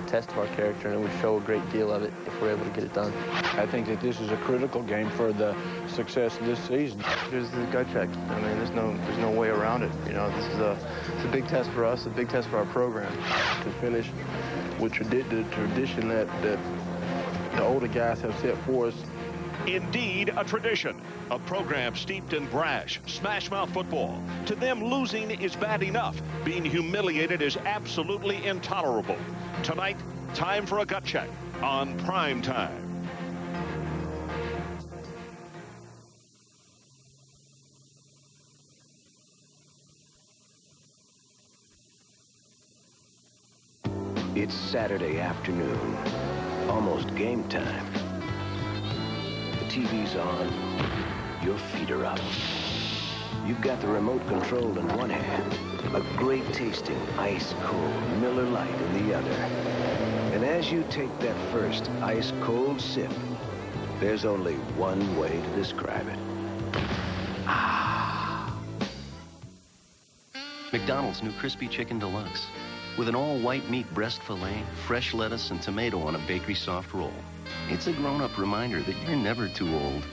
test of our character, and it would show a great deal of it if we're able to get it done. I think that this is a critical game for the success of this season. Here's the gut check. I mean, there's no way around it. You know, it's a big test for us, a big test for our program. To finish with the tradition that the older guys have set for us. Indeed, a tradition, a program steeped in brash, smash-mouth football. To them, losing is bad enough. Being humiliated is absolutely intolerable. Tonight, time for a gut check on Prime Time. It's Saturday afternoon, almost game time. TV's on, your feet are up. You've got the remote control in one hand, a great tasting ice-cold Miller Lite in the other. And as you take that first ice-cold sip, there's only one way to describe it. Ah. McDonald's new Crispy Chicken Deluxe, with an all-white meat breast fillet, fresh lettuce, and tomato on a bakery soft roll. It's a grown-up reminder that you're never too old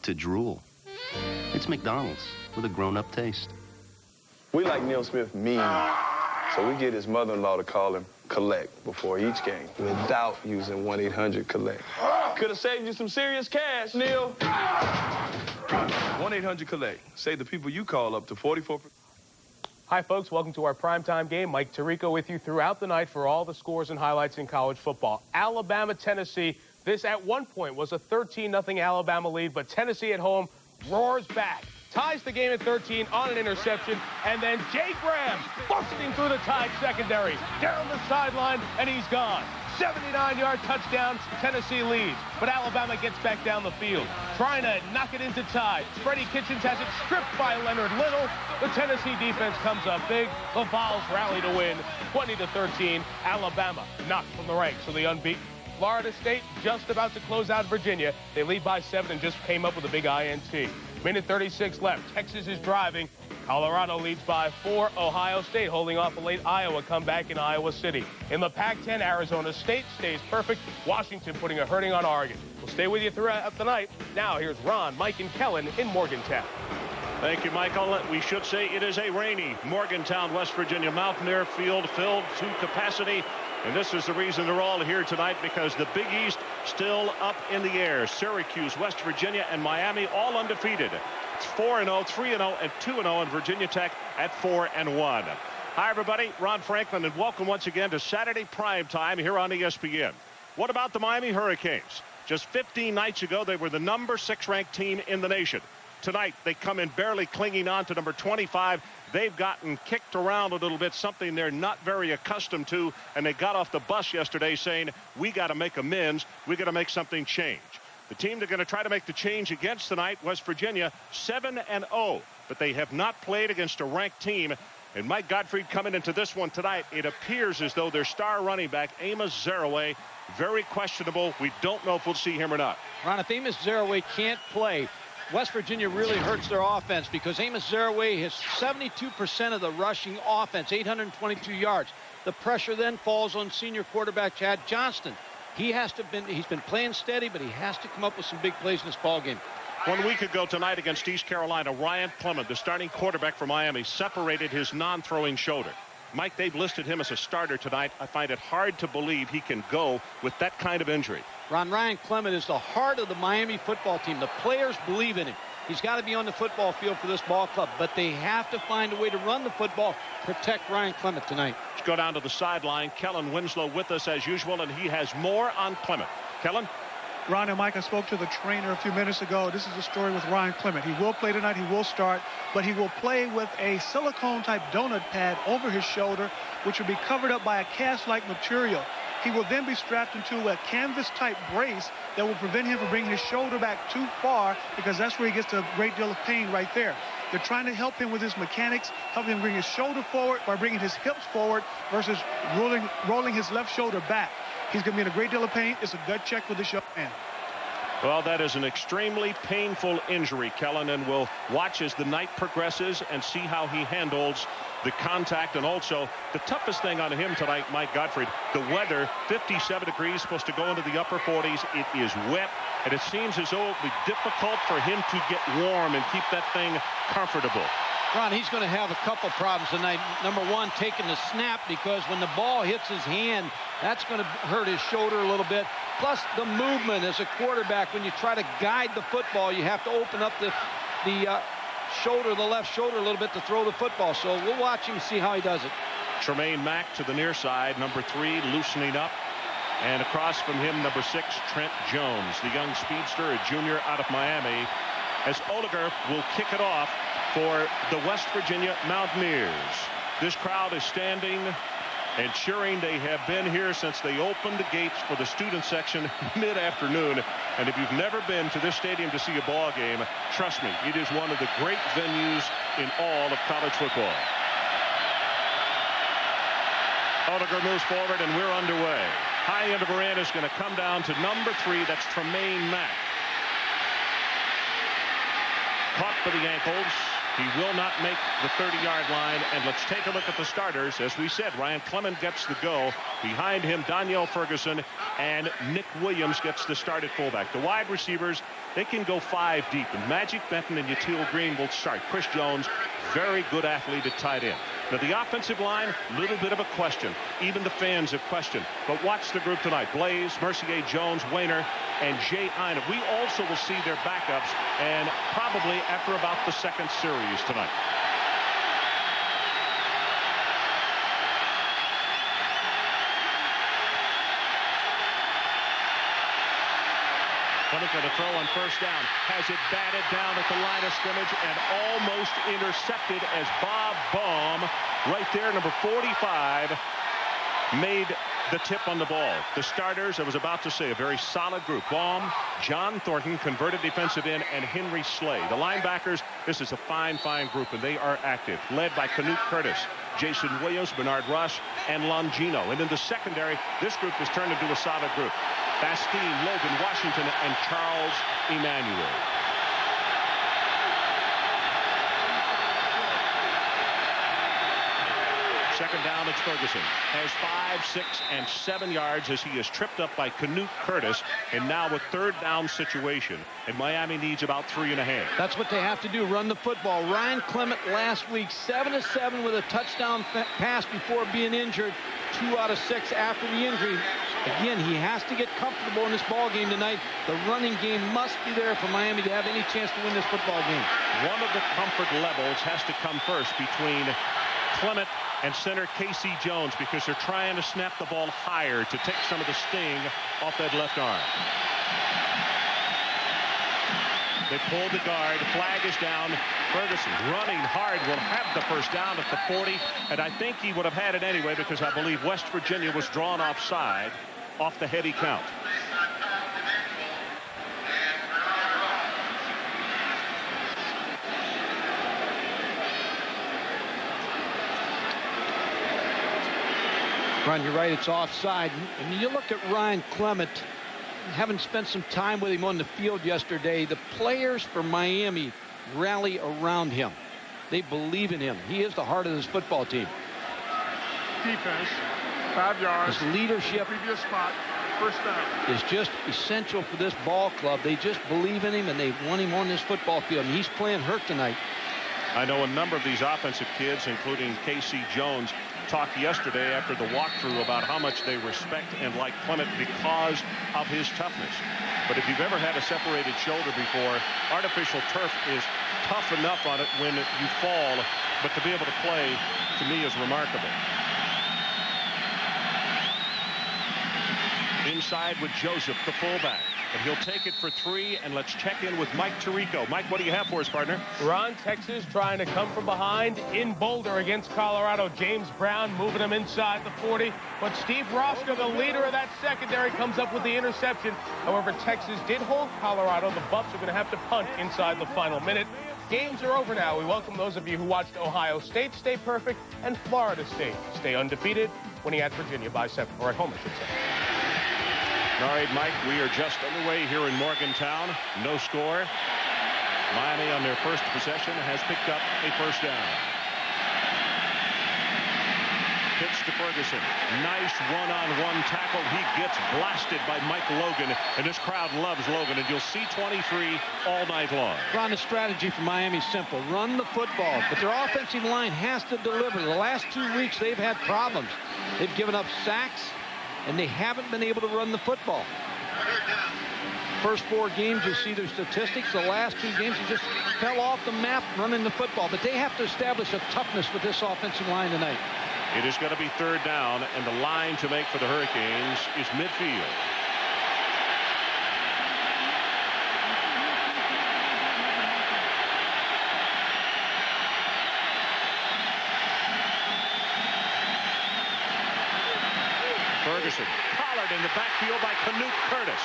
to drool. It's McDonald's with a grown-up taste. We like Neil Smith mean, so we get his mother-in-law to call him Collect before each game without using 1-800-COLLECT. Could have saved you some serious cash, Neil. 1-800-COLLECT. Save the people you call up to 44%. Hi, folks. Welcome to our primetime game. Mike Tirico with you throughout the night for all the scores and highlights in college football. Alabama, Tennessee. This, at one point, was a 13-0 Alabama lead, but Tennessee at home roars back, ties the game at 13 on an interception, and then Jay Graham busting through the Tide secondary down the sideline, and he's gone. 79-yard touchdown, Tennessee leads, but Alabama gets back down the field, trying to knock it into Tide. Freddie Kitchens has it stripped by Leonard Little. The Tennessee defense comes up big. The Vols rally to win, 20-13. Alabama knocked from the ranks of the unbeaten. Florida State just about to close out Virginia. They lead by 7 and just came up with a big INT. Minute 36 left. Texas is driving. Colorado leads by 4. Ohio State holding off a late Iowa comeback in Iowa City. In the Pac-10, Arizona State stays perfect. Washington putting a hurting on Oregon. We'll stay with you throughout the night. Now here's Ron, Mike, and Kellen in Morgantown. Thank you, Michael. We should say it is a rainy Morgantown, West Virginia. Mountaineer field filled to capacity. And this is the reason they're all here tonight, because the Big East still up in the air. Syracuse, West Virginia, and Miami all undefeated. It's 4-0, 3-0, and 2-0, and Virginia Tech at 4-1. Hi, everybody. Ron Franklin, and welcome once again to Saturday Prime Time here on ESPN. What about the Miami Hurricanes? Just 15 nights ago, they were the number 6 ranked team in the nation. Tonight, they come in barely clinging on to number 25. They've gotten kicked around a little bit, something they're not very accustomed to, and they got off the bus yesterday saying, we got to make amends. We got to make something change. The team they're going to try to make the change against tonight, West Virginia, 7-0, but they have not played against a ranked team. And Mike Gottfried coming into this one tonight, it appears as though their star running back, Amos Zaraway, very questionable. We don't know if we'll see him or not. Ron, if Amos Zaraway can't play, West Virginia really hurts their offense, because Amos Zaraway has 72% of the rushing offense, 822 yards. The pressure then falls on senior quarterback Chad Johnston. He's been playing steady, but he has to come up with some big plays in this ball game. 1 week ago tonight against East Carolina, Ryan Clement, the starting quarterback for Miami, separated his non-throwing shoulder. Mike, they've listed him as a starter tonight. I find it hard to believe he can go with that kind of injury. Ryan Clement is the heart of the Miami football team. The players believe in him. He's got to be on the football field for this ball club, but they have to find a way to run the football, protect Ryan Clement tonight. Let's go down to the sideline. Kellen Winslow with us as usual, and he has more on Clement. Kellen? Ron and Mike, I spoke to the trainer a few minutes ago. This is the story with Ryan Clement. He will play tonight. He will start, but he will play with a silicone-type donut pad over his shoulder, which will be covered up by a cast-like material. He will then be strapped into a canvas-type brace that will prevent him from bringing his shoulder back too far, because that's where he gets a great deal of pain right there. They're trying to help him with his mechanics, helping him bring his shoulder forward by bringing his hips forward versus rolling his left shoulder back. He's going to be in a great deal of pain. It's a gut check with this young man. Well, that is an extremely painful injury, Kellen, and we'll watch as the night progresses and see how he handles the contact, and also the toughest thing on him tonight, Mike Gottfried, the weather. 57 degrees, supposed to go into the upper 40s. It is wet, and it seems as though it will be difficult for him to get warm and keep that thing comfortable. Ron, he's going to have a couple problems tonight. Number one, taking the snap, because when the ball hits his hand, that's going to hurt his shoulder a little bit. Plus the movement as a quarterback, when you try to guide the football, you have to open up the shoulder, the left shoulder a little bit to throw the football. So we'll watch him, see how he does it. Tremain Mack to the near side, number 3, loosening up. And across from him, number 6, Trent Jones, the young speedster, a junior out of Miami, as Oliger will kick it off for the West Virginia Mountaineers. This crowd is standing and cheering. They have been here since they opened the gates for the student section mid-afternoon. And if you've never been to this stadium to see a ball game, trust me, it is one of the great venues in all of college football. Oliger moves forward, and we're underway. High end of Aranda is going to come down to number 3. That's Tremain Mack. Caught for the ankles. He will not make the 30-yard line. And let's take a look at the starters. As we said, Ryan Clement gets the go. Behind him, Danielle Ferguson and Nick Williams gets the start at fullback. The wide receivers, they can go 5 deep. And Magic Benton and Yatil Green will start. Chris Jones, very good athlete at tight end. Now, the offensive line, little bit of a question. Even the fans have questioned. But watch the group tonight. Blaze, Mercier Jones, Wayner, and Jay Ina. We also will see their backups, and probably after about the second series tonight. Clement going to throw on first down. Has it batted down at the line of scrimmage and almost intercepted as Bob Baum, right there, number 45, made the tip on the ball. The starters, I was about to say, a very solid group. Baum, John Thornton, converted defensive end, and Henry Slay. The linebackers, this is a fine group, and they are active. Led by Canute Curtis, Jason Williams, Bernard Rush, and Longino. And in the secondary, this group has turned into a solid group. Bastine, Logan Washington, and Charles Emmanuel. Second down, it's Ferguson. Has 5, 6, and 7 yards as he is tripped up by Canute Curtis. And now a third down situation. And Miami needs about 3.5. That's what they have to do, run the football. Ryan Clement last week, 7-7 with a touchdown pass before being injured. 2 out of 6 after the injury. Again, he has to get comfortable in this ball game tonight. The running game must be there for Miami to have any chance to win this football game. One of the comfort levels has to come first between Clement and center Casey Jones, because they're trying to snap the ball higher to take some of the sting off that left arm. They pull the guard. Flag is down. Ferguson running hard will have the first down at the 40, and I think he would have had it anyway, because I believe West Virginia was drawn offside off the heady count. Ron, you're right, it's offside. And you look at Ryan Clement, having spent some time with him on the field yesterday, the players for Miami rally around him. They believe in him. He is the heart of this football team. Defense, 5 yards. His leadership, Previous spot, first down, is just essential for this ball club. They just believe in him, and they want him on this football field. And he's playing hurt tonight. I know a number of these offensive kids, including Casey Jones, talked yesterday after the walkthrough about how much they respect and like Clement because of his toughness. But if you've ever had a separated shoulder before, artificial turf is tough enough on it when you fall, but to be able to play, to me, is remarkable. Inside with Joseph, the fullback. And he'll take it for 3, and let's check in with Mike Tirico. Mike, what do you have for us, partner? Ron, Texas trying to come from behind in Boulder against Colorado. James Brown moving them inside the 40. But Steve Roscoe, the leader of that secondary, comes up with the interception. However, Texas did hold Colorado. The Buffs are going to have to punt inside the final minute. Games are over now. We welcome those of you who watched Ohio State stay perfect and Florida State stay undefeated, winning at Virginia by 7, or at home, I should say. All right, Mike, we are just underway here in Morgantown. No score. Miami on their first possession has picked up a first down. Pitch to Ferguson. Nice one-on-one tackle. He gets blasted by Mike Logan, and this crowd loves Logan, and you'll see 23 all night long. Ron, the strategy for Miami is simple. Run the football, but their offensive line has to deliver. The last 2 weeks, they've had problems. They've given up sacks, and they haven't been able to run the football. First 4 games, you see their statistics. The last 2 games, they just fell off the map running the football. But they have to establish a toughness with this offensive line tonight. It is going to be 3rd down, and the line to make for the Hurricanes is midfield. Ferguson collared in the backfield by Canute Curtis.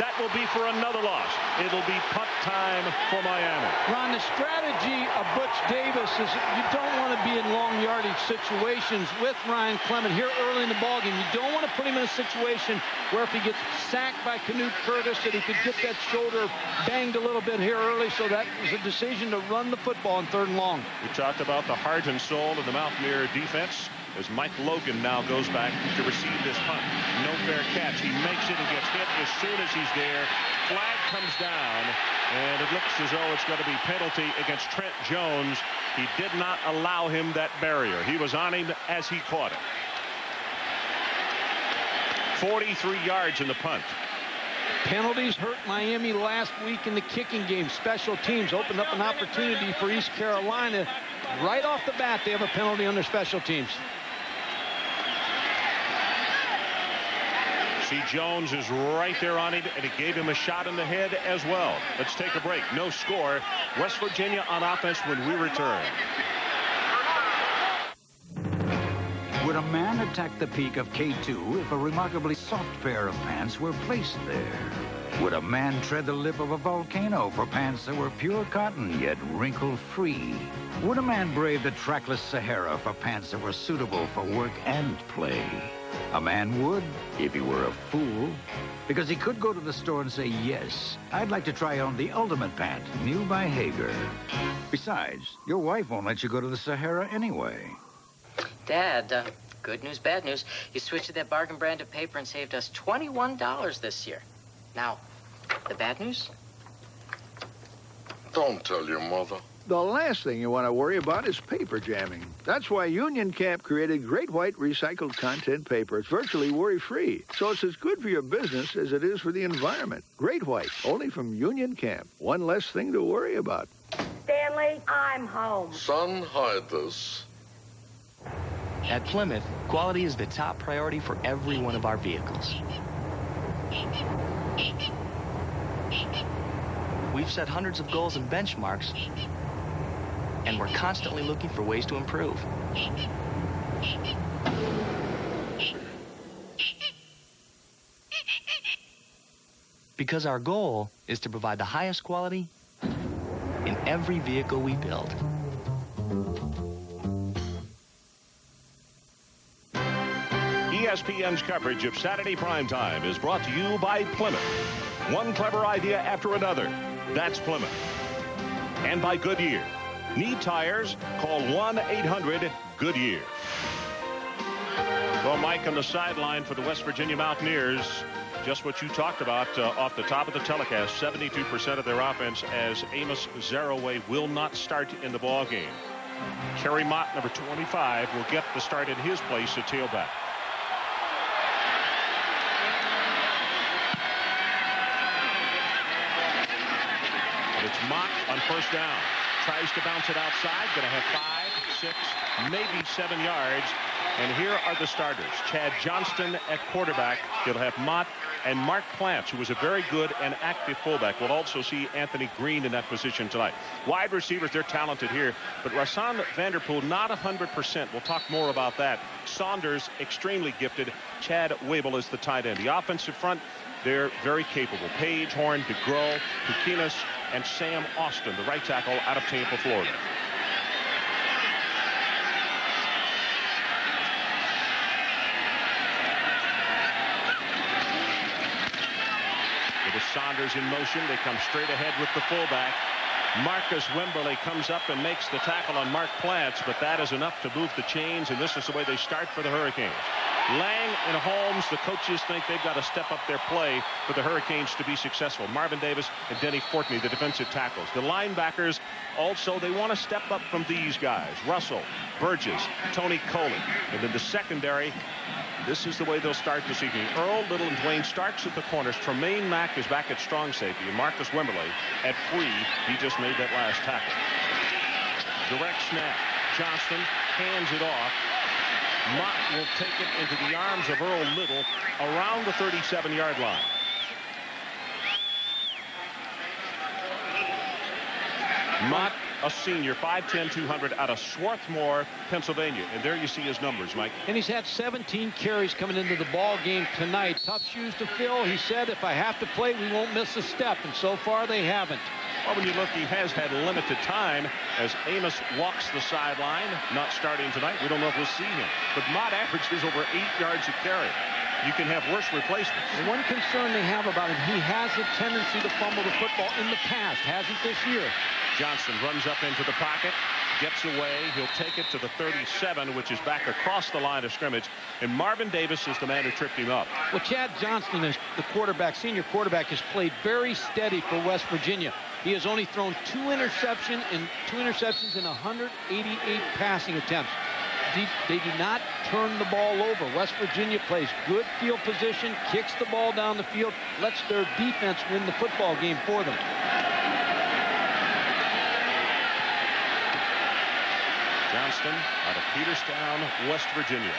That will be for another loss. It'll be punt time for Miami. Ron, the strategy of Butch Davis is you don't want to be in long yardage situations with Ryan Clement here early in the ballgame. You don't want to put him in a situation where if he gets sacked by Canute Curtis that he could get that shoulder banged a little bit here early. So that was a decision to run the football on 3rd and long. We talked about the heart and soul of the Mountaineer defense as Mike Logan now goes back to receive this punt. No fair catch. He makes it and gets hit as soon as he's there. Flag comes down, and it looks as though it's going to be penalty against Trent Jones. He did not allow him that barrier. He was on him as he caught it. 43 yards in the punt. Penalties hurt Miami last week in the kicking game. Special teams opened up an opportunity for East Carolina. Right off the bat, they have a penalty on their special teams. See, Jones is right there on him, and it gave him a shot in the head as well. Let's take a break. No score. West Virginia on offense when we return. Would a man attack the peak of K2 if a remarkably soft pair of pants were placed there? Would a man tread the lip of a volcano for pants that were pure cotton yet wrinkle-free? Would a man brave the trackless Sahara for pants that were suitable for work and play? A man would if he were a fool, because he could go to the store and say, yes, I'd like to try on the ultimate pant, new by Hager. Besides, your wife won't let you go to the Sahara anyway. Dad, good news, bad news. You switched to that bargain brand of paper and saved us $21 this year. Now, the bad news? Don't tell your mother. The last thing you want to worry about is paper jamming. That's why Union Camp created Great White recycled content paper. It's virtually worry-free, so it's as good for your business as it is for the environment. Great White, only from Union Camp. One less thing to worry about. Stanley, I'm home. Son, hide this. At Plymouth, quality is the top priority for every one of our vehicles. We've set hundreds of goals and benchmarks, and we're constantly looking for ways to improve. Because our goal is to provide the highest quality in every vehicle we build. ESPN's coverage of Saturday primetime is brought to you by Plymouth. One clever idea after another. That's Plymouth. And by Goodyear. Need tires? Call 1-800-GOODYEAR. Well, Mike, on the sideline for the West Virginia Mountaineers, just what you talked about off the top of the telecast, 72% of their offense as Amos Zaraway will not start in the ball game. Kerry Mott, number 25, will get the start in his place at tailback. It's Mott on first down. Tries to bounce it outside. Going to have 5, 6, maybe 7 yards. And here are the starters. Chad Johnston at quarterback. You'll have Mott and Mark Plants, who was a very good and active fullback. We'll also see Anthony Green in that position tonight. Wide receivers, they're talented here. But Rasan Vanderpool, not 100%. We'll talk more about that. Saunders, extremely gifted. Chad Wabel is the tight end. The offensive front, they're very capable. Page, Horn, DeGrow, Pukinas, and Sam Austin, the right tackle out of Tampa, Florida. It is Saunders in motion. They come straight ahead with the fullback. Marcus Wimberly comes up and makes the tackle on Mark Plants, but that is enough to move the chains, and this is the way they start for the Hurricanes. Lang and Holmes, the coaches think they've got to step up their play for the Hurricanes to be successful. Marvin Davis and Denny Fortney, the defensive tackles. The linebackers also, they want to step up from these guys. Russell, Burgess, Tony Coley. And then the secondary, this is the way they'll start this evening. Earl Little and Dwayne Starks at the corners. Tremain Mack is back at strong safety. And Marcus Wimberly at free. He just made that last tackle. Direct snap. Johnston hands it off. Mott will take it into the arms of Earl Little around the 37-yard line. Mott, a senior, 5'10", 200, out of Swarthmore, Pennsylvania. And there you see his numbers, Mike. And he's had 17 carries coming into the ball game tonight. Tough shoes to fill. He said, if I have to play, we won't miss a step. And so far, they haven't. Well, when you look, he has had limited time as Amos walks the sideline. Not starting tonight. We don't know if we'll see him. But Mott averages over 8 yards a carry. You can have worse replacements. The one concern they have about him, he has a tendency to fumble the football in the past. Hasn't this year. Johnston runs up into the pocket, gets away. He'll take it to the 37, which is back across the line of scrimmage. And Marvin Davis is the man who tripped him up. Well, Chad Johnston, is the quarterback, senior quarterback, has played very steady for West Virginia. He has only thrown two interceptions in 188 passing attempts. They do not turn the ball over. West Virginia plays good field position, kicks the ball down the field, lets their defense win the football game for them. Johnston out of Peterstown, West Virginia.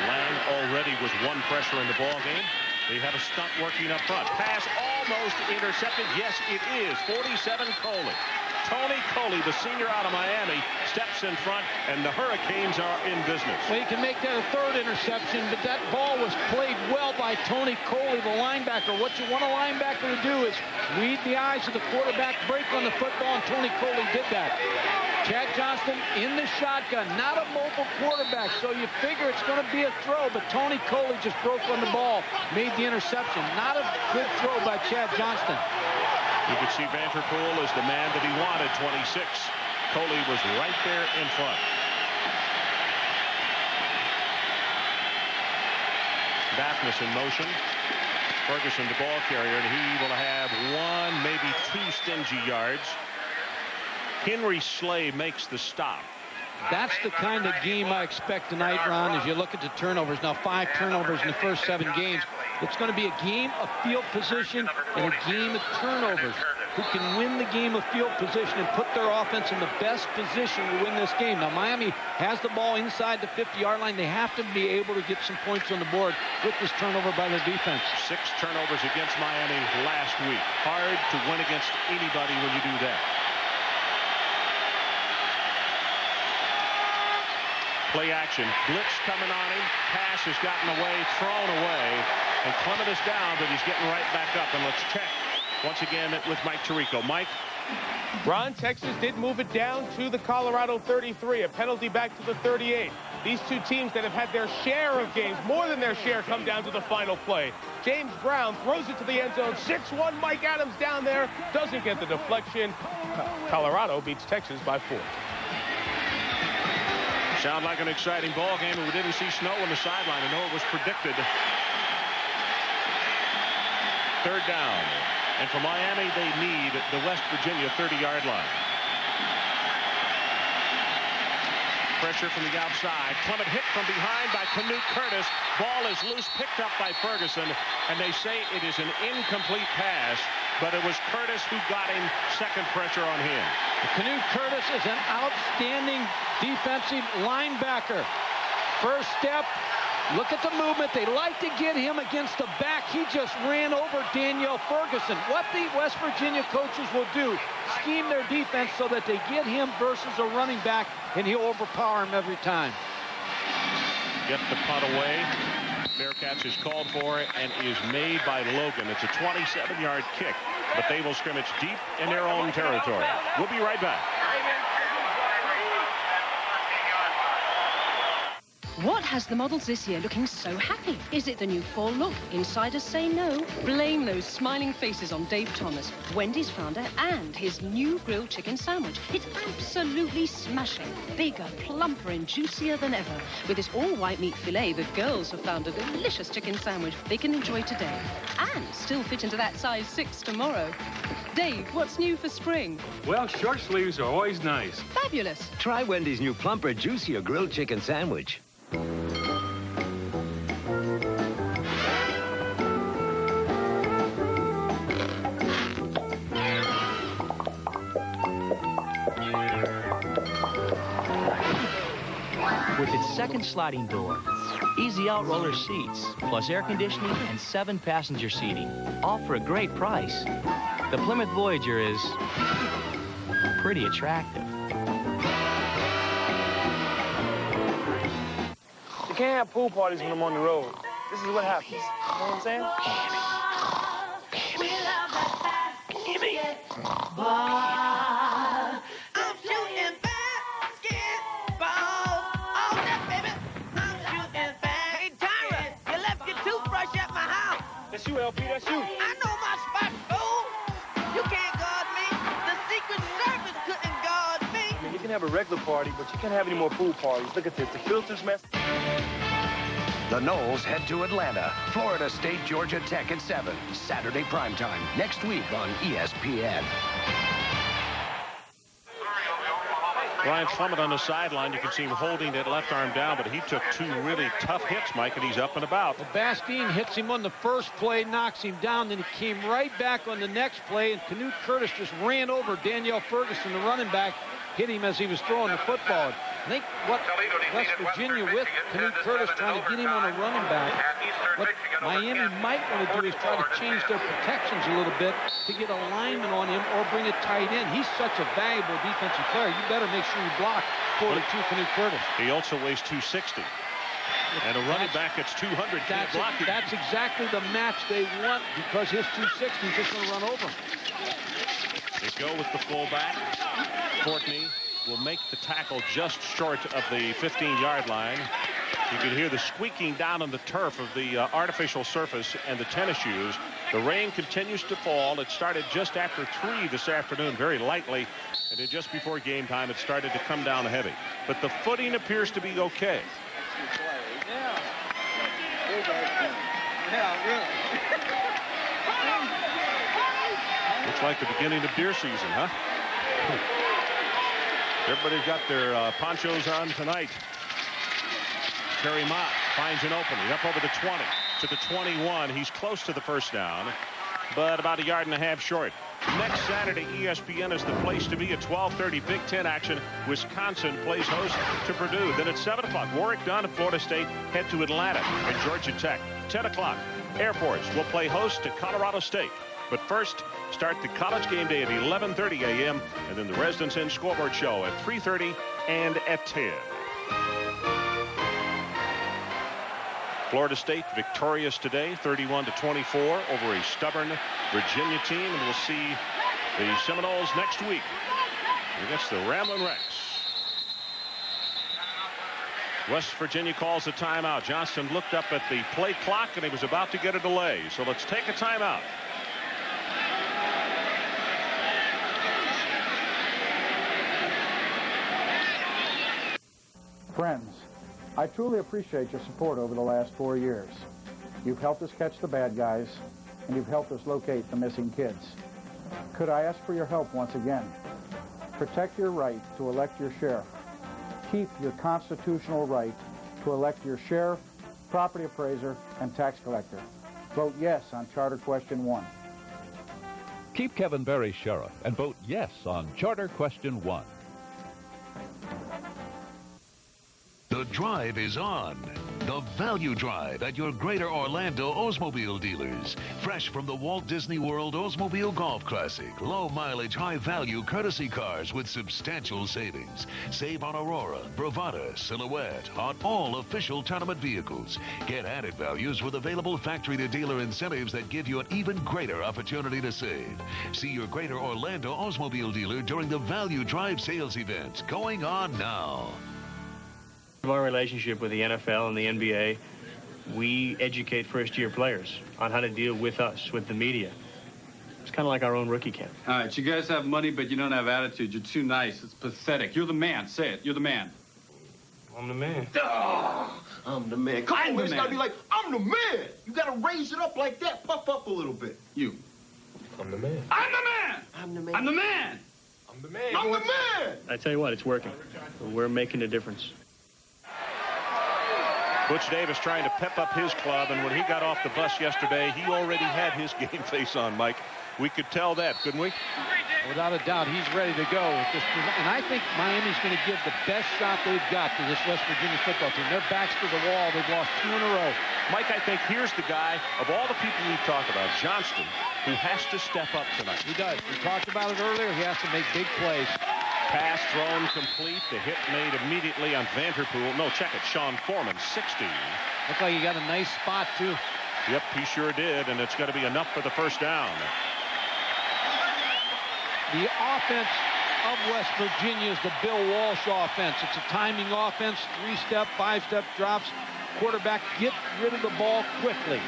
Lang already was one pressure in the ball game. They have a stunt working up front. Pass almost intercepted. Yes, it is. 47 Coley. Tony Coley, the senior out of Miami, steps in front, and the Hurricanes are in business. Well, you can make that a third interception, but that ball was played well by Tony Coley, the linebacker. What you want a linebacker to do is read the eyes of the quarterback, break on the football, and Tony Coley did that. Chad Johnston in the shotgun, not a mobile quarterback, so you figure it's going to be a throw, but Tony Coley just broke on the ball, made the interception. Not a good throw by Chad Johnston. You could see Vanterpool is the man that he wanted, 26. Coley was right there in front. Bathmus in motion. Ferguson, the ball carrier, and he will have one, maybe two stingy yards. Henry Slay makes the stop. That's the kind of game I expect tonight, Ron, as you look at the turnovers. Now, 5 turnovers in the first 7 games. It's going to be a game of field position and a game of turnovers. Who can win the game of field position and put their offense in the best position to win this game. Now, Miami has the ball inside the 50-yard line. They have to be able to get some points on the board with this turnover by their defense. 6 turnovers against Miami last week. Hard to win against anybody when you do that. Play action. Blitz coming on him. Pass has gotten away, thrown away. And Clement is down, but he's getting right back up. And let's check once again with Mike Tirico. Mike? Ron, Texas did move it down to the Colorado 33. A penalty back to the 38. These two teams that have had their share of games, more than their share, come down to the final play. James Brown throws it to the end zone. 6-1, Mike Adams down there. Doesn't get the deflection. Colorado beats Texas by 4. Sound like an exciting ball game, but we didn't see snow on the sideline. I know it was predicted. 3rd down. And for Miami, they need the West Virginia 30-yard line. Pressure from the outside. Clement hit from behind by Canute Curtis. Ball is loose, picked up by Ferguson. And they say it is an incomplete pass, but it was Curtis who got him second pressure on him. Canute Curtis is an outstanding defensive linebacker. First step, look at the movement. They like to get him against the back. He just ran over Daniel Ferguson. What the West Virginia coaches will do, scheme their defense so that they get him versus a running back, and he'll overpower him every time. Get the punt away. Fair catch is called for and is made by Logan. It's a 27-yard kick, but they will scrimmage deep in their own territory. We'll be right back. What has the models this year looking so happy? Is it the new fall look? Insiders say no. Blame those smiling faces on Dave Thomas, Wendy's founder, and his new grilled chicken sandwich. It's absolutely smashing. Bigger, plumper, and juicier than ever. With this all-white meat filet, the girls have found a delicious chicken sandwich they can enjoy today. And still fit into that size 6 tomorrow. Dave, what's new for spring? Well, short sleeves are always nice. Fabulous. Try Wendy's new plumper, juicier grilled chicken sandwich. With its second sliding door, easy out-roller seats, plus air conditioning and 7 passenger seating, all for a great price. The Plymouth Voyager is pretty attractive. You can't have pool parties when I'm on the road. This is what happens. You know what I'm saying? I'm shooting basketball. Oh, that baby. I'm shooting basketball. Hey, Tyra, you left your toothbrush at my house. That's you, LP. That's you. I know my spot, fool. You can't guard me. The Secret Service couldn't guard me. I mean, you can have a regular party, but you can't have any more pool parties. Look at this. The filter's messed. The Noles head to Atlanta. Florida State, Georgia Tech at 7. Saturday primetime. Next week on ESPN. Ryan Clement on the sideline. You can see him holding that left arm down, but he took 2 really tough hits, Mike, and he's up and about. Well, Bastine hits him on the first play, knocks him down, then he came right back on the next play, and Canute Curtis just ran over Danielle Ferguson, the running back, hit him as he was throwing the football. I think what West Virginia with Canute Curtis trying to get him on a running back, what Miami might want to do is try to change their protections a little bit to get a lineman on him or bring a tight end. He's such a valuable defensive player. You better make sure you block 42 Canute Curtis. He also weighs 260. And a running back that's 200 can't block him. That's exactly the match they want because his 260 is just going to run over him. They go with the fullback. Courtney will make the tackle just short of the 15-yard line. You can hear the squeaking down on the turf of the artificial surface and the tennis shoes. The rain continues to fall. It started just after 3 this afternoon, very lightly. And then just before game time, it started to come down heavy. But the footing appears to be okay. Looks like the beginning of deer season, huh? Everybody's got their ponchos on tonight. Tremain Mack finds an opening up over the 20 to the 21. He's close to the first down, but about 1.5 yards short. Next Saturday, ESPN is the place to be at 12:30 Big Ten action. Wisconsin plays host to Purdue. Then at 7 o'clock, Warwick Dunn and Florida State head to Atlanta and Georgia Tech. 10 o'clock, Air Force will play host to Colorado State. But first, start the college game day at 11:30 a.m. and then the Residence Inn scoreboard show at 3:30 and at 10. Florida State victorious today, 31-24 over a stubborn Virginia team, and we'll see the Seminoles next week against the Ramblin' Rex. West Virginia calls a timeout. Johnston looked up at the play clock and he was about to get a delay, so let's take a timeout. Friends, I truly appreciate your support over the last 4 years. You've helped us catch the bad guys, and you've helped us locate the missing kids. Could I ask for your help once again? Protect your right to elect your sheriff. Keep your constitutional right to elect your sheriff, property appraiser, and tax collector. Vote yes on Charter Question 1. Keep Kevin Berry sheriff and vote yes on Charter Question 1. The drive is on. The Value Drive at your Greater Orlando Oldsmobile dealers. Fresh from the Walt Disney World Oldsmobile Golf Classic. Low mileage, high value courtesy cars with substantial savings. Save on Aurora, Bravada, Silhouette, on all official tournament vehicles. Get added values with available factory to dealer incentives that give you an even greater opportunity to save. See your Greater Orlando Oldsmobile dealer during the Value Drive sales event going on now. Our relationship with the NFL and the NBA, we educate first-year players on how to deal with us, with the media. It's kind of like our own rookie camp. All right, you guys have money, but you don't have attitude. You're too nice. It's pathetic. You're the man. Say it. You're the man. I'm the man. Oh, I'm the man. Come on, man. It's got to be like, I'm the man. You got to raise it up like that. Puff up a little bit. You. I'm the man. I'm the man. I'm the man. I'm the man. I'm the man. I'm the man. I tell you what, it's working. We're making a difference. Butch Davis trying to pep up his club, and when he got off the bus yesterday, he already had his game face on, Mike. We could tell that, couldn't we? Without a doubt, he's ready to go. And I think Miami's going to give the best shot they've got to this West Virginia football team. Their backs to the wall. They've lost 2 in a row. Mike, I think here's the guy, of all the people we've talked about, Johnston, who has to step up tonight. He does. We talked about it earlier. He has to make big plays. Pass thrown complete. The hit made immediately on Vanderpool. No, check it. Sean Foreman, 60. Looked like he got a nice spot, too. Yep, he sure did, and it's going to be enough for the first down. The offense of West Virginia is the Bill Walsh offense. It's a timing offense, 3-step, 5-step drops. Quarterback, get rid of the ball quickly.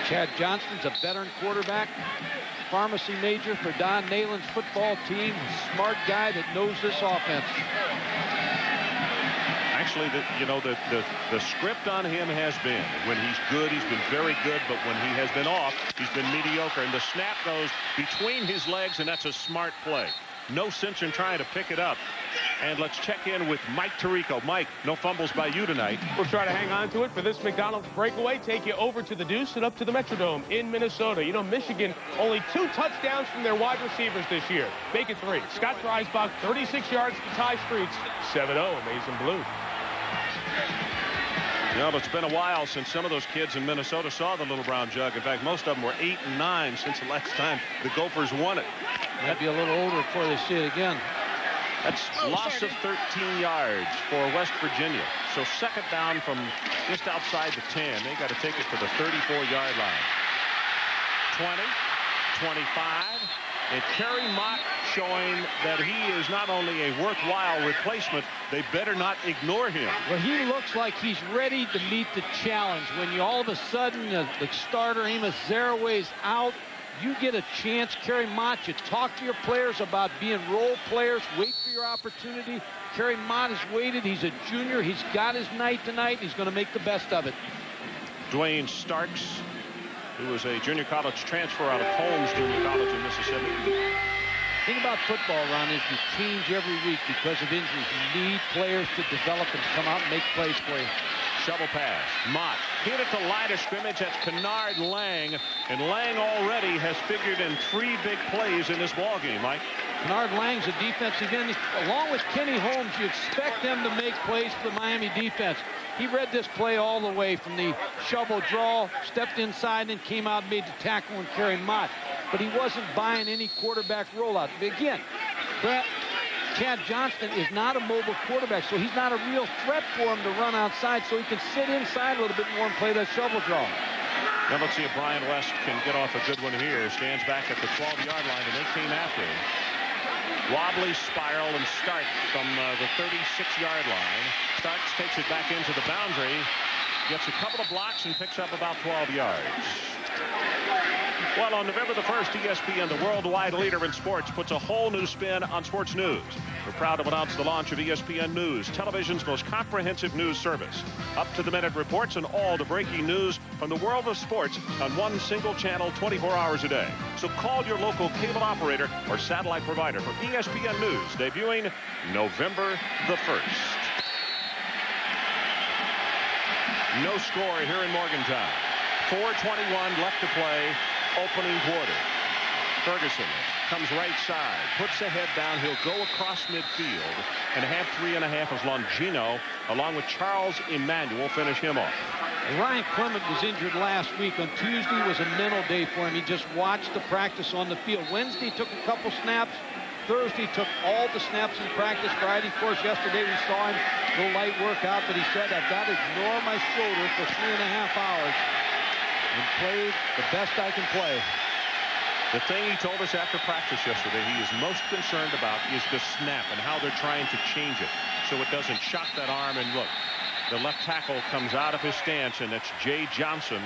Chad Johnston's a veteran quarterback, pharmacy major for Don Nayland's football team. Smart guy that knows this offense. Actually, the script on him has been, when he's good, he's been very good, but when he has been off, he's been mediocre. And the snap goes between his legs, and that's a smart play. No sense in trying to pick it up. And let's check in with Mike Tirico. Mike, no fumbles by you tonight. We'll try to hang on to it for this McDonald's breakaway. Take you over to the Deuce and up to the Metrodome in Minnesota. You know, Michigan only 2 touchdowns from their wide receivers this year. Make it 3. Scott Dreisbach, 36 yards to Ty Streets. 7-0, Amazing Blue. You know, it's been a while since some of those kids in Minnesota saw the little brown jug. In fact, most of them were 8 and 9 since the last time the Gophers won it. Might be a little older before they see it again. That's loss of 13 yards for West Virginia. So second down from just outside the 10. They got to take it to the 34-yard line. 20, 25. And Kerry Mott showing that he is not only a worthwhile replacement, they better not ignore him. Well, he looks like he's ready to meet the challenge. When you all of a sudden, the starter, Amos Zaraway's out, you get a chance. Kerry Mott, you talk to your players about being role players. Wait for your opportunity. Kerry Mott has waited. He's a junior. He's got his night tonight. He's going to make the best of it. Dwayne Starks, who was a junior college transfer out of Holmes Junior College in Mississippi. The thing about football, Ron, is you change every week because of injuries. You need players to develop and come out and make plays for you. Shovel pass. Mott hit at the line of scrimmage. That's Kennard Lang. And Lang already has figured in 3 big plays in this ballgame, Mike. Kennard Lang's a defensive end. Along with Kenny Holmes, you expect them to make plays for the Miami defense. He read this play all the way from the shovel draw, stepped inside, and came out and made the tackle and Kerry Mott. But he wasn't buying any quarterback rollout. Again, Chad Johnston is not a mobile quarterback, so he's not a real threat for him to run outside, so he can sit inside a little bit more and play that shovel draw. Now let's see if Brian West can get off a good one here. Stands back at the 12-yard line, and they came after him. Wobbly spiral and start from the 36-yard line. Starks takes it back into the boundary, gets a couple of blocks, and picks up about 12 yards. Well, on November the 1st, ESPN, the worldwide leader in sports, puts a whole new spin on sports news. We're proud to announce the launch of ESPN News, television's most comprehensive news service. Up-to-the-minute reports and all the breaking news from the world of sports on one single channel 24 hours a day. So call your local cable operator or satellite provider for ESPN News, debuting November the 1st. No score here in Morgantown. 4:21 left to play. Opening quarter. Ferguson comes right side, puts the head down. He'll go across midfield and have 3.5 as Longino, along with Charles Emmanuel, finish him off. Ryan Clement was injured last week. On Tuesday was a mental day for him. He just watched the practice on the field. Wednesday took a couple snaps. Thursday took all the snaps in practice. Friday, of course, yesterday we saw him go light workout, but he said, I've got to ignore my shoulder for 3.5 hours and play the best I can play. The thing he told us after practice yesterday he is most concerned about is the snap and how they're trying to change it so it doesn't shock that arm. And look, the left tackle comes out of his stance, and it's Jay Johnson.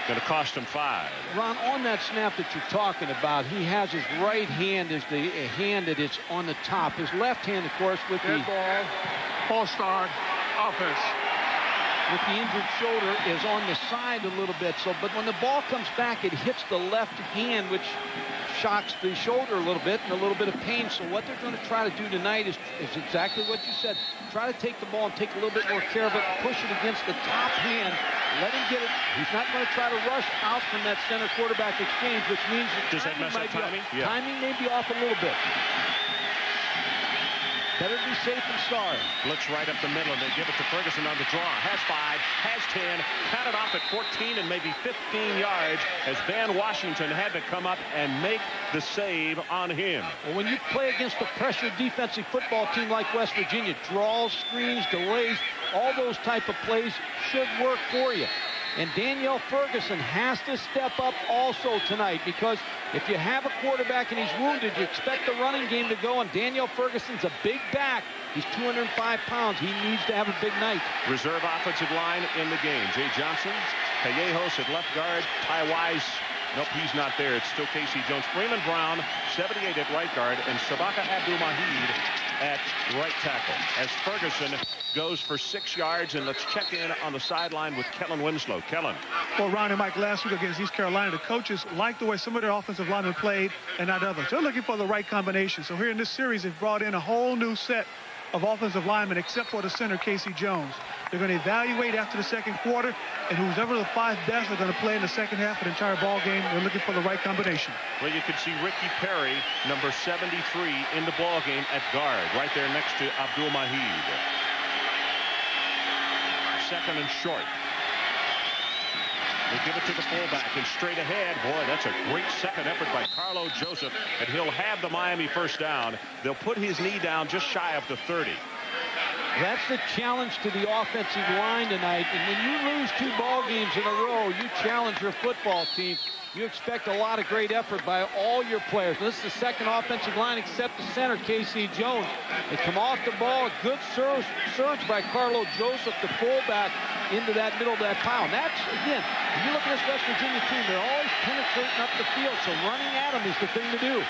Going to cost him 5. Ron, on that snap that you're talking about, he has his right hand as the hand that is on the top. His left hand, of course, with the ball, false start, offense. With the injured shoulder is on the side a little bit. So, but when the ball comes back, it hits the left hand, which shocks the shoulder a little bit and a little bit of pain. So what they're going to try to do tonight is exactly what you said. Try to take the ball and take a little bit more care of it, push it against the top hand, let him get it. He's not going to try to rush out from that center quarterback exchange, which means does that mess up timing? Yeah. Timing may be off a little bit. Better be safe than sorry. Blitz right up the middle, and they give it to Ferguson on the draw. Has 5, has 10, counted off at 14 and maybe 15 yards as Van Washington had to come up and make the save on him. Well, when you play against a pressure defensive football team like West Virginia, draws, screens, delays, all those type of plays should work for you. And Daniel Ferguson has to step up also tonight, because if you have a quarterback and he's wounded, you expect the running game to go, and Daniel Ferguson's a big back. He's 205 pounds. He needs to have a big night. Reserve offensive line in the game. Jay Johnson, Callejos at left guard, Ty Wise. Nope, he's not there. It's still Casey Jones. Freeman Brown, 78 at right guard, and Sabaka Abdul-Mahid at right tackle. As Ferguson goes for 6 yards, and let's check in on the sideline with Kellen Winslow. Kellen. Well, Ron and Mike, last week against East Carolina, the coaches liked the way some of their offensive linemen played and not others. They're looking for the right combination. So here in this series, they've brought in a whole new set of offensive linemen, except for the center, Casey Jones. They're going to evaluate after the second quarter, and who's ever the 5 best are going to play in the second half of the entire ball game. They're looking for the right combination. Well, you can see Ricky Perry, number 73, in the ball game at guard, right there next to Abdul-Mahid. Second and short. They give it to the fullback, and straight ahead. Boy, that's a great second effort by Carlo Joseph, and he'll have the Miami first down. They'll put his knee down just shy of the 30. That's the challenge to the offensive line tonight. And when you lose 2 ball games in a row, you challenge your football team. You expect a lot of great effort by all your players. This is the second offensive line except the center, Casey Jones. They come off the ball. A good surge by Carlo Joseph, the fullback, into that middle of that pile. And that's, again, when you look at this West Virginia team, they're always penetrating up the field, so running at them is the thing to do.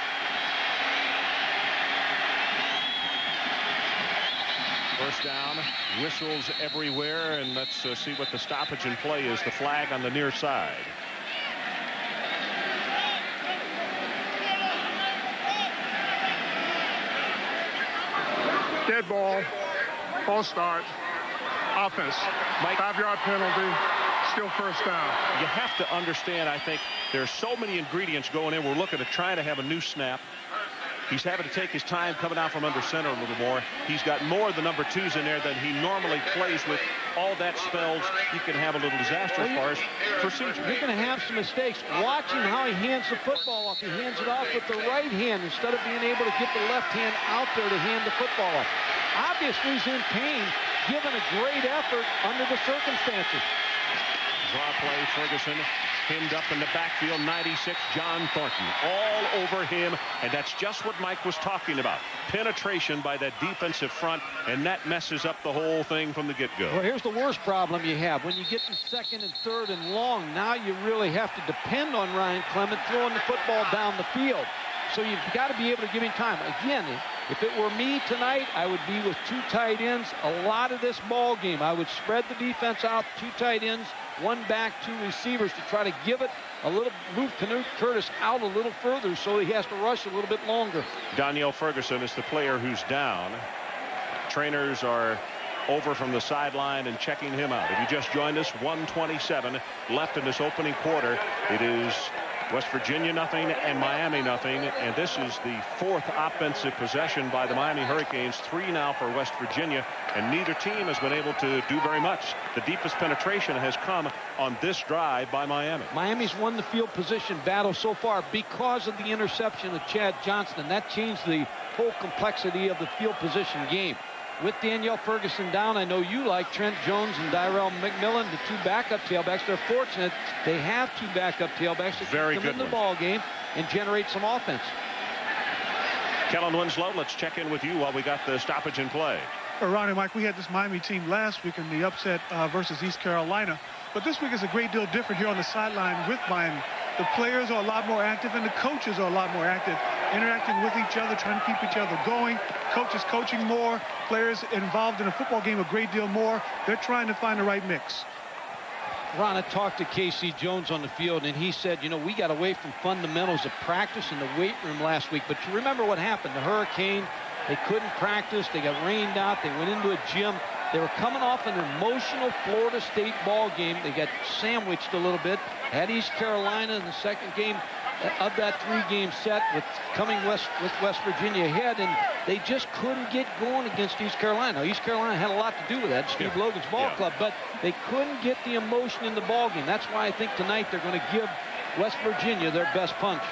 First down, whistles everywhere, and let's see what the stoppage in play is. The flag on the near side. Dead ball, false start, offense. 5-yard penalty, still first down. You have to understand, I think, there's so many ingredients going in. We're looking at trying to have a new snap. He's having to take his time coming out from under center a little more. He's got more of the number 2s in there than he normally plays with. All that spells you can have a little disaster as far as procedure. You're going to have some mistakes. Watching how he hands the football off. He hands it off with the right hand instead of being able to get the left hand out there to hand the football off. Obviously, he's in pain, given a great effort under the circumstances. Draw play, Ferguson pinned up in the backfield, 96, John Thornton, all over him, and that's just what Mike was talking about. Penetration by that defensive front, and that messes up the whole thing from the get-go. Well, here's the worst problem you have. When you get to second and third and long, now you really have to depend on Ryan Clement throwing the football down the field. So you've got to be able to give him time. Again, if it were me tonight, I would be with 2 tight ends. A lot of this ball game, I would spread the defense out, 2 tight ends, 1 back, 2 receivers to try to give it a little, move Canute Curtis out a little further so he has to rush a little bit longer. Daniel Ferguson is the player who's down. Trainers are over from the sideline and checking him out. If you just joined us, 1:27 left in this opening quarter. It is West Virginia nothing and Miami nothing, and this is the 4th offensive possession by the Miami Hurricanes. 3 now for West Virginia, and neither team has been able to do very much. The deepest penetration has come on this drive by Miami. Miami's won the field position battle so far because of the interception of Chad Johnston. That changed the whole complexity of the field position game. With Daniel Ferguson down, I know you like Trent Jones and Dyrell McMillan, the 2 backup tailbacks. They're fortunate they have 2 backup tailbacks that Very come good in the one. ball game. and generate some offense. Kellen Winslow, let's check in with you while we got the stoppage in play. Well, Ron and Mike, we had this Miami team last week in the upset versus East Carolina. But this week is a great deal different here on the sideline with Miami. The players are a lot more active, and the coaches are a lot more active, interacting with each other, trying to keep each other going. Coaches coaching more, players involved in a football game a great deal more. They're trying to find the right mix. Ron, I talked to Casey Jones on the field, and he said, you know, we got away from fundamentals of practice in the weight room last week. But you remember what happened? The hurricane, they couldn't practice. They got rained out. They went into a gym. They were coming off an emotional Florida State ball game. They got sandwiched a little bit. Had East Carolina in the second game of that three-game set with West Virginia ahead, and they just couldn't get going against East Carolina. Now, East Carolina had a lot to do with that, Steve Logan's ball club, but they couldn't get the emotion in the ball game. That's why I think tonight they're going to give West Virginia their best punch.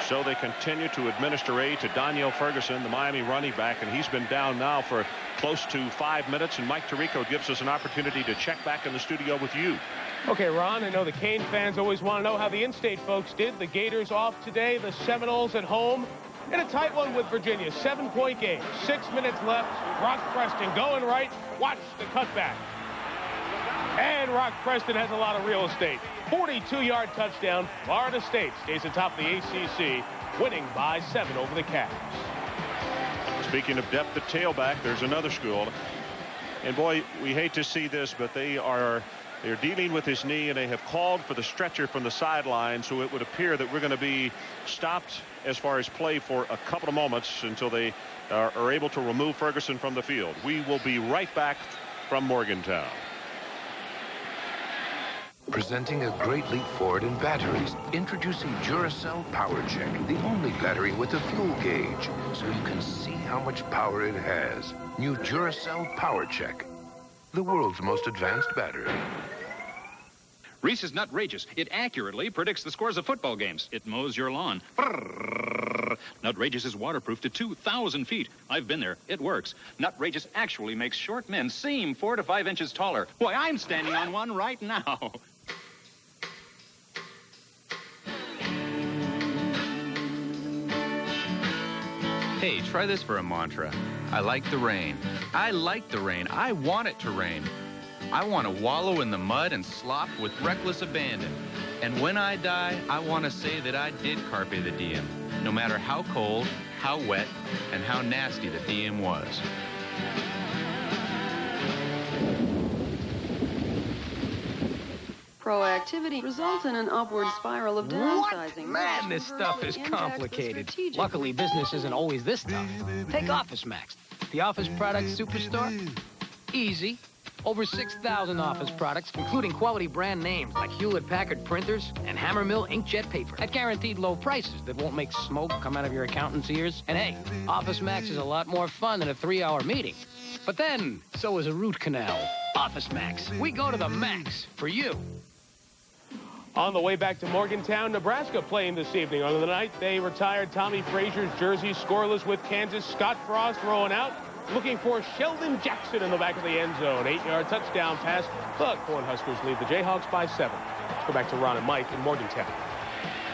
So they continue to administer aid to Daniel Ferguson, the Miami running back, and he's been down now for close to 5 minutes, and Mike Tirico gives us an opportunity to check back in the studio with you. Okay, Ron, I know the Cane fans always want to know how the in-state folks did. The Gators off today, the Seminoles at home in a tight one with Virginia. 7-point game, 6 minutes left. Rock Preston going right. Watch the cutback. And Rock Preston has a lot of real estate. 42-yard touchdown. Florida State stays atop the ACC, winning by 7 over the Cavs. Speaking of depth at tailback, there's another school. And boy, we hate to see this, but they're dealing with his knee, and they have called for the stretcher from the sideline, so it would appear that we're going to be stopped as far as play for a couple of moments until they are able to remove Ferguson from the field. We will be right back from Morgantown. Presenting a great leap forward in batteries. Introducing Duracell Power Check, the only battery with a fuel gauge, so you can see how much power it has. New Duracell Power Check, the world's most advanced battery. Reese's Nutrageous. It accurately predicts the scores of football games. It mows your lawn. Nutrageous is waterproof to 2,000 feet. I've been there. It works. Nutrageous actually makes short men seem 4 to 5 inches taller. Why, I'm standing on one right now. Hey, try this for a mantra. I like the rain. I like the rain. I want it to rain. I want to wallow in the mud and slop with reckless abandon. And when I die, I want to say that I did carpe the diem, no matter how cold, how wet, and how nasty the diem was. Proactivity results in an upward spiral of downsizing. Man, this stuff is complicated. Luckily, business isn't always this tough. Take Office Max, the office product superstore. Easy. Over 6,000 office products, including quality brand names like Hewlett-Packard printers and Hammermill inkjet paper at guaranteed low prices that won't make smoke come out of your accountant's ears. And hey, Office Max is a lot more fun than a 3-hour meeting. But then, so is a root canal. Office Max. We go to the max for you. On the way back to Morgantown, Nebraska playing this evening. On the night, they retired Tommy Frazier's jersey, scoreless with Kansas. Scott Frost throwing out, looking for Sheldon Jackson in the back of the end zone. 8-yard touchdown pass. The Cornhuskers lead the Jayhawks by 7. Let's go back to Ron and Mike in Morgantown.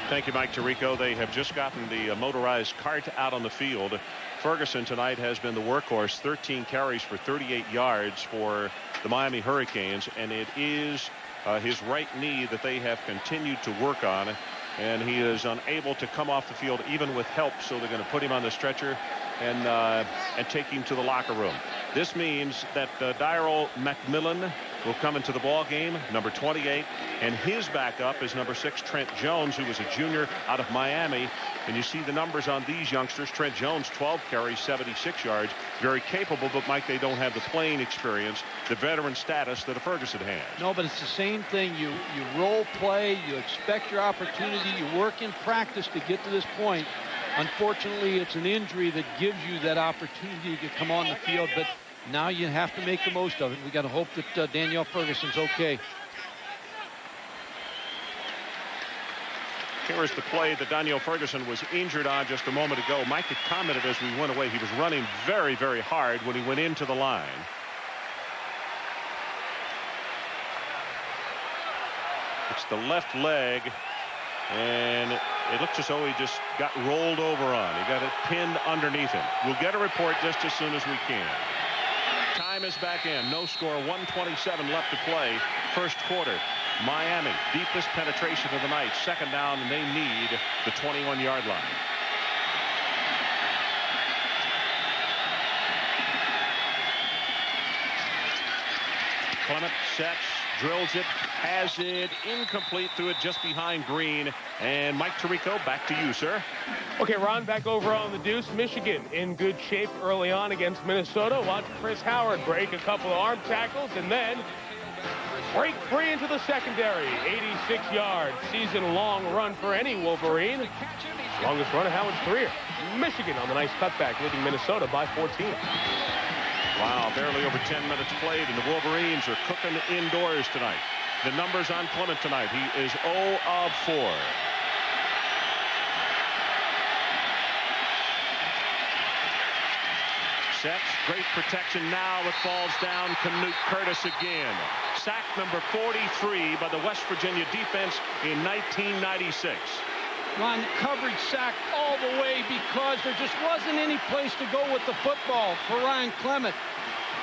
Thank you, Mike Tirico. They have just gotten the motorized cart out on the field. Ferguson tonight has been the workhorse. 13 carries for 38 yards for the Miami Hurricanes, and it is his right knee that they have continued to work on, and he is unable to come off the field even with help, so they're going to put him on the stretcher and take him to the locker room. This means that Daryl McMillan will come into the ball game, number 28, and his backup is number 6, Trent Jones, who was a junior out of Miami. And you see the numbers on these youngsters. Trent Jones, 12 carries, 76 yards, very capable, but Mike, they don't have the playing experience, the veteran status that a Ferguson has. No, but it's the same thing. You role play, you expect your opportunity, you work in practice to get to this point. Unfortunately, it's an injury that gives you that opportunity to come on the field, but now you have to make the most of it. We got to hope that Daniel Ferguson's okay. Here is the play that Daniel Ferguson was injured on just a moment ago. Mike had commented as we went away, he was running very, very hard when he went into the line. It's the left leg, and It looks as though he just got rolled over on. He got it pinned underneath him. We'll get a report just as soon as we can. Time is back in. No score. 1:27 left to play. First quarter. Miami, deepest penetration of the night. Second down, and they need the 21-yard line. Clement sets, drills it, has it, incomplete, threw it just behind Green. And Mike Tirico, back to you, sir. Okay, Ron, back over on the deuce. Michigan in good shape early on against Minnesota. Watch Chris Howard break a couple of arm tackles and then break free into the secondary. 86 yards. Season-long run for any Wolverine. Longest run of Howard's career. Michigan on the nice cutback, leading Minnesota by 14. Wow, barely over 10 minutes played, and the Wolverines are cooking indoors tonight. The numbers on Clement tonight. He is 0 of 4. Sets, great protection. Now it falls down. Canute Curtis again. Sack number 43 by the West Virginia defense in 1996. Ron, coverage sack all the way because there just wasn't any place to go with the football for Ryan Clement.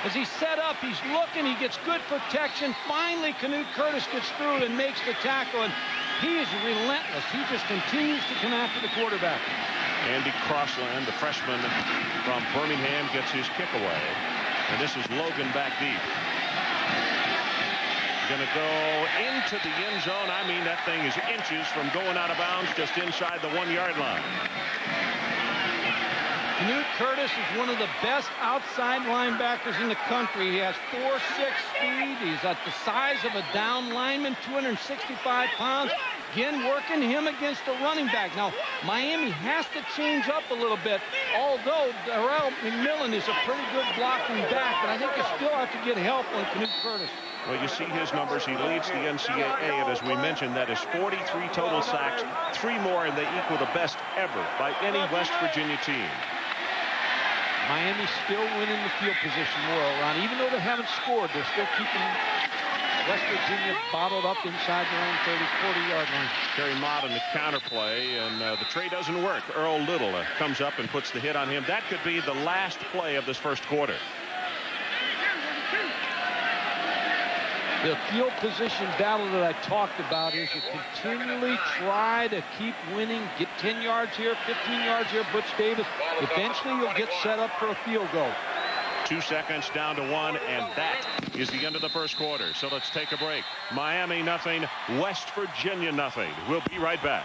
As he's set up, he's looking, he gets good protection. Finally, Canute Curtis gets through and makes the tackle, and he is relentless. He just continues to come after the quarterback. Andy Crossland, the freshman from Birmingham, gets his kick away. And this is Logan back deep. Going to go into the end zone. I mean, that thing is inches from going out of bounds just inside the 1-yard line. Canute Curtis is one of the best outside linebackers in the country. He has 4.6 speed. He's at the size of a down lineman, 265 pounds. Again, working him against the running back. Now, Miami has to change up a little bit, although Darrell McMillan is a pretty good blocking back, but I think you still have to get help on Canute Curtis. Well, you see his numbers. He leads the NCAA, and as we mentioned, that is 43 total sacks, 3 more, and they equal the best ever by any West Virginia team. Miami still winning the field position war, Ron. Even though they haven't scored, they're still keeping West Virginia bottled up inside their own 30, 40-yard line. Terry Mott in the counterplay, and the trey doesn't work. Earl Little comes up and puts the hit on him. That could be the last play of this first quarter. The field position battle that I talked about is you continually try to keep winning, get 10 yards here, 15 yards here, Butch Davis. Eventually you'll get set up for a field goal. 2 seconds down to 1, and that is the end of the first quarter. So let's take a break. Miami nothing, West Virginia nothing. We'll be right back.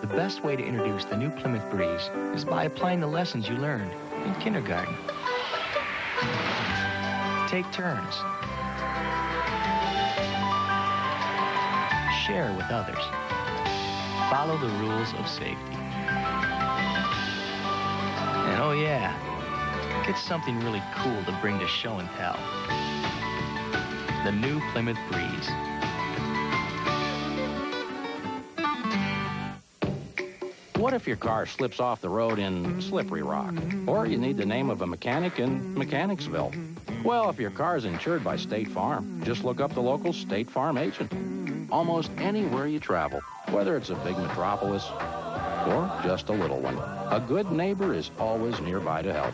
The best way to introduce the new Plymouth Breeze is by applying the lessons you learned in kindergarten. Take turns. Share with others. Follow the rules of safety. And oh yeah, get something really cool to bring to show and tell. The new Plymouth Breeze. What if your car slips off the road in Slippery Rock? Or you need the name of a mechanic in Mechanicsville? Well, if your car's insured by State Farm, just look up the local State Farm agent. Almost anywhere you travel, whether it's a big metropolis or just a little one, a good neighbor is always nearby to help.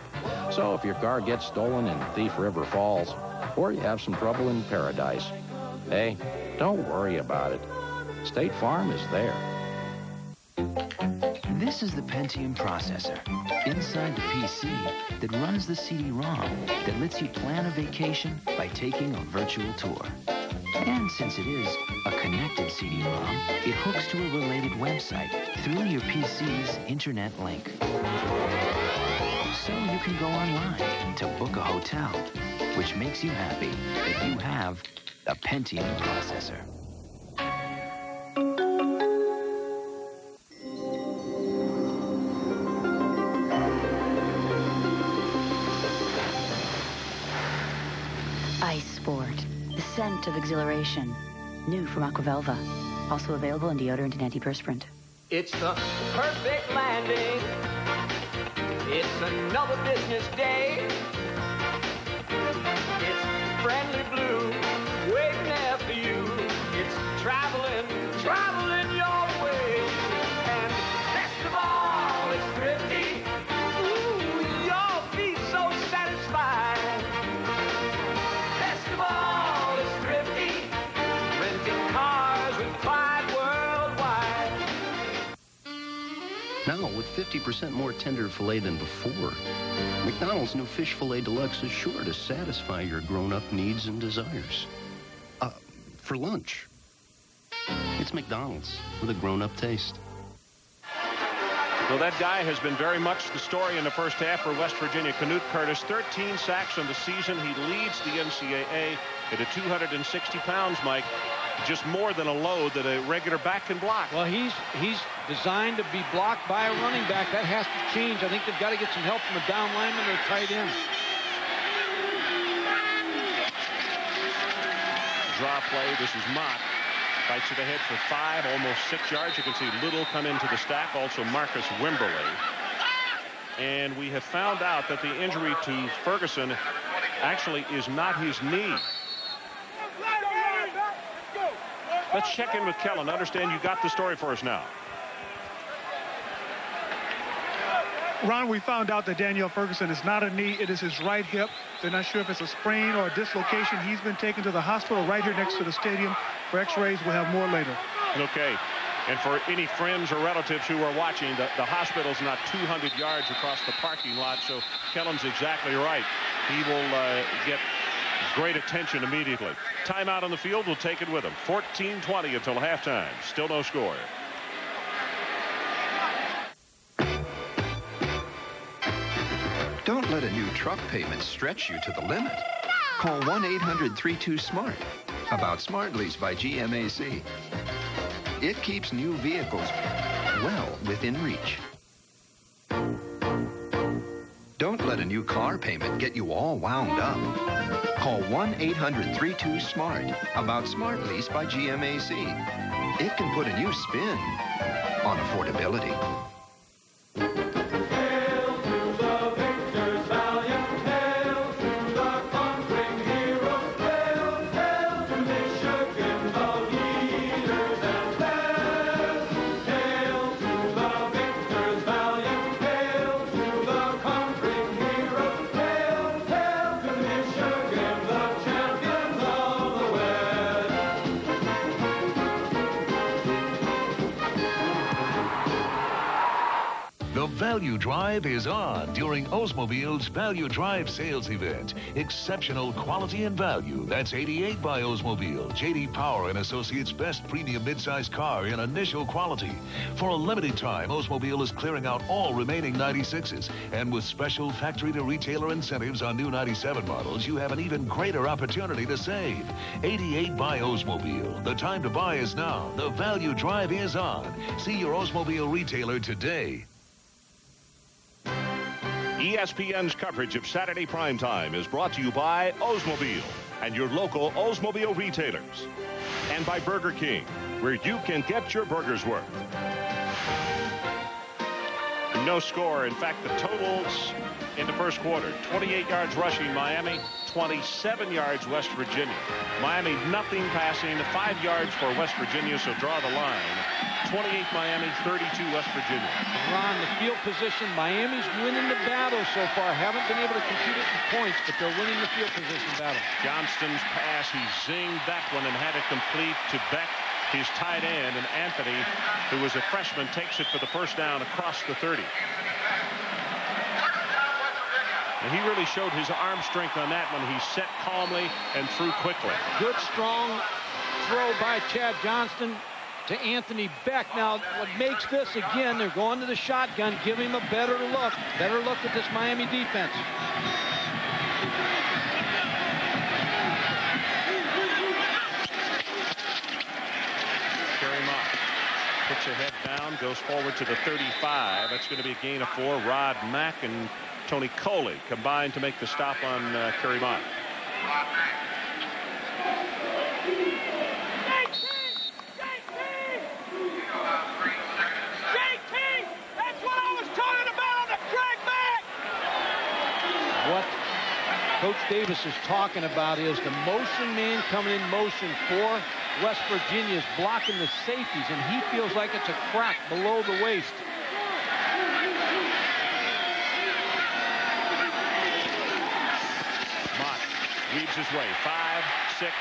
So if your car gets stolen in Thief River Falls, or you have some trouble in Paradise, hey, don't worry about it. State Farm is there. This is the Pentium processor inside the PC that runs the CD-ROM that lets you plan a vacation by taking a virtual tour. And since it is a connected CD-ROM, it hooks to a related website through your PC's internet link. So you can go online to book a hotel, which makes you happy that you have a Pentium processor. Ice Sport, the scent of exhilaration. New from Aquavelva. Also available in deodorant and antiperspirant. It's the perfect landing. It's another business day. It's friendly blue, waiting there for you. It's traveling your way. And best of all, it's thrifty. Ooh, you'll be so satisfied. Best of all, it's thrifty. Renting cars with Clyde worldwide. Now, with 50% more tender filet than before, McDonald's new Fish Filet Deluxe is sure to satisfy your grown-up needs and desires. For lunch. It's McDonald's with a grown-up taste. Well, that guy has been very much the story in the first half for West Virginia. Canute Curtis, 13 sacks on the season. He leads the NCAA at 260 pounds, Mike. Just more than a load that a regular back can block. Well, he's designed to be blocked by a running back. That has to change. I think they've got to get some help from a down lineman or a tight end. Draw play. This is Mott. Fights it ahead for 5, almost 6 yards. You can see Little come into the stack. Also Marcus Wimberly. And we have found out that the injury to Ferguson actually is not his knee. Let's check in with Kellen. Understand you got the story for us now. Ron, we found out that Daniel Ferguson is not a knee. It is his right hip. They're not sure if it's a sprain or a dislocation. He's been taken to the hospital right here next to the stadium for x-rays. We'll have more later. Okay. And for any friends or relatives who are watching, the hospital's not 200 yards across the parking lot, so Kellen's exactly right. He will get great attention immediately. Timeout on the field. We'll take it with him. 14-20 until halftime. Still no score. Don't let a new truck payment stretch you to the limit. Call 1-800-32-SMART about Smart Lease by GMAC. It keeps new vehicles well within reach. Don't let a new car payment get you all wound up. Call 1-800-32-SMART about Smart Lease by GMAC. It can put a new spin on affordability. Value Drive is on during Oldsmobile's Value Drive sales event. Exceptional quality and value. That's 88 by Oldsmobile. J.D. Power and Associates' best premium midsize car in initial quality. For a limited time, Oldsmobile is clearing out all remaining 96s. And with special factory-to-retailer incentives on new 97 models, you have an even greater opportunity to save. 88 by Oldsmobile. The time to buy is now. The Value Drive is on. See your Oldsmobile retailer today. ESPN's coverage of Saturday primetime is brought to you by Oldsmobile and your local Oldsmobile retailers. And by Burger King, where you can get your burger's worth. No score. In fact, the totals in the first quarter. 28 yards rushing Miami, 27 yards West Virginia. Miami nothing passing, 5 yards for West Virginia, so draw the line. 28 Miami, 32 West Virginia. Ron, the field position, Miami's winning the battle so far. Haven't been able to compute it in points, but they're winning the field position battle. Johnston's pass, he zinged that one and had it complete to Beck, his tight end, and Anthony, who was a freshman, takes it for the first down across the 30. And he really showed his arm strength on that one. He set calmly and threw quickly. Good, strong throw by Chad Johnston to Anthony Beck. Now, what makes this, again, they're going to the shotgun, give him a better look at this Miami defense. Kerry Mott puts a head down, goes forward to the 35. That's going to be a gain of 4. Rod Mack and Tony Coley combined to make the stop on Kerry Mott. Davis is talking about is the motion man coming in motion for West Virginia is blocking the safeties, and he feels like it's a crack below the waist. Mott weaves his way. 5, 6,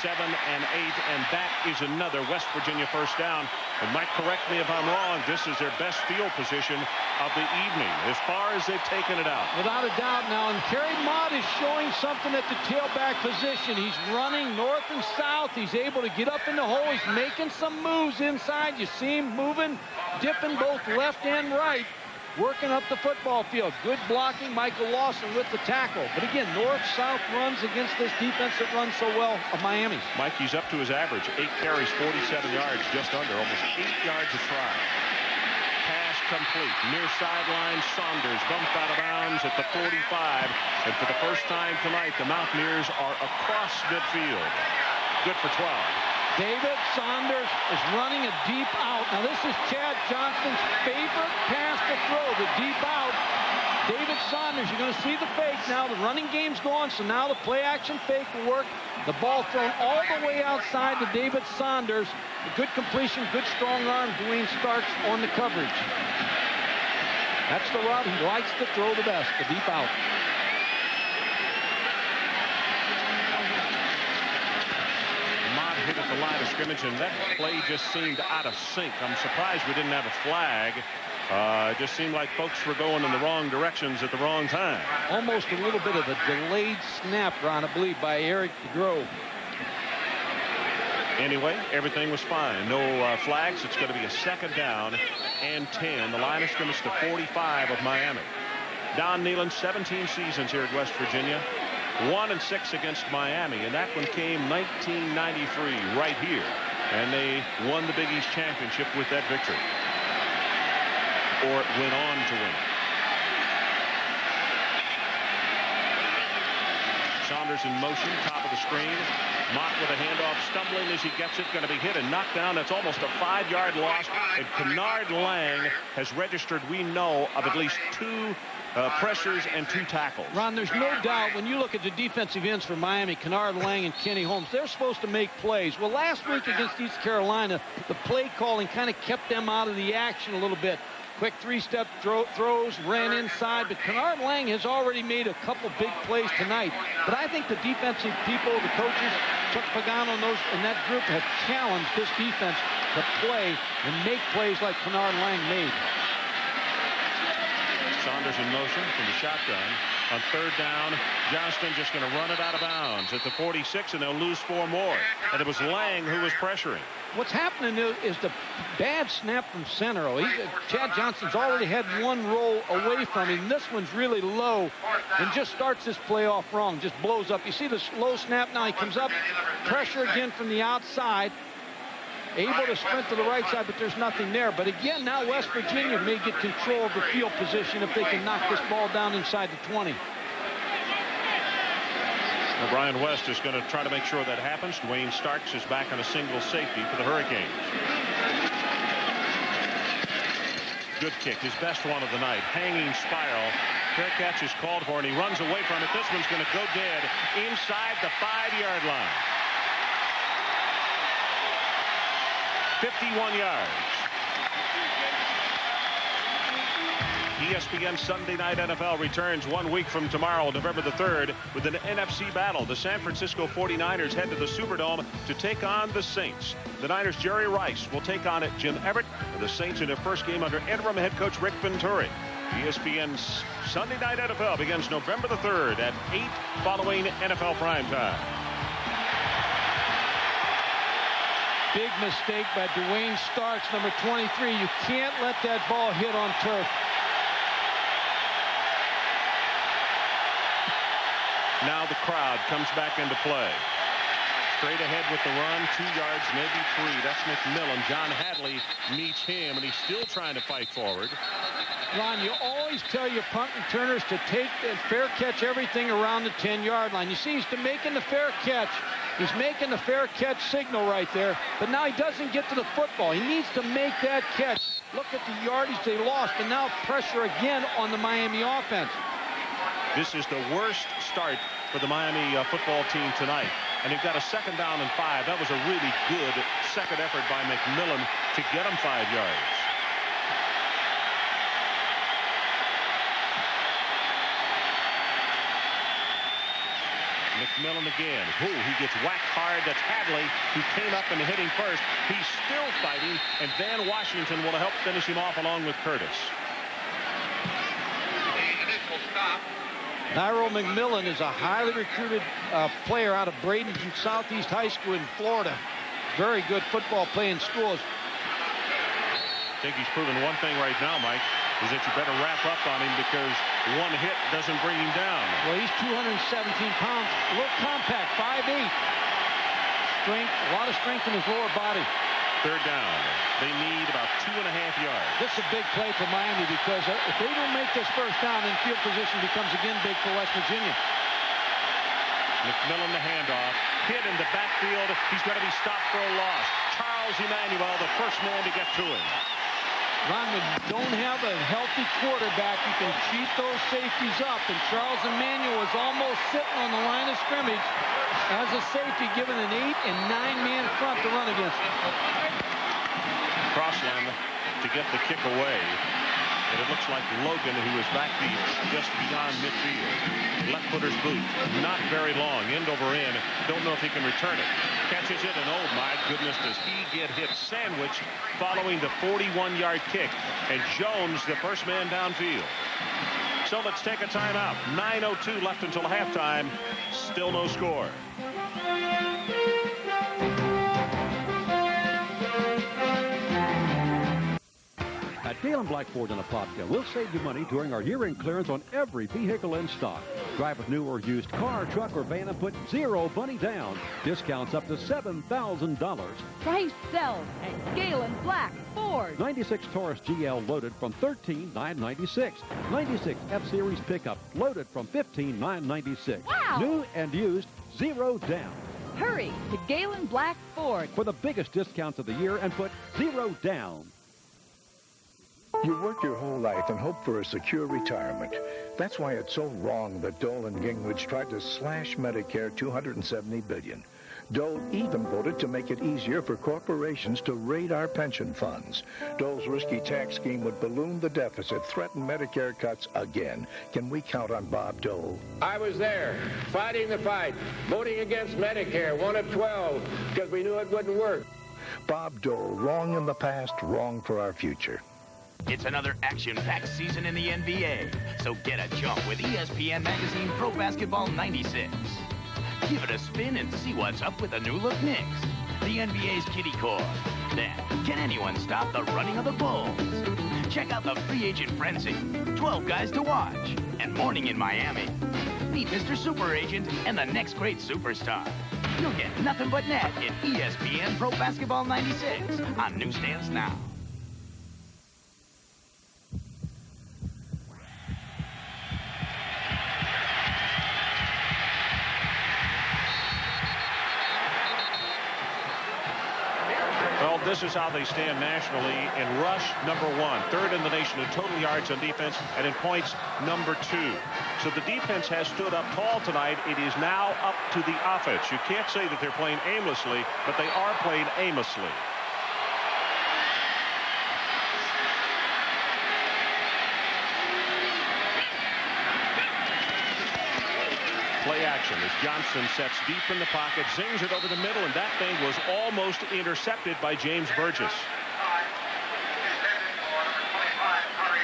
7, and 8, and that is another West Virginia first down. And Mike, correct me if I'm wrong, this is their best field position of the evening as far as they've taken it out. Without a doubt now, and Kerry Mott is showing something at the tailback position. He's running north and south. He's able to get up in the hole. He's making some moves inside. You see him moving, dipping both left and right, working up the football field. Good blocking, Michael Lawson with the tackle. But again, north-south runs against this defense that runs so well of Miami's. Mike, he's up to his average. 8 carries, 47 yards, just under, almost 8 yards a try. Pass complete. Near sideline, Saunders bumped out of bounds at the 45. And for the first time tonight, the Mountaineers are across midfield. Good for 12. David Saunders is running a deep out. Now, this is Chad Johnston's favorite pass to throw, the deep out. David Saunders, you're going to see the fake now. The running game's gone, so now the play-action fake will work. The ball thrown all the way outside to David Saunders. A good completion, good strong arm. Dwayne Starks on the coverage. That's the route he likes to throw the best, the deep out. Hit at the line of scrimmage, and that play just seemed out of sync. I'm surprised we didn't have a flag. It just seemed like folks were going in the wrong directions at the wrong time. Almost a little bit of a delayed snap, Ron, I believe, by Eric DeGrove. Anyway, everything was fine. No flags. It's going to be a second down and 10. The line of scrimmage to 45 of Miami. Don Nehlen, 17 seasons here at West Virginia. 1-6 against Miami, and that one came 1993 right here, and they won the Big East Championship with that victory, or went on to win. Saunders in motion, top of the screen. Mott with a handoff, stumbling as he gets it, going to be hit and knocked down. That's almost a 5-yard loss, and Kennard Lang has registered, we know, of at least 2 pressures and 2 tackles. Ron, there's no doubt when you look at the defensive ends for Miami, Kennard Lang and Kenny Holmes, they're supposed to make plays. Well, last week against East Carolina, the play calling kind of kept them out of the action a little bit. Quick 3-step throws, ran inside, but Kennard Lang has already made a couple big plays tonight. But I think the defensive people, the coaches, Chuck Pagano and that group have challenged this defense to play and make plays like Kennard Lang made. Saunders in motion from the shotgun. On third down, Johnston just going to run it out of bounds at the 46, and they'll lose 4 more. And it was Lang who was pressuring. What's happening is the bad snap from center. Chad Johnston's already had 1 roll away from him. This one's really low and just starts this play off wrong, just blows up. You see the low snap now. He comes up, pressure again from the outside. Able to sprint to the right side, but there's nothing there. But again, now West Virginia may get control of the field position if they can knock this ball down inside the 20. Well, Brian West is going to try to make sure that happens. Dwayne Starks is back on a single safety for the Hurricanes. Good kick, his best one of the night. Hanging spiral. Fair catch is called for, and he runs away from it. This one's going to go dead inside the 5-yard line. 51 yards. ESPN Sunday Night NFL returns 1 week from tomorrow, November the 3rd, with an NFC battle. The San Francisco 49ers head to the Superdome to take on the Saints. The Niners' Jerry Rice will take on Jim Everett, and the Saints in their first game under interim head coach Rick Venturi. ESPN's Sunday Night NFL begins November the 3rd at 8 following NFL primetime. Big mistake by Dwayne Starks, number 23. You can't let that ball hit on turf. Now the crowd comes back into play. Straight ahead with the run, 2 yards, maybe 3. That's McMillan. John Hadley meets him, and he's still trying to fight forward. Ron, you always tell your punt returners to take and fair catch everything around the 10-yard line. You see, he's making the fair catch. He's making the fair catch signal right there, but now he doesn't get to the football. He needs to make that catch. Look at the yardage they lost, and now pressure again on the Miami offense. This is the worst start for the Miami football team tonight. And they've got a 2nd down and 5. That was a really good second effort by McMillan to get him 5 yards. McMillan again. Ooh, he gets whacked hard. That's Hadley, who came up and hit him first. He's still fighting, and Van Washington will help finish him off along with Curtis. Nairo McMillan is a highly recruited player out of Bradenton Southeast High School in Florida. Very good football playing schools. I think he's proven one thing right now, Mike, is that you better wrap up on him because one hit doesn't bring him down. Well, he's 217 pounds, a little compact, 5'8". Strength, a lot of strength in his lower body. 3rd down. They need about 2.5 yards. This is a big play for Miami because if they don't make this 1st down, then field position becomes again big for West Virginia. McMillan the handoff. Hit in the backfield. He's going to be stopped for a loss. Charles Emmanuel, the first man to get to him. Ron, when you don't have a healthy quarterback, you can cheat those safeties up, and Charles Emmanuel was almost sitting on the line of scrimmage as a safety, given an 8- and 9-man front to run against. Crossland to get the kick away. And it looks like Logan, who is back just beyond midfield. Left footer's boot. Not very long. End over end. Don't know if he can return it. Catches it, and oh my goodness, does he get hit sandwich following the 41-yard kick. And Jones, the first man downfield. So let's take a timeout. 9:02 left until halftime. Still no score. At Galen Black Ford in Apopka, we'll save you money during our year-end clearance on every vehicle in stock. Drive a new or used car, truck, or van and put zero money down. Discounts up to $7,000. Price sells at Galen Black Ford. 96 Taurus GL loaded from $13,996. 96 F-Series pickup loaded from $15,996. Wow! New and used, zero down. Hurry to Galen Black Ford for the biggest discounts of the year and put zero down. You work your whole life and hope for a secure retirement. That's why it's so wrong that Dole and Gingrich tried to slash Medicare $270 billion. Dole even voted to make it easier for corporations to raid our pension funds. Dole's risky tax scheme would balloon the deficit, threaten Medicare cuts again. Can we count on Bob Dole? I was there, fighting the fight, voting against Medicare, 1 of 12, because we knew it wouldn't work. Bob Dole, wrong in the past, wrong for our future. It's another action-packed season in the NBA, so get a jump with ESPN Magazine Pro Basketball 96. Give it a spin and see what's up with the new look Knicks, the NBA's Kitty Core. Then, can anyone stop the running of the Bulls? Check out the free agent frenzy, 12 guys to watch, and Morning in Miami. Meet Mr. Super Agent and the next great superstar. You'll get nothing but net in ESPN Pro Basketball 96 on newsstands now. This is how they stand nationally in rush number 1, 3rd in the nation in total yards on defense, and in points number 2. So the defense has stood up tall tonight. It is now up to the offense. You can't say that they're playing aimlessly, but they are playing aimlessly. Play action as Johnson sets deep in the pocket, zings it over the middle, and that thing was almost intercepted by James Burgess.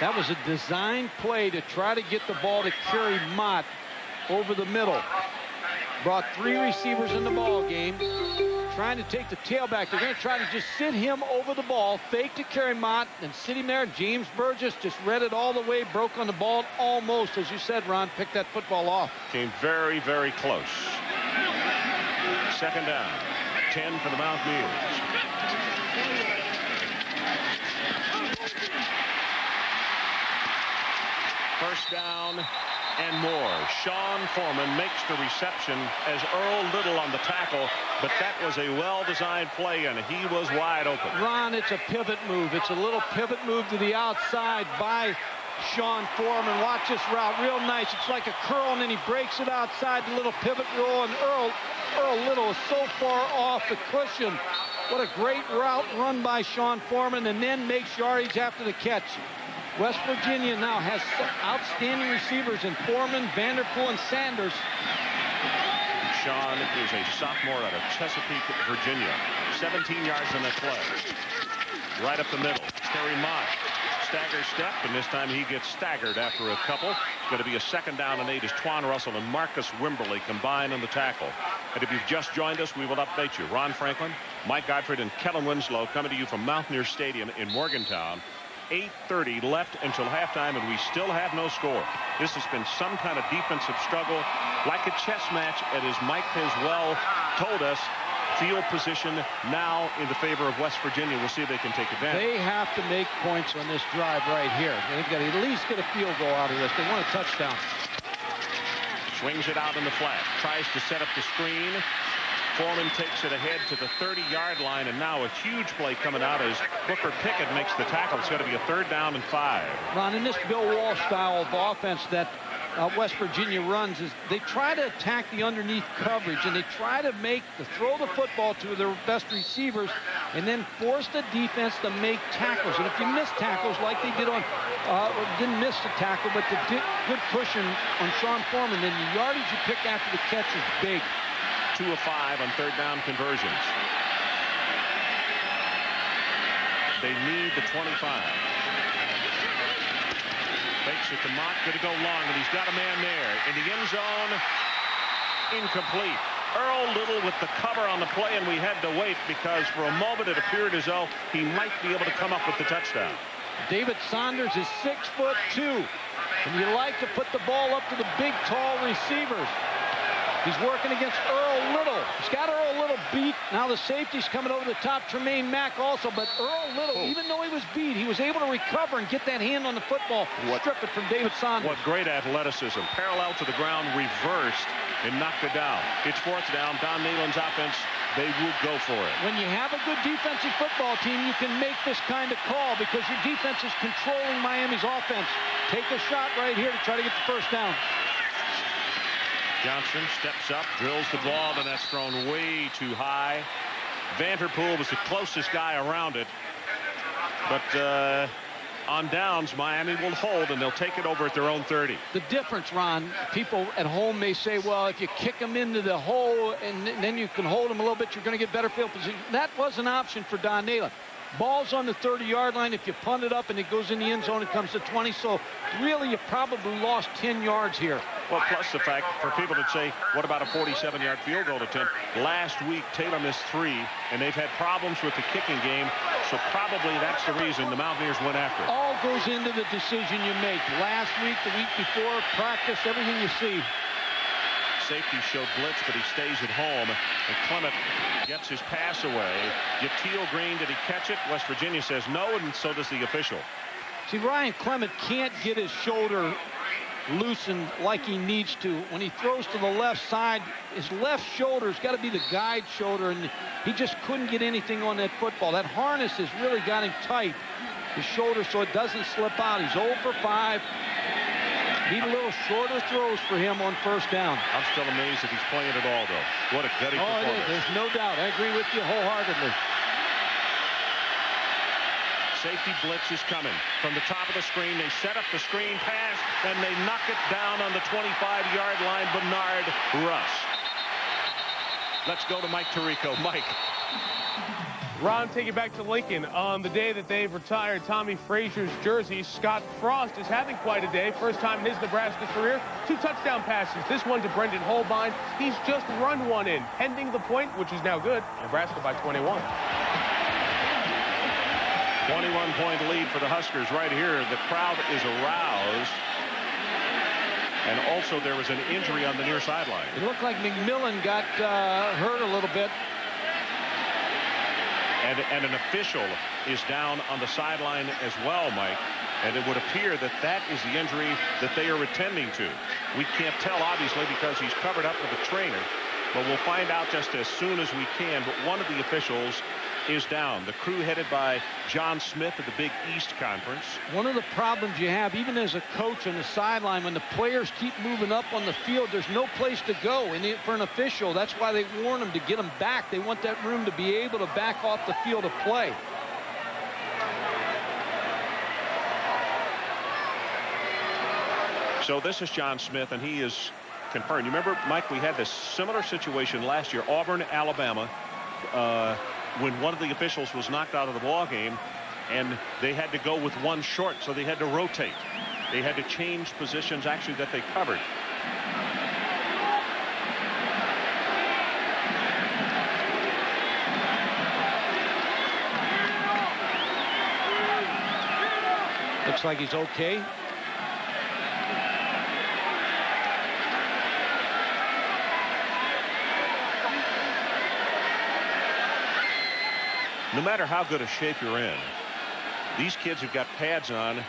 That was a design play to try to get the ball to Kerry Mott over the middle. Brought 3 receivers in the ball game, trying to take the tailback. They're going to try to just sit him over the ball, fake to Kerry Mott, and sit him there. James Burgess just read it all the way, broke on the ball, almost, as you said, Ron, picked that football off. Came very, very close. 2nd down, 10 for the Mountaineers. First down and more. Sean Foreman makes the reception as Earl Little on the tackle, but that was a well-designed play, and he was wide open. Ron, it's a pivot move. It's a little pivot move to the outside by Sean Foreman. Watch this route, real nice. It's like a curl, and then he breaks it outside the little pivot roll, and Earl Little is so far off the cushion. What a great route run by Sean Foreman, and then makes yardage after the catch. West Virginia now has outstanding receivers in Foreman, Vanderpool, and Sanders. Sean is a sophomore out of Chesapeake, Virginia. 17 yards on that play. Right up the middle. Tremain Mack. Stagger step, and this time he gets staggered after a couple. It's going to be a 2nd down and 8 as Twan Russell and Marcus Wimberly combine on the tackle. And if you've just joined us, we will update you. Ron Franklin, Mike Gottfried, and Kellen Winslow coming to you from Mountaineers Stadium in Morgantown. 8:30 left until halftime, and we still have no score. This has been some kind of defensive struggle, like a chess match, and as Mike has well told us, field position now in the favor of West Virginia. We'll see if they can take advantage. They have to make points on this drive right here. They've got to at least get a field goal out of this. They want a touchdown. Swings it out in the flat. Tries to set up the screen. Foreman takes it ahead to the 30-yard line, and now a huge play coming out as Booker Pickett makes the tackle. It's going to be a 3rd down and 5. Ron, in this Bill Walsh style of offense that West Virginia runs, is they try to attack the underneath coverage, and they try to throw the football to their best receivers and then force the defense to make tackles. And if you miss tackles like they did on, didn't miss the tackle, but the good cushion on Sean Foreman, then the yardage you pick after the catch is big. 2 of 5 on 3rd down conversions. They need the 25. Fakes it to Mott, going to go long, and he's got a man there. In the end zone, incomplete. Earl Little with the cover on the play, and we had to wait because for a moment it appeared as though he might be able to come up with the touchdown. David Saunders is 6'2", and you like to put the ball up to the big, tall receivers. He's working against Earl Little. He's got Earl Little beat. Now the safety's coming over the top. Tremain Mack also. But Earl Little, even though he was beat, he was able to recover and get that hand on the football. Strip it from David Saunders. What great athleticism. Parallel to the ground, reversed, and knocked it down. It's 4th down. Don Nehlen's offense, they will go for it. When you have a good defensive football team, you can make this kind of call because your defense is controlling Miami's offense. Take a shot right here to try to get the 1st down. Johnson steps up, drills the ball, and that's thrown way too high. Vanderpool was the closest guy around it. But on downs, Miami will hold, and they'll take it over at their own 30. The difference, Ron, people at home may say, well, if you kick them into the hole and then you can hold them a little bit, you're going to get better field position. That was an option for Don Nehlen. Ball's on the 30-yard line. If you punt it up and it goes in the end zone, it comes to 20. So really, you probably lost 10 yards here. Well, plus the fact for people that say, what about a 47-yard field goal attempt? Last week, Taylor missed 3, and they've had problems with the kicking game. So probably that's the reason the Mountaineers went after it. All goes into the decision you make. Last week, the week before, practice, everything you see. Safety showed blitz, but he stays at home. And Clement gets his pass away. Yatil Green, did he catch it? West Virginia says no, and so does the official. See, Ryan Clement can't get his shoulder loosened like he needs to. When he throws to the left side, his left shoulder's got to be the guide shoulder, and he just couldn't get anything on that football. That harness has really got him tight, his shoulder, so it doesn't slip out. He's 0 for 5. Need a little shorter throws for him on 1st down. I'm still amazed that he's playing at all, though. What a gutty performance. There's no doubt. I agree with you wholeheartedly. Safety blitz is coming. From the top of the screen, they set up the screen pass, and they knock it down on the 25-yard line. Bernard Russ. Let's go to Mike Tirico. Mike. Ron, take it back to Lincoln. On the day that they've retired Tommy Frazier's jersey, Scott Frost is having quite a day. First time in his Nebraska career. 2 touchdown passes. This one to Brendan Holbein. He's just run one in, pending the point, which is now good. Nebraska by 21. 21-point lead for the Huskers right here. The crowd is aroused. And also there was an injury on the near sideline. It looked like McMillan got hurt a little bit. And an official is down on the sideline as well, Mike. And it would appear that that is the injury that they are attending to. We can't tell, obviously, because he's covered up with a trainer. But we'll find out just as soon as we can. But one of the officials is down. The crew headed by John Smith of the Big East Conference. One of the problems you have, even as a coach on the sideline, when the players keep moving up on the field, there's no place to go. And for an official, that's why they warn them to get them back. They want that room to be able to back off the field of play. So this is John Smith, and he is confirmed. You remember, Mike, we had this similar situation last year, Auburn, Alabama, when one of the officials was knocked out of the ball game, and they had to go with one short, so they had to rotate. They had to change positions, actually, that they covered. Looks like he's okay. No matter how good a shape you're in, these kids have got pads on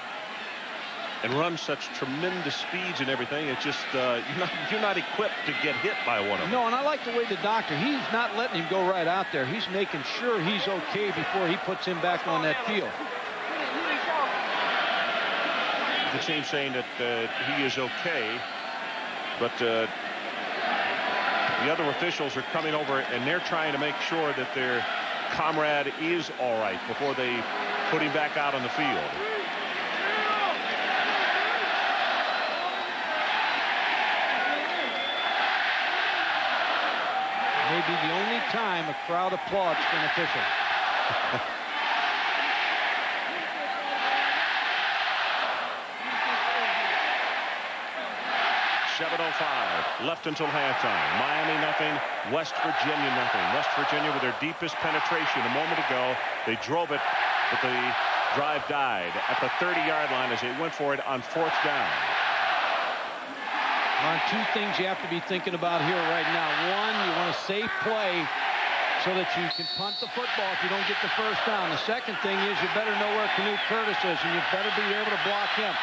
and run such tremendous speeds and everything. It's just you're not equipped to get hit by one of them. No, and I like the way the doctor, he's not letting him go right out there. He's making sure he's okay before he puts him back on that field. The team saying that he is okay, but the other officials are coming over and they're trying to make sure that their comrade is all right before they put him back out on the field. Maybe the only time a crowd applauds for an official. 7:05 left until halftime. Miami nothing, West Virginia nothing. West Virginia with their deepest penetration a moment ago. They drove it, but the drive died at the 30-yard line as they went for it on 4th down. On two things you have to be thinking about here right now. One, you want a safe play so that you can punt the football if you don't get the first down. The second thing is you better know where Canute Curtis is, and you better be able to block him.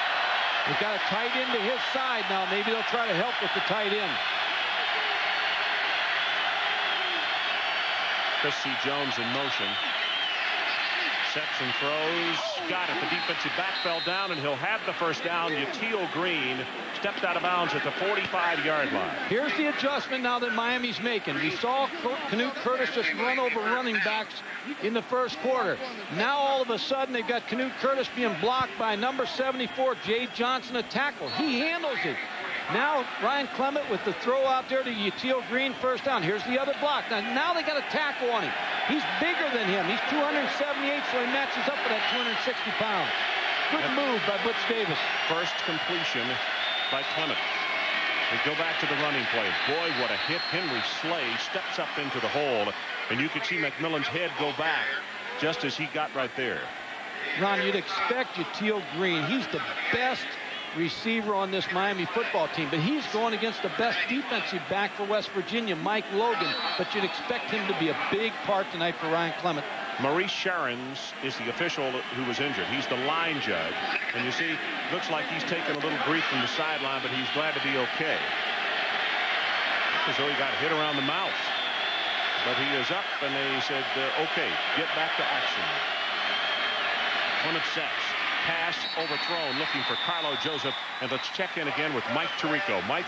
We've got a tight end to his side now. Maybe they'll try to help with the tight end. Chris C. Jones in motion. Sets and throws. Got it. The defensive back fell down, and he'll have the first down. Yateel Green stepped out of bounds at the 45-yard line. Here's the adjustment now that Miami's making. We saw Canute Curtis just run over running backs in the first quarter. Now all of a sudden they've got Canute Curtis being blocked by number 74, Jay Johnson, a tackle. He handles it. Now Ryan Clement with the throw out there to Yateel Green, first down. Here's the other block. Now they got a tackle on him. He's bigger than him. He's 278, so he matches up with that 260 pounds. Good move by Butch Davis. First completion by Clement. They go back to the running play. Boy, what a hit. Henry Slay steps up into the hole, and you could see McMillan's head go back just as he got right there. Ron, you'd expect Yateel Green. He's the best receiver on this Miami football team, but he's going against the best defensive back for West Virginia, Mike Logan, but you'd expect him to be a big part tonight for Ryan Clement. Maurice Sharons is the official who was injured. He's the line judge, and you see, looks like he's taking a little grief from the sideline, but he's glad to be okay. As though he got hit around the mouth, but he is up, and they said, okay, get back to action. Clement sets. Pass overthrown, looking for Carlo Joseph, and let's check in again with Mike Tirico. Mike?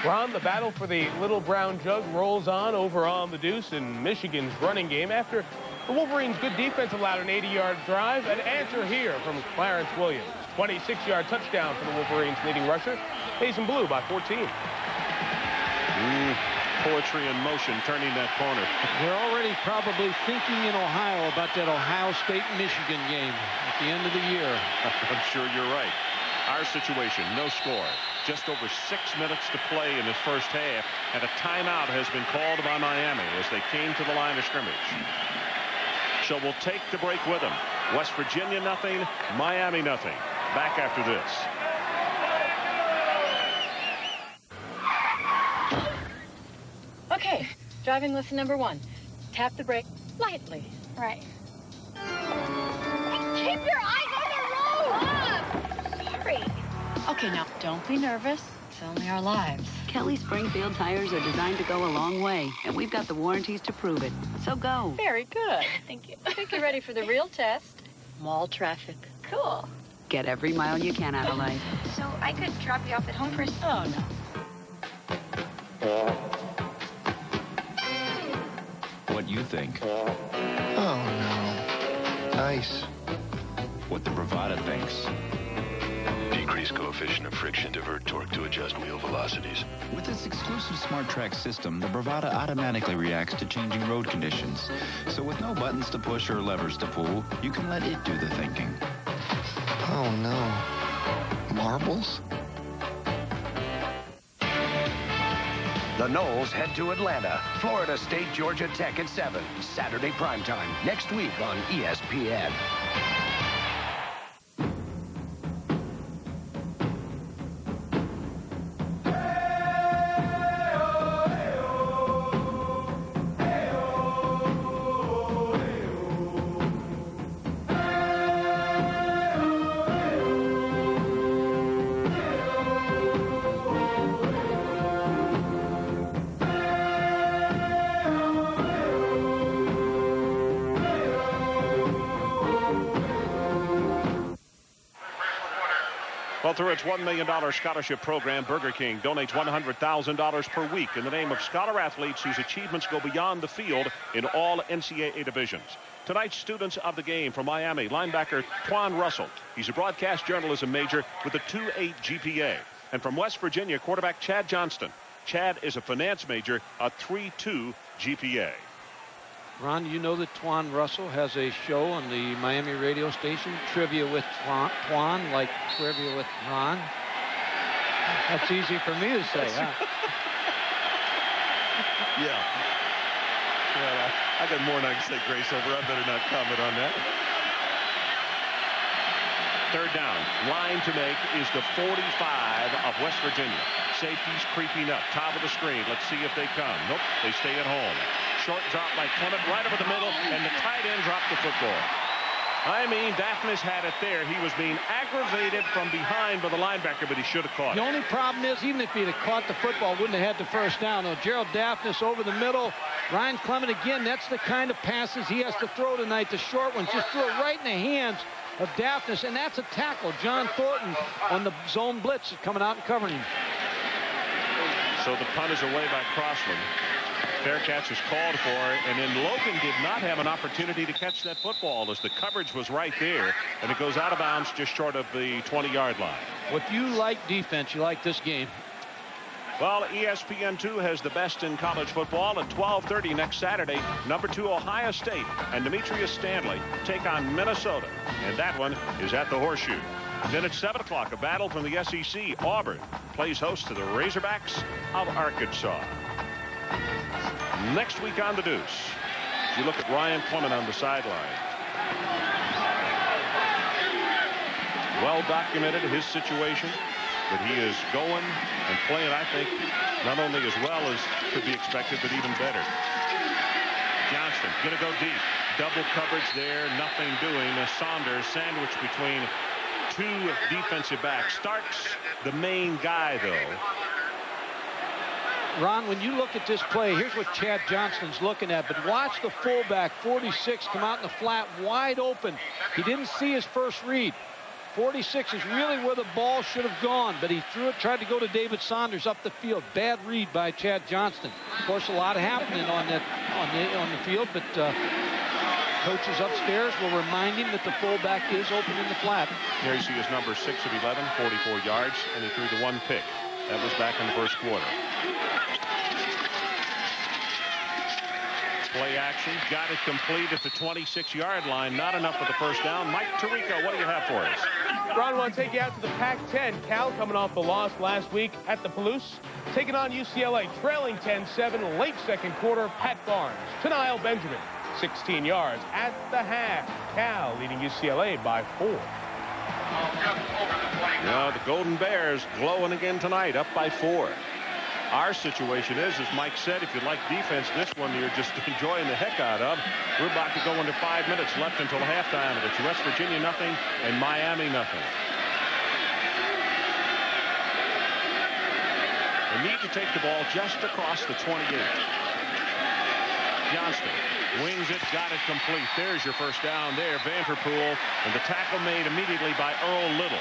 Ron, the battle for the Little Brown Jug rolls on over on the Deuce in Michigan's running game after the Wolverines' good defense allowed an 80-yard drive. An answer here from Clarence Williams. 26-yard touchdown for the Wolverines' leading rusher. Mason Blue by 14. Poetry in motion, turning that corner. They're already probably thinking in Ohio about that Ohio State-Michigan game at the end of the year. I'm sure you're right. Our situation, no score. Just over 6 minutes to play in this first half, and a timeout has been called by Miami as they came to the line of scrimmage. So we'll take the break with them. West Virginia nothing, Miami nothing. Back after this. Okay, driving lesson number 1. Tap the brake lightly. Right. Keep your eyes on the road! Sorry. Okay, now don't be nervous. only our lives. Kelly Springfield tires are designed to go a long way, and we've got the warranties to prove it. So go. Very good. Thank you. I think you're ready for the real test. Mall traffic. Cool. Get every mile you can out of life. So I could drop you off at home first? Oh, no. What you think? Oh, no. Nice. What the Bravada thinks. Decrease coefficient of friction, divert torque to adjust wheel velocities. With its exclusive Smart Track system, the Bravada automatically reacts to changing road conditions. So with no buttons to push or levers to pull, you can let it do the thinking. Oh, no. Marbles? The Noles head to Atlanta. Florida State, Georgia Tech at 7. Saturday primetime. Next week on ESPN. Well, through its $1 million scholarship program, Burger King donates $100,000 per week in the name of scholar athletes whose achievements go beyond the field in all NCAA divisions. Tonight's students of the game from Miami, linebacker Twan Russell. He's a broadcast journalism major with a 2.8 GPA. And from West Virginia, quarterback Chad Johnston. Chad is a finance major, a 3.2 GPA. Ron, you know that Twan Russell has a show on the Miami radio station, Trivia with Twan, like Trivia with Ron. That's easy for me to say, huh? Yeah. Well, I got more than I can say grace over. I better not comment on that. Third down. Line to make is the 45 of West Virginia. Safeties creeping up. Top of the screen. Let's see if they come. Nope. They stay at home. Short drop by Clement right over the middle, and the tight end dropped the football. I mean, Daphnis had it there. He was being aggravated from behind by the linebacker, but he should have caught it. The only problem is, even if he'd have caught the football, wouldn't have had the first down. Though Gerald Daphnis over the middle. Ryan Clement, again, that's the kind of passes he has to throw tonight, the short ones. Just throw it right in the hands of Daphnis, and that's a tackle. John Thornton on the zone blitz coming out and covering him. So the punt is away by Crossland. Fair catch is called for, and then Logan did not have an opportunity to catch that football as the coverage was right there, and it goes out of bounds just short of the 20-yard line. If you like defense, you like this game. Well, ESPN2 has the best in college football at 12:30 next Saturday. Number 2 Ohio State and Demetrius Stanley take on Minnesota, and that one is at the Horseshoe. Then at 7 o'clock, a battle from the SEC. Auburn plays host to the Razorbacks of Arkansas. Next week on the Deuce, you look at Ryan Clement on the sideline. Well documented his situation, but he is going and playing, I think, not only as well as could be expected, but even better. Johnston going to go deep. Double coverage there, nothing doing. Saunders sandwiched between two defensive backs. Starks, the main guy, though. Ron, when you look at this play, here's what Chad Johnston's looking at, but watch the fullback, 46, come out in the flat, wide open. He didn't see his first read. 46 is really where the ball should have gone, but he threw it, tried to go to David Saunders up the field. Bad read by Chad Johnston. Of course, a lot happening on the field, but coaches upstairs will remind him that the fullback is open in the flat. Here you see his number 6 of 11, 44 yards, and he threw the one pick. That was back in the first quarter. Play action, got it complete at the 26-yard line. Not enough for the first down. Mike Tirico, what do you have for us? Ron, I want to take you out to the Pac-10. Cal coming off the loss last week at the Palouse, taking on UCLA, trailing 10-7, late second quarter. Pat Barnes to Niall Benjamin, 16 yards at the half. Cal leading UCLA by 4. Yeah, the Golden Bears glowing again tonight, up by 4. Our situation is, as Mike said, if you like defense, this one you're just enjoying the heck out of. We're about to go into 5 minutes left until halftime. It's West Virginia nothing and Miami nothing. They need to take the ball just across the 28. Johnston wings it, got it complete. There's your first down there, Vanderpool, and the tackle made immediately by Earl Little.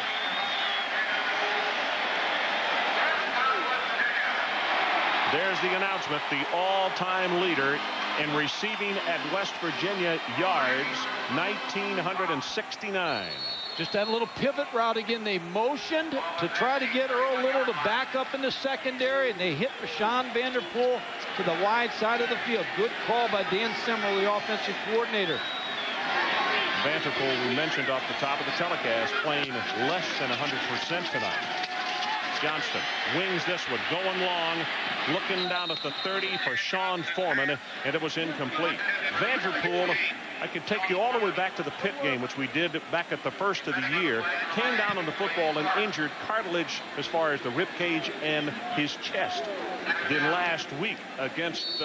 There's the announcement, the all-time leader in receiving at West Virginia yards, 1,969. Just that little pivot route again. They motioned to try to get Earl Little to back up in the secondary, and they hit Rashawn Vanderpool to the wide side of the field. Good call by Dan Semrel, the offensive coordinator. Vanderpool, we mentioned off the top of the telecast, playing less than 100% tonight. Johnston wings this one, going long, looking down at the 30 for Sean Foreman, and it was incomplete. Vanderpool, I could take you all the way back to the Pitt game, which we did back at the first of the year, came down on the football and injured cartilage as far as the rib cage and his chest. Then last week against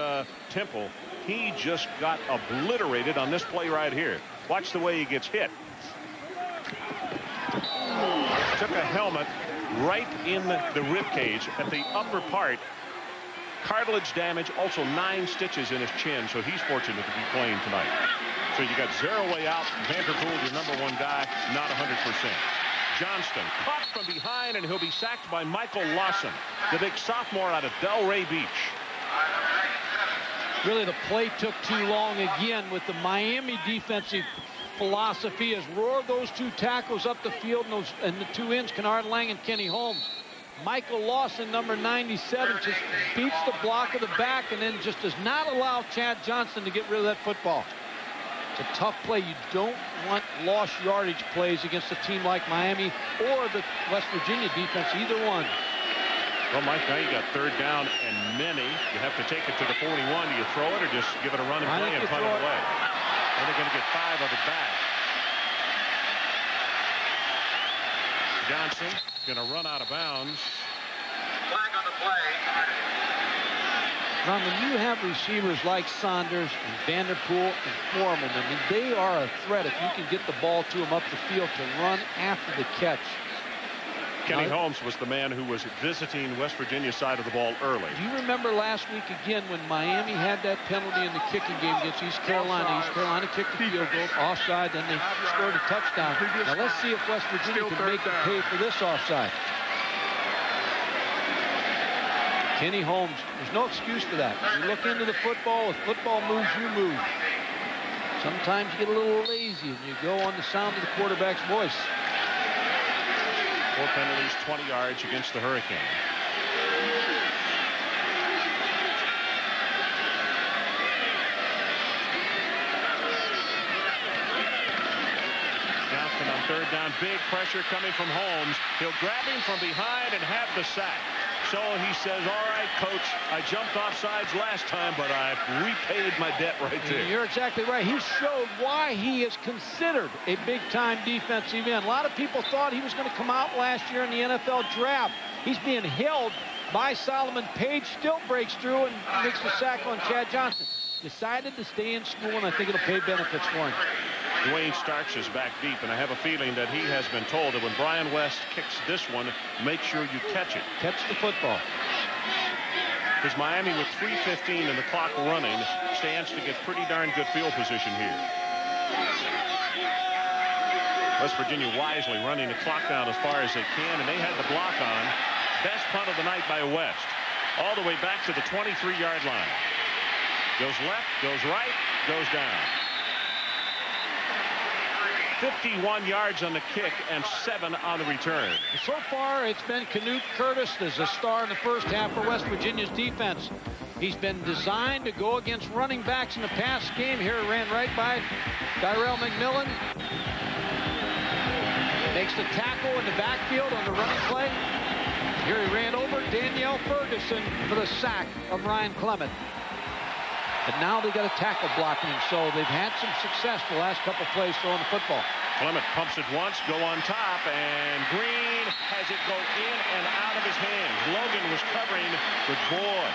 Temple, he just got obliterated on this play right here. Watch the way he gets hit. Took a helmet right in the rib cage at the upper part. Cartilage damage, also 9 stitches in his chin, so he's fortunate to be playing tonight. So you got Zeraway out, Vanderpool, your #1 guy, not 100%. Johnston caught from behind, and he'll be sacked by Michael Lawson, the big sophomore out of Delray Beach. Really, the play took too long again with the Miami defensive philosophy has roared those 2 tackles up the field, and the 2 ends, Kennard Lang and Kenny Holmes. Michael Lawson, number 97, just beats the block of the back and then just does not allow Chad Johnston to get rid of that football. It's a tough play. You don't want lost yardage plays against a team like Miami or the West Virginia defense, either one. Well, Mike, now you got 3rd down and many. You have to take it to the 41. Do you throw it or just give it a run and play and punt it away? And they're going to get 5 of it back. Johnson going to run out of bounds. Flag on the play. Now, when you have receivers like Saunders and Vanderpool and Foreman, I mean, they are a threat if you can get the ball to them up the field to run after the catch. Kenny Holmes was the man who was visiting West Virginia's side of the ball early. Do you remember last week again when Miami had that penalty in the kicking game against East Carolina? East Carolina kicked the field goal, offside, then they scored a touchdown. Now let's see if West Virginia can make them pay for this offside. Kenny Holmes, there's no excuse for that. You look into the football, if football moves, you move. Sometimes you get a little lazy and you go on the sound of the quarterback's voice. 4 penalties, 20 yards against the Hurricane. Johnson on 3rd down. Big pressure coming from Holmes. He'll grab him from behind and have the sack. So he says, all right, coach, I jumped off sides last time, but I've repaid my debt right there. You're exactly right. He showed why he is considered a big-time defensive end. A lot of people thought he was going to come out last year in the NFL draft. He's being held by Solomon Page, still breaks through and makes the sack on Chad Johnson. Decided to stay in school, and I think it'll pay benefits for him. Dwayne Starks is back deep, and I have a feeling that he has been told that when Brian West kicks this one, make sure you catch it. Catch the football. Because Miami, with 3:15 and the clock running, stands to get pretty darn good field position here. West Virginia wisely running the clock down as far as they can, and they had the block on. Best punt of the night by West. All the way back to the 23-yard line. Goes left, goes right, goes down. 51 yards on the kick and 7 on the return. So far, it's been Canute Curtis as a star in the first half for West Virginia's defense. He's been designed to go against running backs in the past game. Here it ran right by Tyrell McMillan. Makes the tackle in the backfield on the running play. Here he ran over Danielle Ferguson for the sack of Ryan Clement. But now they got a tackle blocking him, so they've had some success the last couple plays throwing the football. Clement pumps it once, go on top, and Green has it go in and out of his hands. Logan was covering, but boy,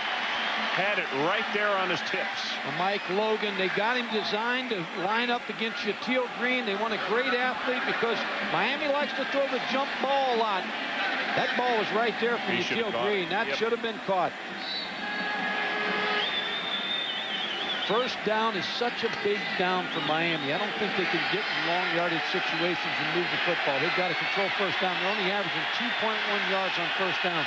had it right there on his tips. Well, Mike Logan, they got him designed to line up against Shatil Green. They want a great athlete because Miami likes to throw the jump ball a lot. That ball was right there for Teal Green. That should have been caught. First down is such a big down for Miami. I don't think they can get in long yardage situations and move the football. They've got to control first down. They're only averaging 2.1 yards on first down.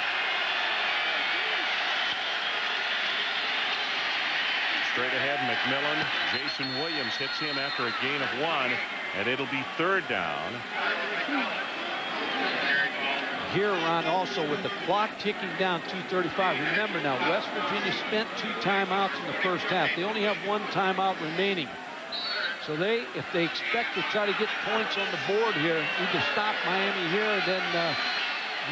Straight ahead, McMillan. Jason Williams hits him after a gain of 1, and it'll be 3rd down. Here, Ron, also with the clock ticking down, 2:35. Remember now, West Virginia spent 2 timeouts in the first half. They only have 1 timeout remaining. So if they expect to try to get points on the board here, need to stop Miami here and then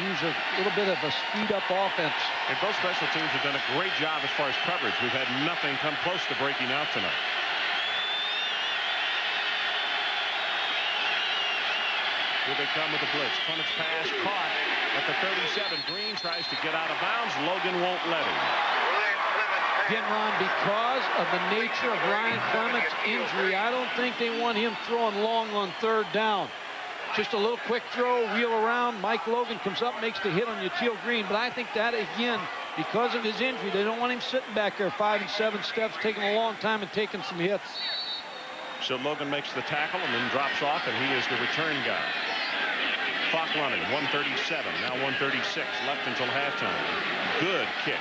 use a little bit of a speed-up offense. And both special teams have done a great job as far as coverage. We've had nothing come close to breaking out tonight. Here they come with the blitz. Clement's pass caught at the 37. Green tries to get out of bounds. Logan won't let him. Again, Ron, because of the nature of Ryan Clement's injury, I don't think they want him throwing long on 3rd down. Just a little quick throw, wheel around. Mike Logan comes up, makes the hit on Teal Green. But I think that, again, because of his injury, they don't want him sitting back there 5 and 7 steps, taking a long time and taking some hits. So Logan makes the tackle and then drops off, and he is the return guy. Clock running, 137, now 136, left until halftime. Good kick.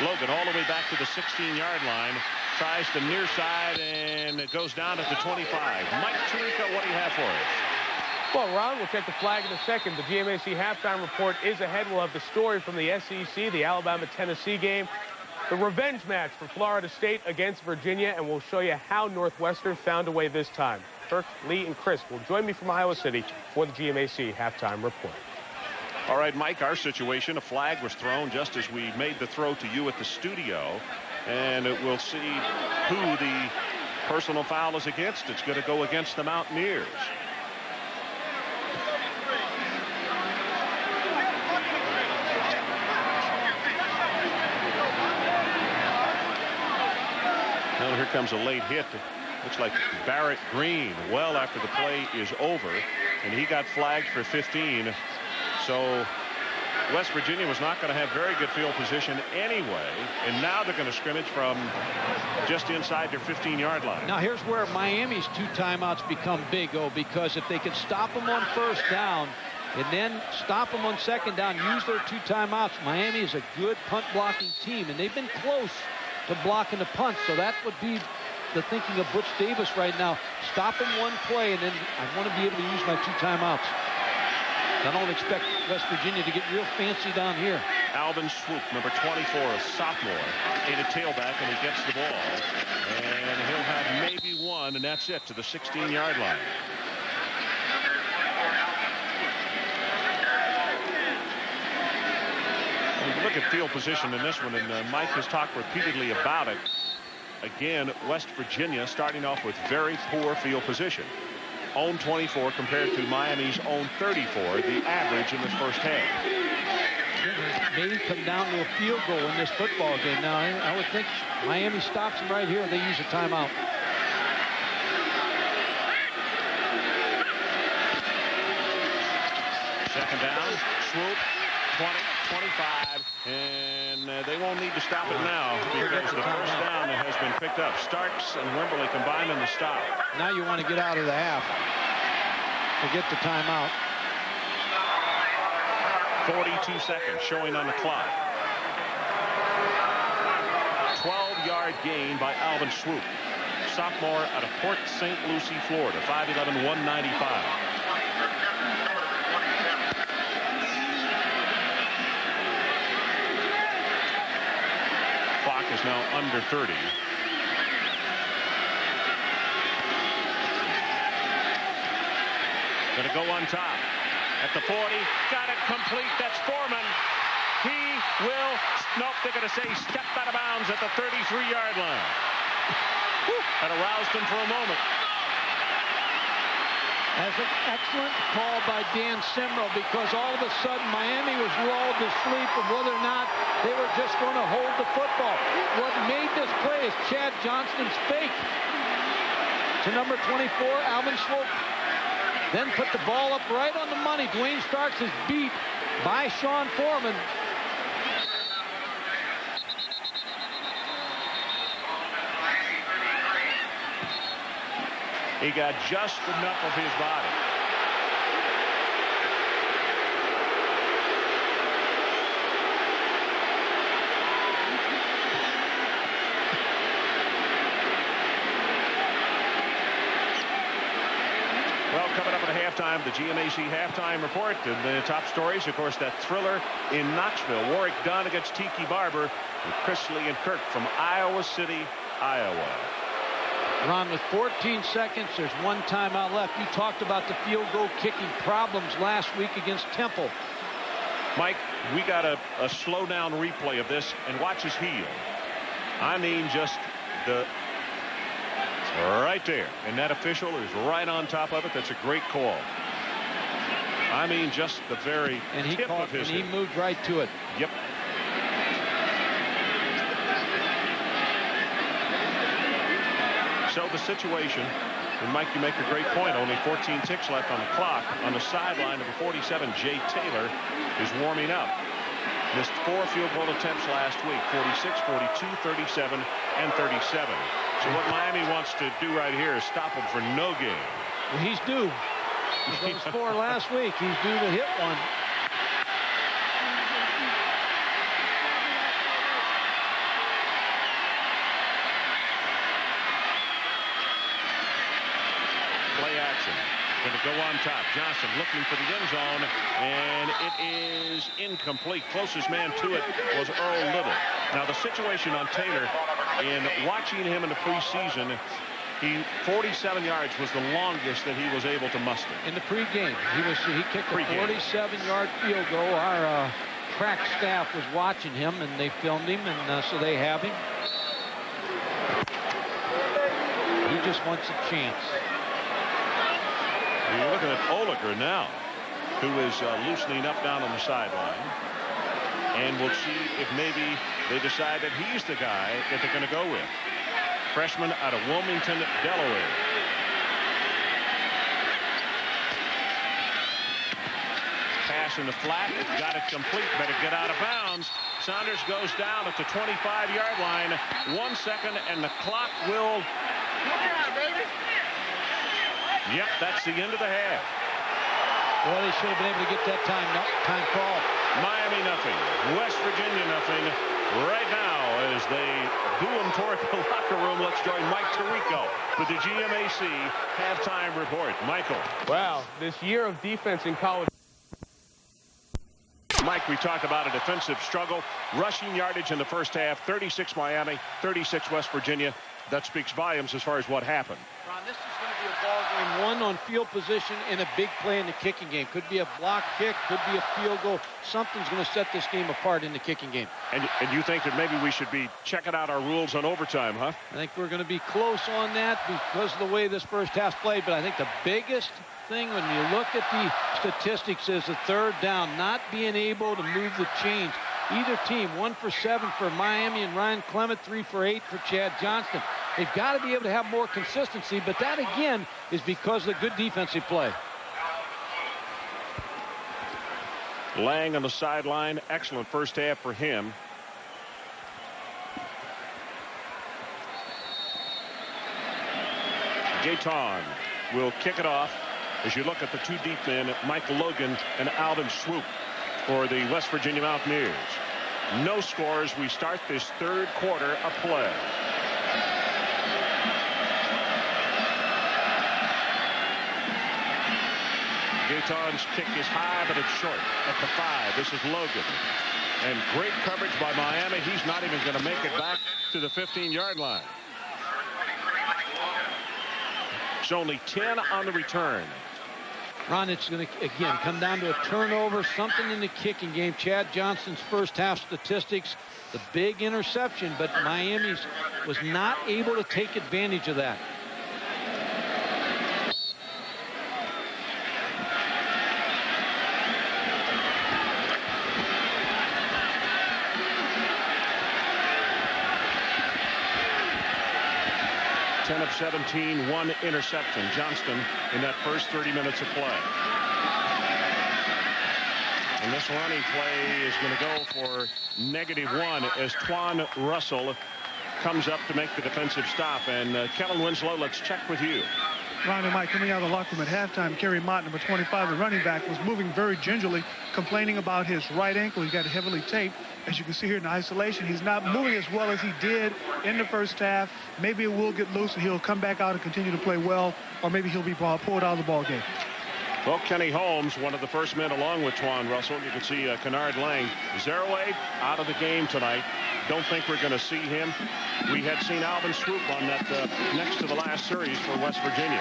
Logan all the way back to the 16-yard line, tries the near side, and it goes down at the 25. Mike Tirico, what do you have for us? Well, Ron, we'll check the flag in a second. The GMAC halftime report is ahead. We'll have the story from the SEC, the Alabama-Tennessee game, the revenge match for Florida State against Virginia, and we'll show you how Northwestern found a way this time. Kirk, Lee, and Chris will join me from Iowa City for the GMAC halftime report. All right, Mike, our situation, a flag was thrown just as we made the throw to you at the studio, and we'll see who the personal foul is against. It's going to go against the Mountaineers. Well, here comes a late hit. Looks like Barrett Green well after the play is over, and he got flagged for 15. So West Virginia was not going to have very good field position anyway, and now they're going to scrimmage from just inside their 15-yard line. Now here's where Miami's 2 timeouts become big, because if they can stop them on first down and then stop them on 2nd down, use their 2 timeouts, Miami is a good punt blocking team, and they've been close to blocking the punt, so that would be the thinking of Butch Davis right now. Stop him 1 play, and then I want to be able to use my 2 timeouts. I don't expect West Virginia to get real fancy down here. Alvin Swoop, number 24, a sophomore, in a tailback, and he gets the ball. And he'll have maybe 1, and that's it, to the 16-yard line. When you look at field position in this one, and Mike has talked repeatedly about it. Again, West Virginia starting off with very poor field position. Own 24 compared to Miami's own 34, the average in this first half. May come down to a field goal in this football game. Now, I would think Miami stops them right here and they use a timeout. Second down, Swoop, 20, 25, and they won't need to stop it now because the first down has been picked up. Starks and Wimberly combined on the stop. Now you want to get out of the half. Forget the timeout. 42 seconds showing on the clock. 12-yard gain by Alvin Swoop, sophomore out of Port St. Lucie, Florida, 5'11", 195. Clock is now under 30. Going to go on top at the 40. Got it complete. That's Foreman. He will. Nope, they're going to say stepped out of bounds at the 33-yard line. That aroused him for a moment. That's an excellent call by Dan Simrell, because all of a sudden Miami was lulled to sleep of whether or not they were just going to hold the football. What made this play is Chad Johnston's fake to number 24, Alvin Swoop. Then put the ball up right on the money. Dwayne Starks is beat, by Sean Foreman. He got just enough of his body. Well, coming up at halftime, the GMAC halftime report. And the top stories, of course, that thriller in Knoxville. Warwick Dunn against Tiki Barber. And Chris Lee and Kirk from Iowa City, Iowa. Ron, with 14 seconds, there's one timeout left. You talked about the field goal kicking problems last week against Temple. Mike, we got a slow down replay of this, and watch his heel. I mean, just the right there. And that official is right on top of it. That's a great call. I mean, just the very tip of his heel. And he moved right to it. Yep. So the situation, and Mike, you make a great point, only 14 ticks left on the clock. On the sideline, number 47, Jay Taylor, is warming up. Missed 4 field goal attempts last week, 46, 42, 37, and 37. So what Miami wants to do right here is stop him for no gain. Well, he's due. He was 4 last week. He's due to hit one. Going to go on top. Johnson looking for the end zone, and it is incomplete. Closest man to it was Earl Little. Now the situation on Taylor, in watching him in the preseason, 47 yards was the longest that he was able to muster. In the pregame, he kicked a 47-yard field goal. Our track staff was watching him, and they filmed him, and so they have him. He just wants a chance. You're looking at Oliger now, who is loosening up down on the sideline. And we'll see if maybe they decide that he's the guy that they're going to go with. Freshman out of Wilmington, Delaware. Pass in the flat. Got it complete. Better get out of bounds. Saunders goes down at the 25-yard line. 1 second, and the clock will... Yep, that's the end of the half. Well, they should have been able to get that time call. Miami nothing. West Virginia nothing. Right now, as they boo him toward the locker room, let's join Mike Tirico with the GMAC halftime report. Michael. Wow, this year of defense in college. Mike, we talked about a defensive struggle. Rushing yardage in the first half, 36 Miami, 36 West Virginia. That speaks volumes as far as what happened. Ron, this is going to be a ball game, one on field position and a big play in the kicking game. Could be a block kick, could be a field goal. Something's going to set this game apart in the kicking game. And you think that maybe we should be checking out our rules on overtime, huh? I think we're going to be close on that because of the way this first half's played. But I think the biggest thing when you look at the statistics is the third down, not being able to move the chains. Either team, 1 for 7 for Miami and Ryan Clement, 3 for 8 for Chad Johnston. They've got to be able to have more consistency, but that, again, is because of the good defensive play. Lang on the sideline. Excellent first half for him. Gaetan will kick it off as you look at the 2 deep men, Michael Logan and Alvin Swoop for the West Virginia Mountaineers. No scores. We start this third quarter of play. Gaetan's kick is high, but it's short at the 5. This is Logan. And great coverage by Miami. He's not even going to make it back to the 15-yard line. It's only 10 on the return. Ron, it's going to, again, come down to a turnover, something in the kicking game. Chad Johnston's first half statistics, the big interception, but Miami's was not able to take advantage of that. Ten of 17, 1 interception. Johnston in that first 30 minutes of play. And this running play is going to go for -1 as Twan Russell comes up to make the defensive stop. And Kellen Winslow, let's check with you. Ron and Mike, coming out of the locker room at halftime, Kerry Mott, number 25, the running back, was moving very gingerly, complaining about his right ankle. He got it heavily taped. As you can see here in the isolation, he's not moving as well as he did in the first half. Maybe it will get loose and he'll come back out and continue to play well, or maybe he'll be pulled out of the ball game. Well, Kenny Holmes, one of the first men along with Twan Russell. You can see Kennard Lang. Zeroué out of the game tonight. Don't think we're going to see him. We had seen Alvin Swoop on that next to the last series for West Virginia.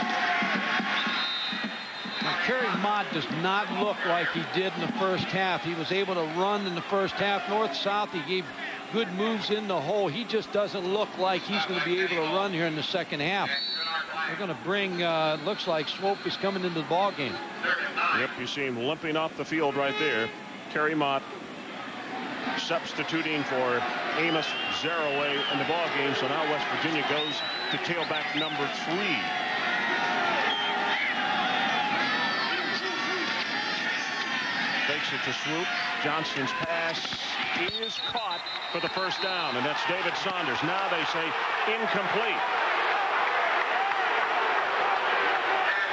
Now, Kerry Mott does not look like he did in the first half. He was able to run in the first half north-south. He gave good moves in the hole. He just doesn't look like he's going to be able to run here in the second half. They're going to bring, looks like Swope is coming into the ball game. Yep, you see him limping off the field right there. Kerry Mott substituting for Amos Zeroué in the ball game. So now West Virginia goes to tailback number 3. Fakes it to Swoop. Johnston's pass is caught for the first down, and that's David Saunders. Now they say incomplete.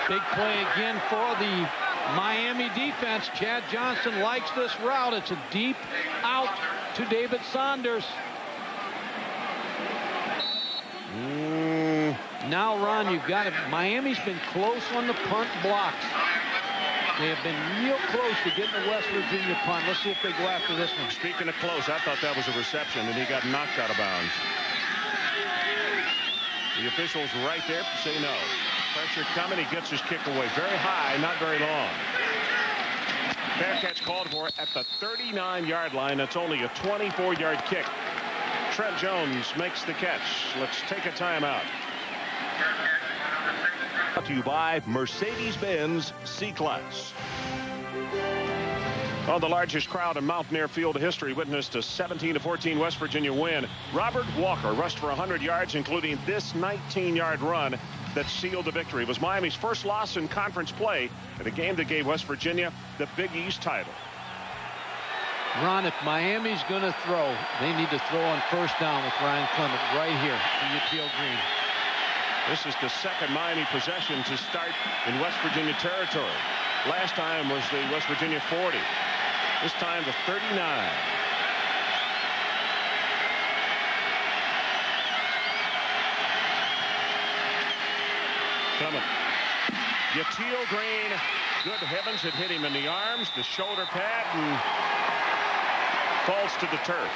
Big play again for the Miami defense. Chad Johnston likes this route. It's a deep out to David Saunders. Now, Ron, you've got it. Miami's been close on the punt blocks. They have been real close to getting the West Virginia punt. Let's see if they go after this one. Speaking of close, I thought that was a reception, and he got knocked out of bounds. The officials right there say no. Pressure coming. He gets his kick away. Very high, not very long. Fair catch called for at the 39-yard line. That's only a 24-yard kick. Trent Jones makes the catch. Let's take a timeout. Brought to you by Mercedes-Benz C-Class. Oh, the largest crowd in Mountaineer Field history witnessed a 17-14 West Virginia win. Robert Walker rushed for 100 yards, including this 19-yard run that sealed the victory. It was Miami's first loss in conference play in a game that gave West Virginia the Big East title. Ron, if Miami's going to throw, they need to throw on first down with Ryan Clement right here to Teal Green. This is the second Miami possession to start in West Virginia territory. Last time was the West Virginia 40. This time the 39. Clement. Teal Green. Good heavens, it hit him in the arms, the shoulder pad, and falls to the turf.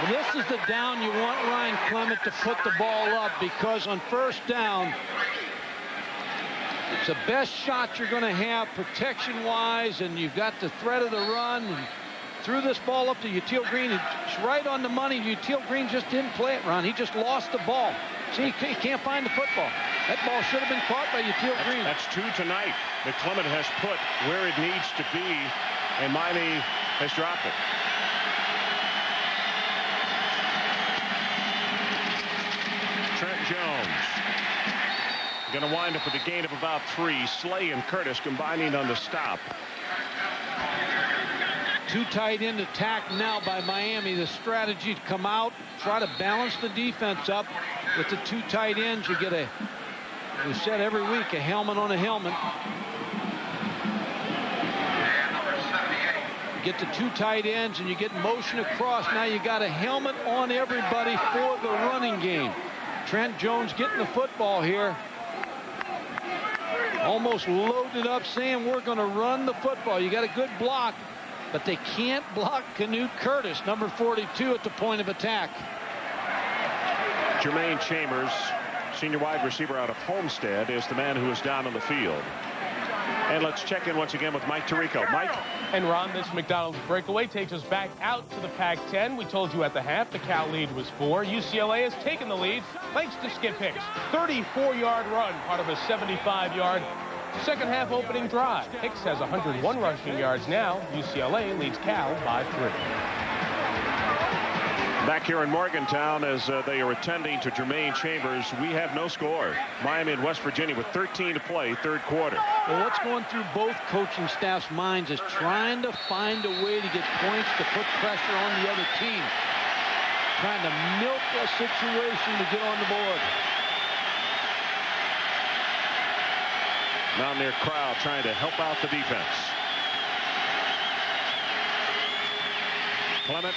Well, this is the down you want Ryan Clement to put the ball up, because on first down, it's the best shot you're going to have protection-wise, and you've got the threat of the run. And threw this ball up to Teal Green. It's right on the money. Teal Green just didn't play it, Ron. He just lost the ball. See, he can't find the football. That ball should have been caught by Teal Green. That's 2 tonight that Clement has put where it needs to be, and Miami has dropped it. Trent Jones going to wind up with a gain of about 3. Slay and Curtis combining on the stop. 2 tight end attack now by Miami. The strategy to come out, try to balance the defense up with the 2 tight ends. You get a, we said every week, a helmet on a helmet. You get the 2 tight ends and you get motion across. Now you got a helmet on everybody for the running game. Trent Jones getting the football here. Almost loaded up, saying we're going to run the football. You got a good block, but they can't block Canute Curtis, number 42, at the point of attack. Jermaine Chambers, senior wide receiver out of Homestead, is the man who is down on the field. And let's check in once again with Mike Tirico. Mike? And Ron, this McDonald's breakaway takes us back out to the Pac-10. We told you at the half the Cal lead was 4. UCLA has taken the lead thanks to Skip Hicks. 34-yard run, part of a 75-yard second half opening drive. Hicks has 101 rushing yards now. UCLA leads Cal by 3. Back here in Morgantown as they are attending to Tremain Chambers, we have no score. Miami and West Virginia with 13 to play, third quarter. Well, what's going through both coaching staffs' minds is trying to find a way to get points to put pressure on the other team. Trying to milk a situation to get on the board. Mountaineer crowd trying to help out the defense. Clement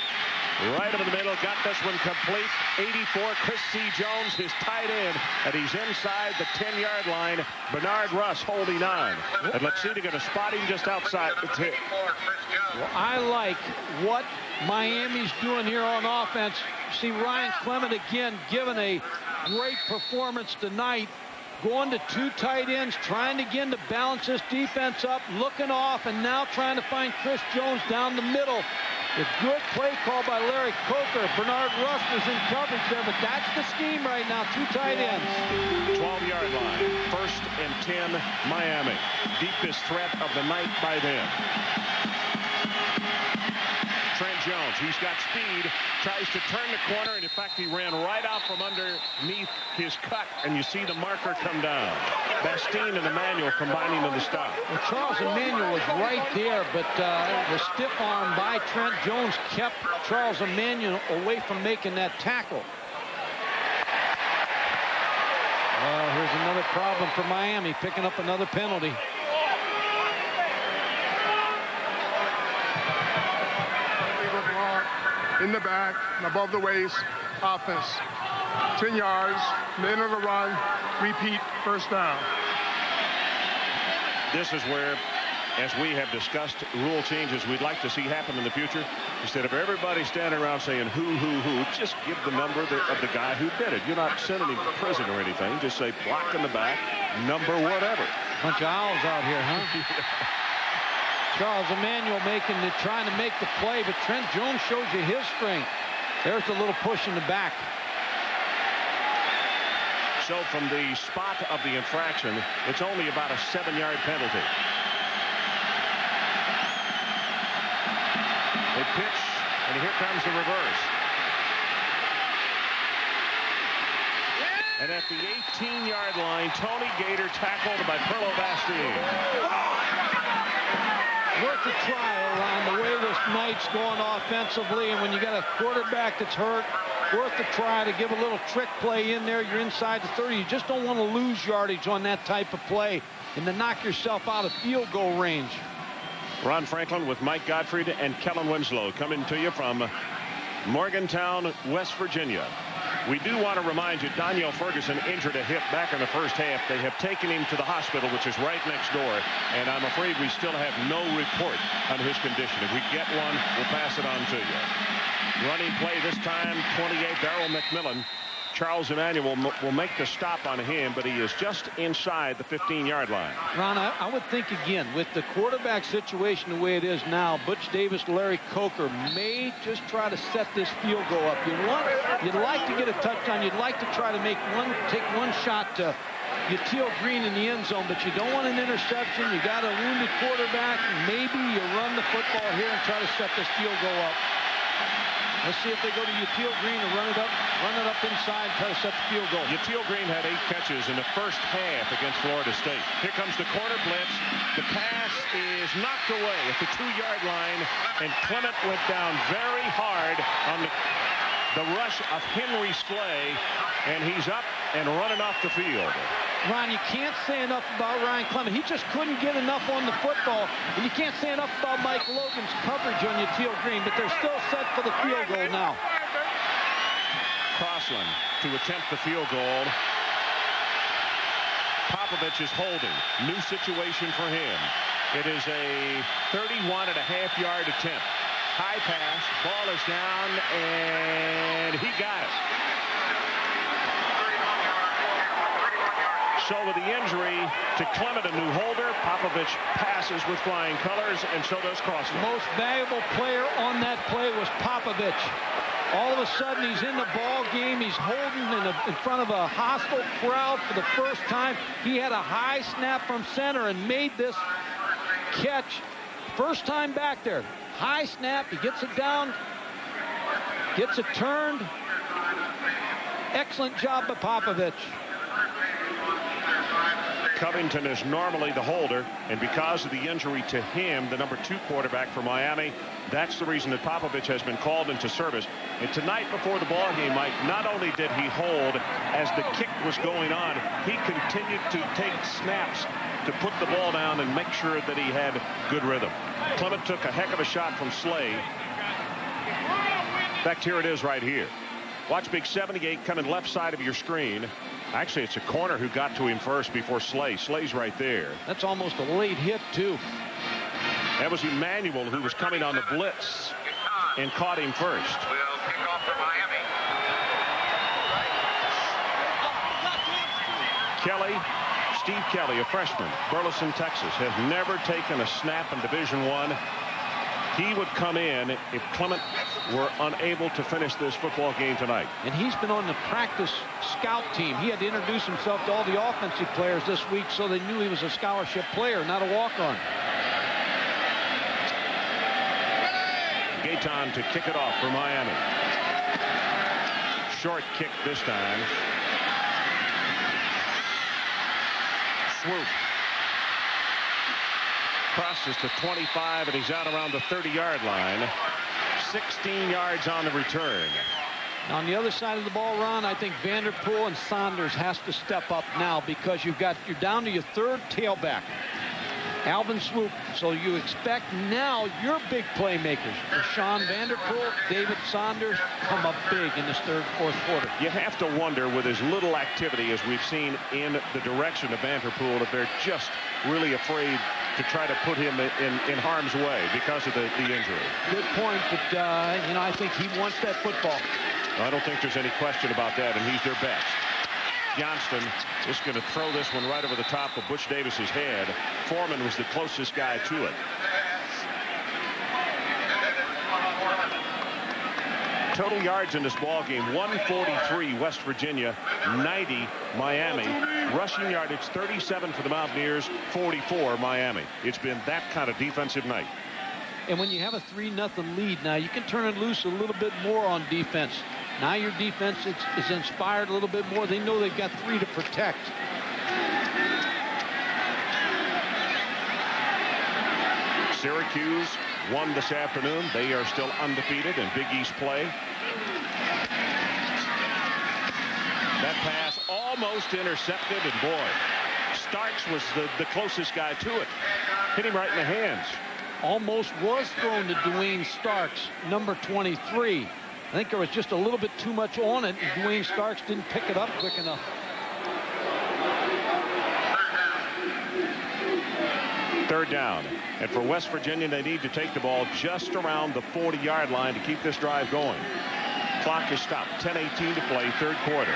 right over the middle, got this one complete. 84, Chris C. Jones, his tight end, and he's inside the 10-yard line. Bernard Russ holding on. And let's see, they're going to spot him just outside the 10. Well, I like what Miami's doing here on offense. See Ryan Clement again giving a great performance tonight. Going to two tight ends, trying again to balance this defense up, looking off, and now trying to find Chris Jones down the middle. A good play call by Larry Coker. Bernard Russ was in coverage there, but that's the scheme right now. Two tight ends. 12-yard line. First and 10, Miami. Deepest threat of the night by them. Trent Jones, he's got speed, tries to turn the corner, and in fact, he ran right out from underneath his cut, and you see the marker come down. Bastine and Emmanuel combining to the stop. Well, Charles Emmanuel was right there, but the stiff arm by Trent Jones kept Charles Emmanuel away from making that tackle. Well, here's another problem for Miami, picking up another penalty. In the back, above the waist, offense. 10 yards, end of the run, repeat, first down. This is where, as we have discussed, rule changes we'd like to see happen in the future. Instead of everybody standing around saying who, just give the number of the guy who did it. You're not sending him to prison or anything. Just say block in the back, number whatever. Bunch of owls out here, huh? Charles Emmanuel trying to make the play, but Trent Jones shows you his strength. There's a little push in the back. So from the spot of the infraction, it's only about a 7-yard penalty. They pitch, and here comes the reverse. And at the 18-yard line, Tony Gator tackled by Perlo Bastine. Worth a try around the way this night's going offensively, and when you got a quarterback that's hurt, worth a try to give a little trick play in there. You're inside the 30. You just don't want to lose yardage on that type of play and to knock yourself out of field goal range. Ron Franklin with Mike Gottfried and Kellen Winslow coming to you from Morgantown, West Virginia. We do want to remind you, Daniel Ferguson injured a hip back in the first half. They have taken him to the hospital, which is right next door, and I'm afraid we still have no report on his condition. If we get one, we'll pass it on to you. Running play this time, 28, Darryl McMillan. Charles Emmanuel will make the stop on him, but he is just inside the 15-yard line. Ron, I would think again, with the quarterback situation the way it is now, Butch Davis, Larry Coker may just try to set this field goal up. You'd like to get a touchdown. You'd like to try to take one shot to Yatil Green in the end zone, but you don't want an interception. You got a wounded quarterback. Maybe you run the football here and try to set this field goal up. Let's see if they go to Yatil Green and run it up inside, try to set the field goal. Yatil Green had 8 catches in the first half against Florida State. Here comes the corner blitz. The pass is knocked away at the 2-yard line, and Clement went down very hard on the rush of Henry Slay, and he's up and running off the field. Ron, you can't say enough about Ryan Clement. He just couldn't get enough on the football. And you can't say enough about Mike Logan's coverage on Yatil Green, but they're still set for the field goal now. Crossland to attempt the field goal. Popovich is holding. New situation for him. It is a 31.5-yard attempt. High pass, ball is down, and he got it. So with the injury to Clement, a new holder, Popovich passes with flying colors, and so does Crossland. The most valuable player on that play was Popovich. All of a sudden, he's in the ball game. He's holding in front of a hostile crowd for the first time. He had a high snap from center and made this catch. First time back there. High snap. He gets it down. Gets it turned. Excellent job by Popovich. Covington is normally the holder, and because of the injury to him, the number 2 quarterback for Miami, that's the reason that Popovich has been called into service. And tonight before the ball game, Mike, not only did he hold as the kick was going on, he continued to take snaps to put the ball down and make sure that he had good rhythm. Clement took a heck of a shot from Slay. In fact, here it is right here. Watch Big 78 coming left side of your screen. Actually, it's a corner who got to him first before Slay. Slay's right there. That's almost a late hit, too. That was Emmanuel who was coming on the blitz and caught him first. Will kick off for Miami. Kelly, Steve Kelly, a freshman, Burleson, Texas, has never taken a snap in Division I. He would come in if Clement were unable to finish this football game tonight. And he's been on the practice scout team. He had to introduce himself to all the offensive players this week so they knew he was a scholarship player, not a walk-on. Gaetan to kick it off for Miami. Short kick this time. Swoop. Crosses to 25, and he's out around the 30-yard line. 16 yards on the return. Now on the other side of the ball, Ron, I think Vanderpool and Saunders has to step up now because you're down to your 3rd tailback. Alvin Swoop. So you expect now your big playmakers, Rashawn Vanderpool, David Saunders, come up big in this 3rd, 4th quarter. You have to wonder, with as little activity as we've seen in the direction of Vanderpool, if they're just really afraid to try to put him in harm's way because of the injury. Good point, but you know, I think he wants that football. I don't think there's any question about that, and he's their best. Johnston is going to throw this one right over the top of Butch Davis's head. Foreman was the closest guy to it. Total yards in this ball game, 143 West Virginia, 90 Miami. Rushing yardage, 37 for the Mountaineers, 44 Miami. It's been that kind of defensive night. And when you have a 3-0 lead now, you can turn it loose a little bit more on defense. Now your defense is inspired a little bit more. They know they've got 3 to protect. Syracuse won this afternoon. They are still undefeated in Big East play. That pass almost intercepted, and boy, Starks was the closest guy to it. Hit him right in the hands. Almost was thrown to Dwayne Starks, number 23. I think there was just a little bit too much on it, and Dwayne Starks didn't pick it up quick enough. Third down. And for West Virginia, they need to take the ball just around the 40-yard line to keep this drive going. Clock is stopped. 10:18 to play, 3rd quarter.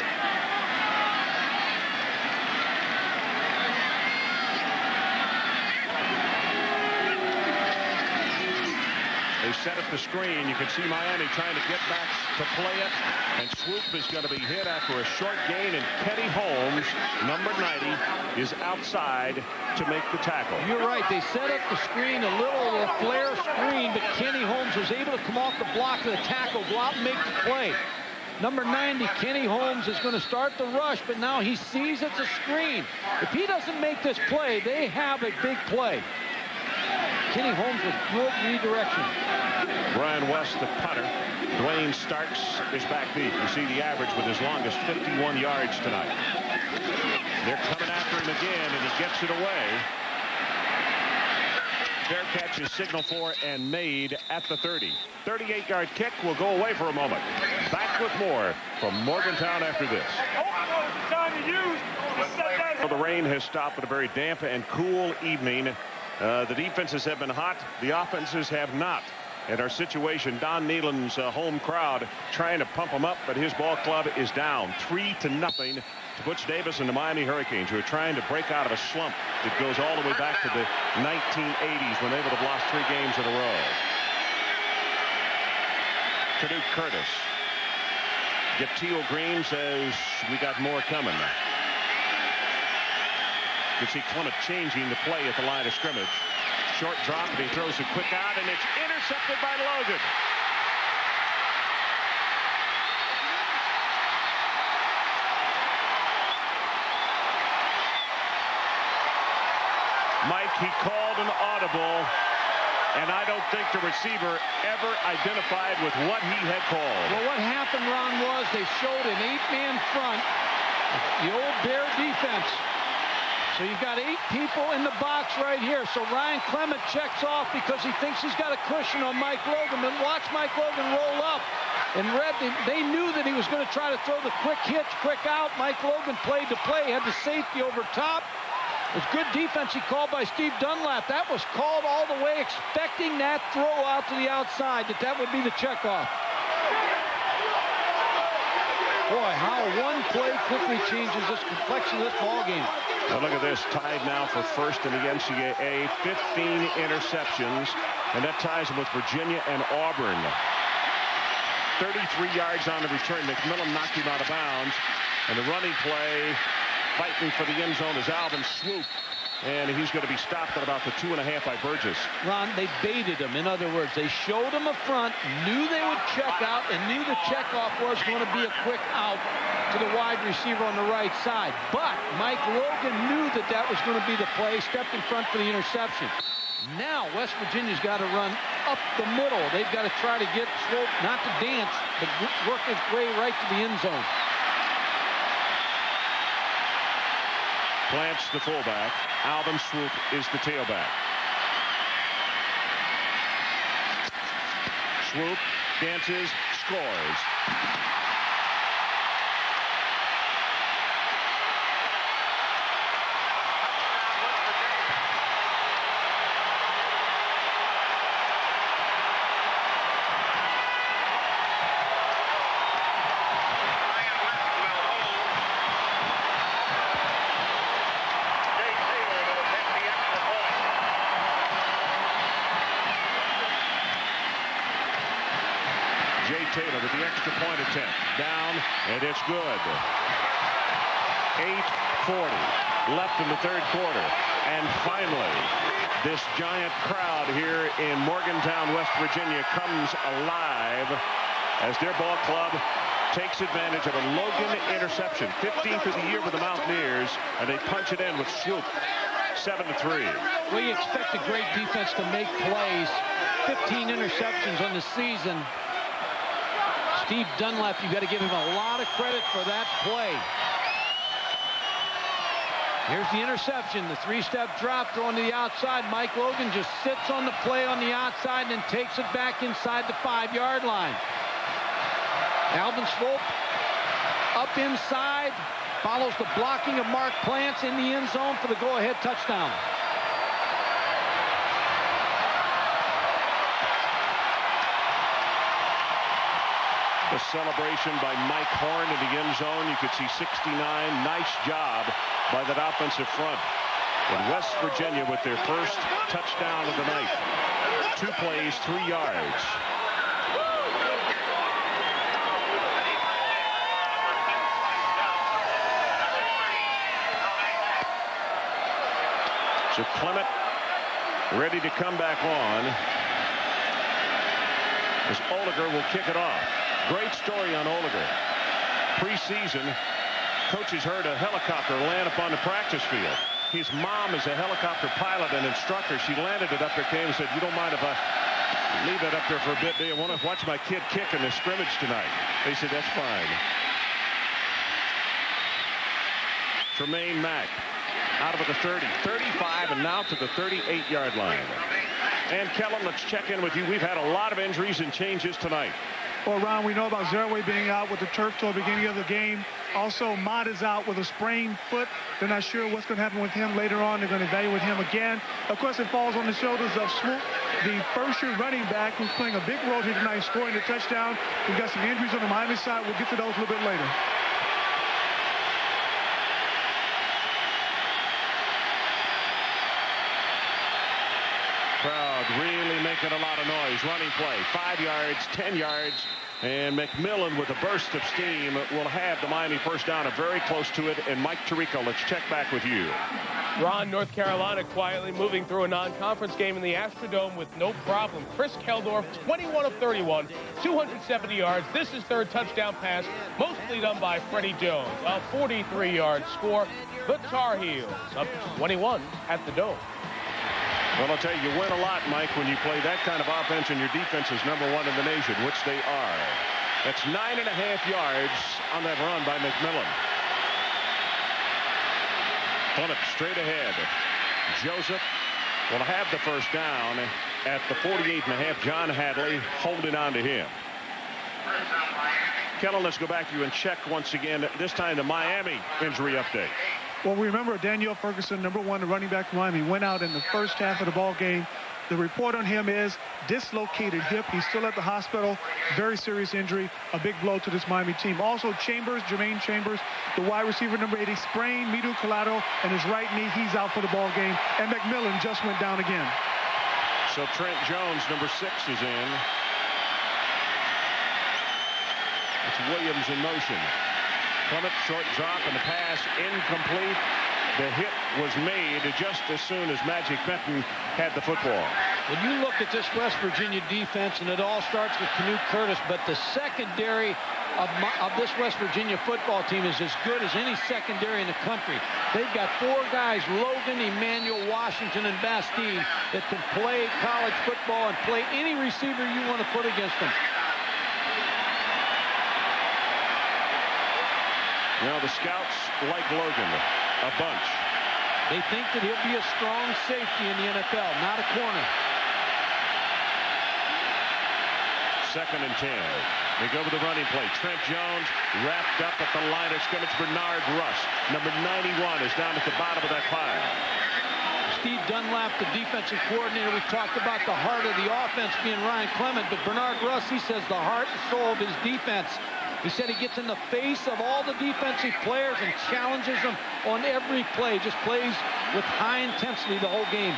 They set up the screen. You can see Miami trying to get back to play it. And Swoop is going to be hit after a short gain. And Kenny Holmes, number 90, is outside to make the tackle. You're right. They set up the screen, a little flare screen, but Kenny Holmes was able to come off the block of the tackle, go out and make the play. Number 90, Kenny Holmes, is going to start the rush, but now he sees it's a screen. If he doesn't make this play, they have a big play. Kenny Holmes with good redirection. Brian West, the punter. Dwayne Starks is back deep. You see the average with as long as 51 yards tonight. They're coming after him again, and he gets it away. Fair catch is signaled for and made at the 30. 38-yard kick will go away for a moment. Back with more from Morgantown after this. Well, the rain has stopped with a very damp and cool evening. The defenses have been hot. The offenses have not. And our situation, Don Nehlen's home crowd trying to pump him up, but his ball club is down 3-0 to Butch Davis and the Miami Hurricanes, who are trying to break out of a slump that goes all the way back to the 1980s when they would have lost 3 games in a row. Canute Curtis. Teal Green says we got more coming. You can see Clement changing the play at the line of scrimmage. Short drop, and he throws it quick out, and it's intercepted by Logan. Mike, he called an audible, and I don't think the receiver ever identified with what he had called. Well, what happened, Ron, was they showed an 8-man front, the old Bear defense. So you've got 8 people in the box right here. So Ryan Clement checks off because he thinks he's got a cushion on Mike Logan. But watch Mike Logan roll up. And Red, they knew that he was going to try to throw the quick hitch, quick out. Mike Logan played to play, had the safety over top. It was good defense he called by Steve Dunlap. That was called all the way, expecting that throw out to the outside, that would be the checkoff. Boy, how one play quickly changes this complexion of this ball game. Now look at this, tied now for first in the NCAA, 15 interceptions, and that ties him with Virginia and Auburn. 33 yards on the return. McMillan knocked him out of bounds, and the running play, fighting for the end zone, is Alvin Swoop, and he's going to be stopped at about the 2.5 by Burgess. Ron, they baited him. In other words, they showed him a front, knew they would check out, and knew the checkoff was going to be a quick out to the wide receiver on the right side. But Mike Logan knew that was going to be the play, stepped in front for the interception. Now West Virginia's got to run up the middle. They've got to try to get Swope, not to dance, but work his way right to the end zone. Plants the fullback. Alvin Swoop is the tailback. Swoop dances, scores. Taylor with the extra point attempt. Down, and it's good. 8:40 left in the third quarter. And finally, this giant crowd here in Morgantown, West Virginia comes alive as their ball club takes advantage of a Logan interception. 15th of the year with the Mountaineers, and they punch it in with Swoop. 7-3. Well, you expect a great defense to make plays. 15 interceptions on the season. Steve Dunlap, you've got to give him a lot of credit for that play. Here's the interception, the 3-step drop thrown to the outside. Mike Logan just sits on the play on the outside and then takes it back inside the 5-yard line. Alvin Swope up inside, follows the blocking of Mark Plants in the end zone for the go-ahead touchdown. The celebration by Mike Horn in the end zone. You could see 69. Nice job by that offensive front. And West Virginia with their first touchdown of the night. 2 plays, 3 yards. So Clement ready to come back on as Oliger will kick it off. Great story on Oliger. Preseason, coaches heard a helicopter land upon the practice field. His mom is a helicopter pilot and instructor. She landed it up there, came and said, "You don't mind if I leave it up there for a bit? Do you want to watch my kid kick in the scrimmage tonight?" They said, "That's fine." Tremain Mack out of the 30, 35, and now to the 38-yard line. And Kellen, let's check in with you. We've had a lot of injuries and changes tonight. Well, Ron, we know about Zeraway being out with the turf toe at the beginning of the game. Also, Mott is out with a sprained foot. They're not sure what's going to happen with him later on. They're going to evaluate him again. Of course, it falls on the shoulders of Swoop, the first-year running back, who's playing a big role here tonight, scoring the touchdown. We've got some injuries on the Miami side. We'll get to those a little bit later. Crowd really making a lot of noise. Running play, 5 yards, 10 yards, and McMillan with a burst of steam will have the Miami first down, and very close to it. And Mike Tirico, let's check back with you. Ron, North Carolina quietly moving through a non-conference game in the Astrodome with no problem. Chris Keldorf, 21 of 31, 270 yards. This is third touchdown pass, mostly done by Freddie Jones. A 43-yard score. The Tar Heels up 21 at the Dome. Well, I'll tell you, you win a lot, Mike, when you play that kind of offense and your defense is #1 in the nation, which they are. That's 9.5 yards on that run by McMillan. Punt it straight ahead. Joseph will have the first down at the 48.5. John Hadley holding on to him. Kellen, let's go back to you and check once again, this time the Miami injury update. Well, we remember Daniel Ferguson, #1, the running back from Miami, went out in the first half of the ball game. The report on him is dislocated hip. He's still at the hospital. Very serious injury. A big blow to this Miami team. Also, Jermaine Chambers, the wide receiver #80, sprained medial collateral and his right knee. He's out for the ball game. And McMillan just went down again. So Trent Jones, #6, is in. It's Williams in motion. Clement, short drop, and the pass incomplete. The hit was made just as soon as Magic Benton had the football. When you look at this West Virginia defense, and it all starts with Canute Curtis, but the secondary of this West Virginia football team is as good as any secondary in the country. They've got 4 guys, Logan, Emmanuel, Washington, and Bastine, that can play college football and play any receiver you want to put against them. Now the scouts like Logan a bunch. They think that he'll be a strong safety in the NFL, not a corner. 2nd and 10. They go with the running play. Trent Jones wrapped up at the line of scrimmage. Bernard Russ, #91, is down at the bottom of that pile. Steve Dunlap, the defensive coordinator, we talked about the heart of the offense being Ryan Clement, but Bernard Russ, he says the heart and soul of his defense. He said he gets in the face of all the defensive players and challenges them on every play. Just plays with high intensity the whole game.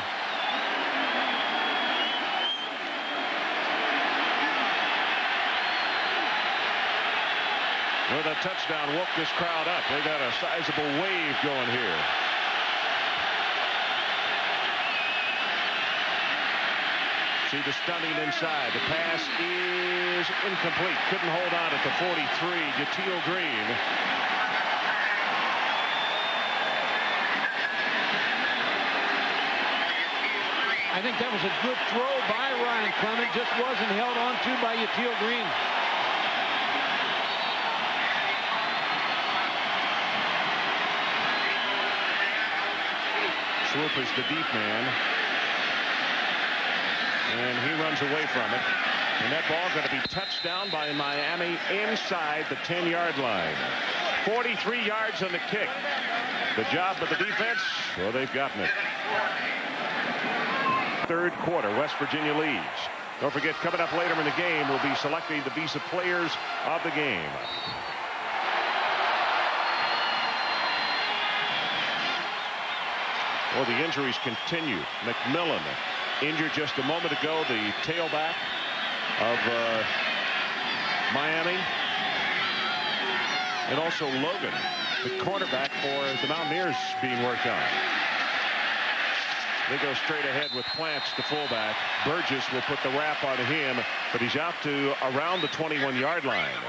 Well, that touchdown woke this crowd up. They got a sizable wave going here. See the stunning inside. The pass is incomplete. Couldn't hold on at the 43. Yatil Green. I think that was a good throw by Ryan Clement. Just wasn't held on to by Yatil Green. Swoop is the deep man. And he runs away from it. And that ball going to be touched down by Miami inside the 10-yard line. 43 yards on the kick. The job of the defense, well, they've gotten it. 3rd quarter, West Virginia leads. Don't forget, coming up later in the game, we'll be selecting the Visa players of the game. Well, the injuries continue. McMillan injured just a moment ago, the tailback of Miami. And also Logan, the cornerback for the Mountaineers, being worked on. They go straight ahead with Plants, the fullback. Burgess will put the wrap on him, but he's out to around the 21-yard line.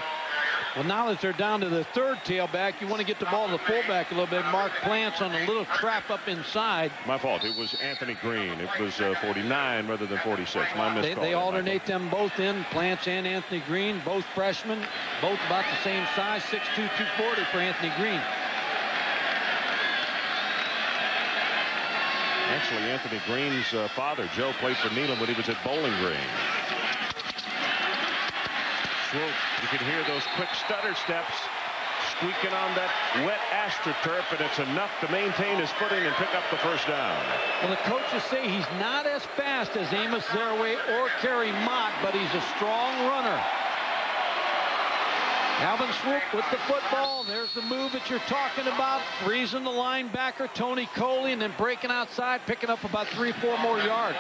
Well, now that they're down to the 3rd tailback, you want to get the ball to the fullback a little bit. Mark Plants on a little trap up inside. My fault. It was Anthony Green. It was 49 rather than 46. My miscall. They alternate them both in, Plants and Anthony Green, both freshmen, both about the same size, 6'2", 240 for Anthony Green. Actually, Anthony Green's father, Joe, played for Needham when he was at Bowling Green. You can hear those quick stutter steps squeaking on that wet AstroTurf, and it's enough to maintain his footing and pick up the first down. Well, the coaches say he's not as fast as Amos Zeraway or Kerry Mott, but he's a strong runner. Alvin Swoop with the football. There's the move that you're talking about. Freezing the linebacker, Tony Coley, and then breaking outside, picking up about 3-4 more yards.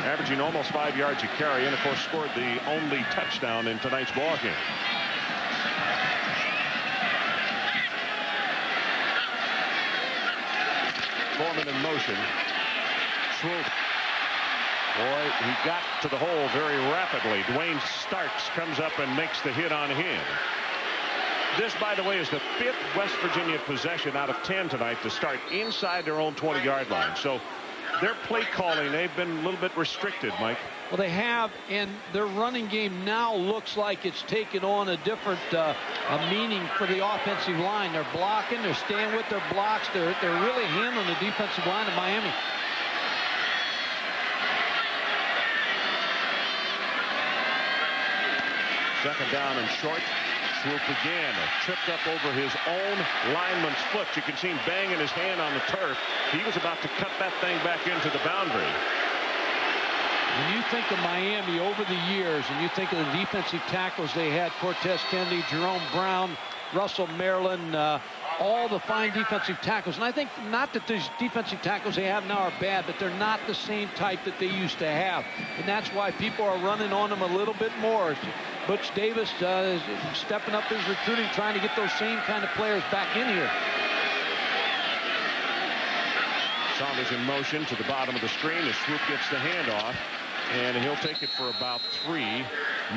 Averaging almost 5 yards a carry, and of course scored the only touchdown in tonight's ball game. Foreman in motion. Swoop. Boy, he got to the hole very rapidly. Dwayne Starks comes up and makes the hit on him. This, by the way, is the 5th West Virginia possession out of 10 tonight to start inside their own 20-yard line. So their play calling, they've been a little bit restricted, Mike. Well, they have, and their running game now looks like it's taken on a different meaning for the offensive line. They're blocking, they're staying with their blocks, they're really handling the defensive line of Miami. Second down and short. Swoop again, tripped up over his own lineman's foot. You can see him banging his hand on the turf. He was about to cut that thing back into the boundary. When you think of Miami over the years, and you think of the defensive tackles they had, Cortez Kennedy, Jerome Brown, Russell Maryland, all the fine defensive tackles. And I think not that these defensive tackles they have now are bad, but they're not the same type that they used to have. And that's why people are running on them a little bit more. Butch Davis is stepping up his recruiting, trying to get those same kind of players back in here. Saunders in motion to the bottom of the screen. The Swoop gets the handoff, and he'll take it for about 3.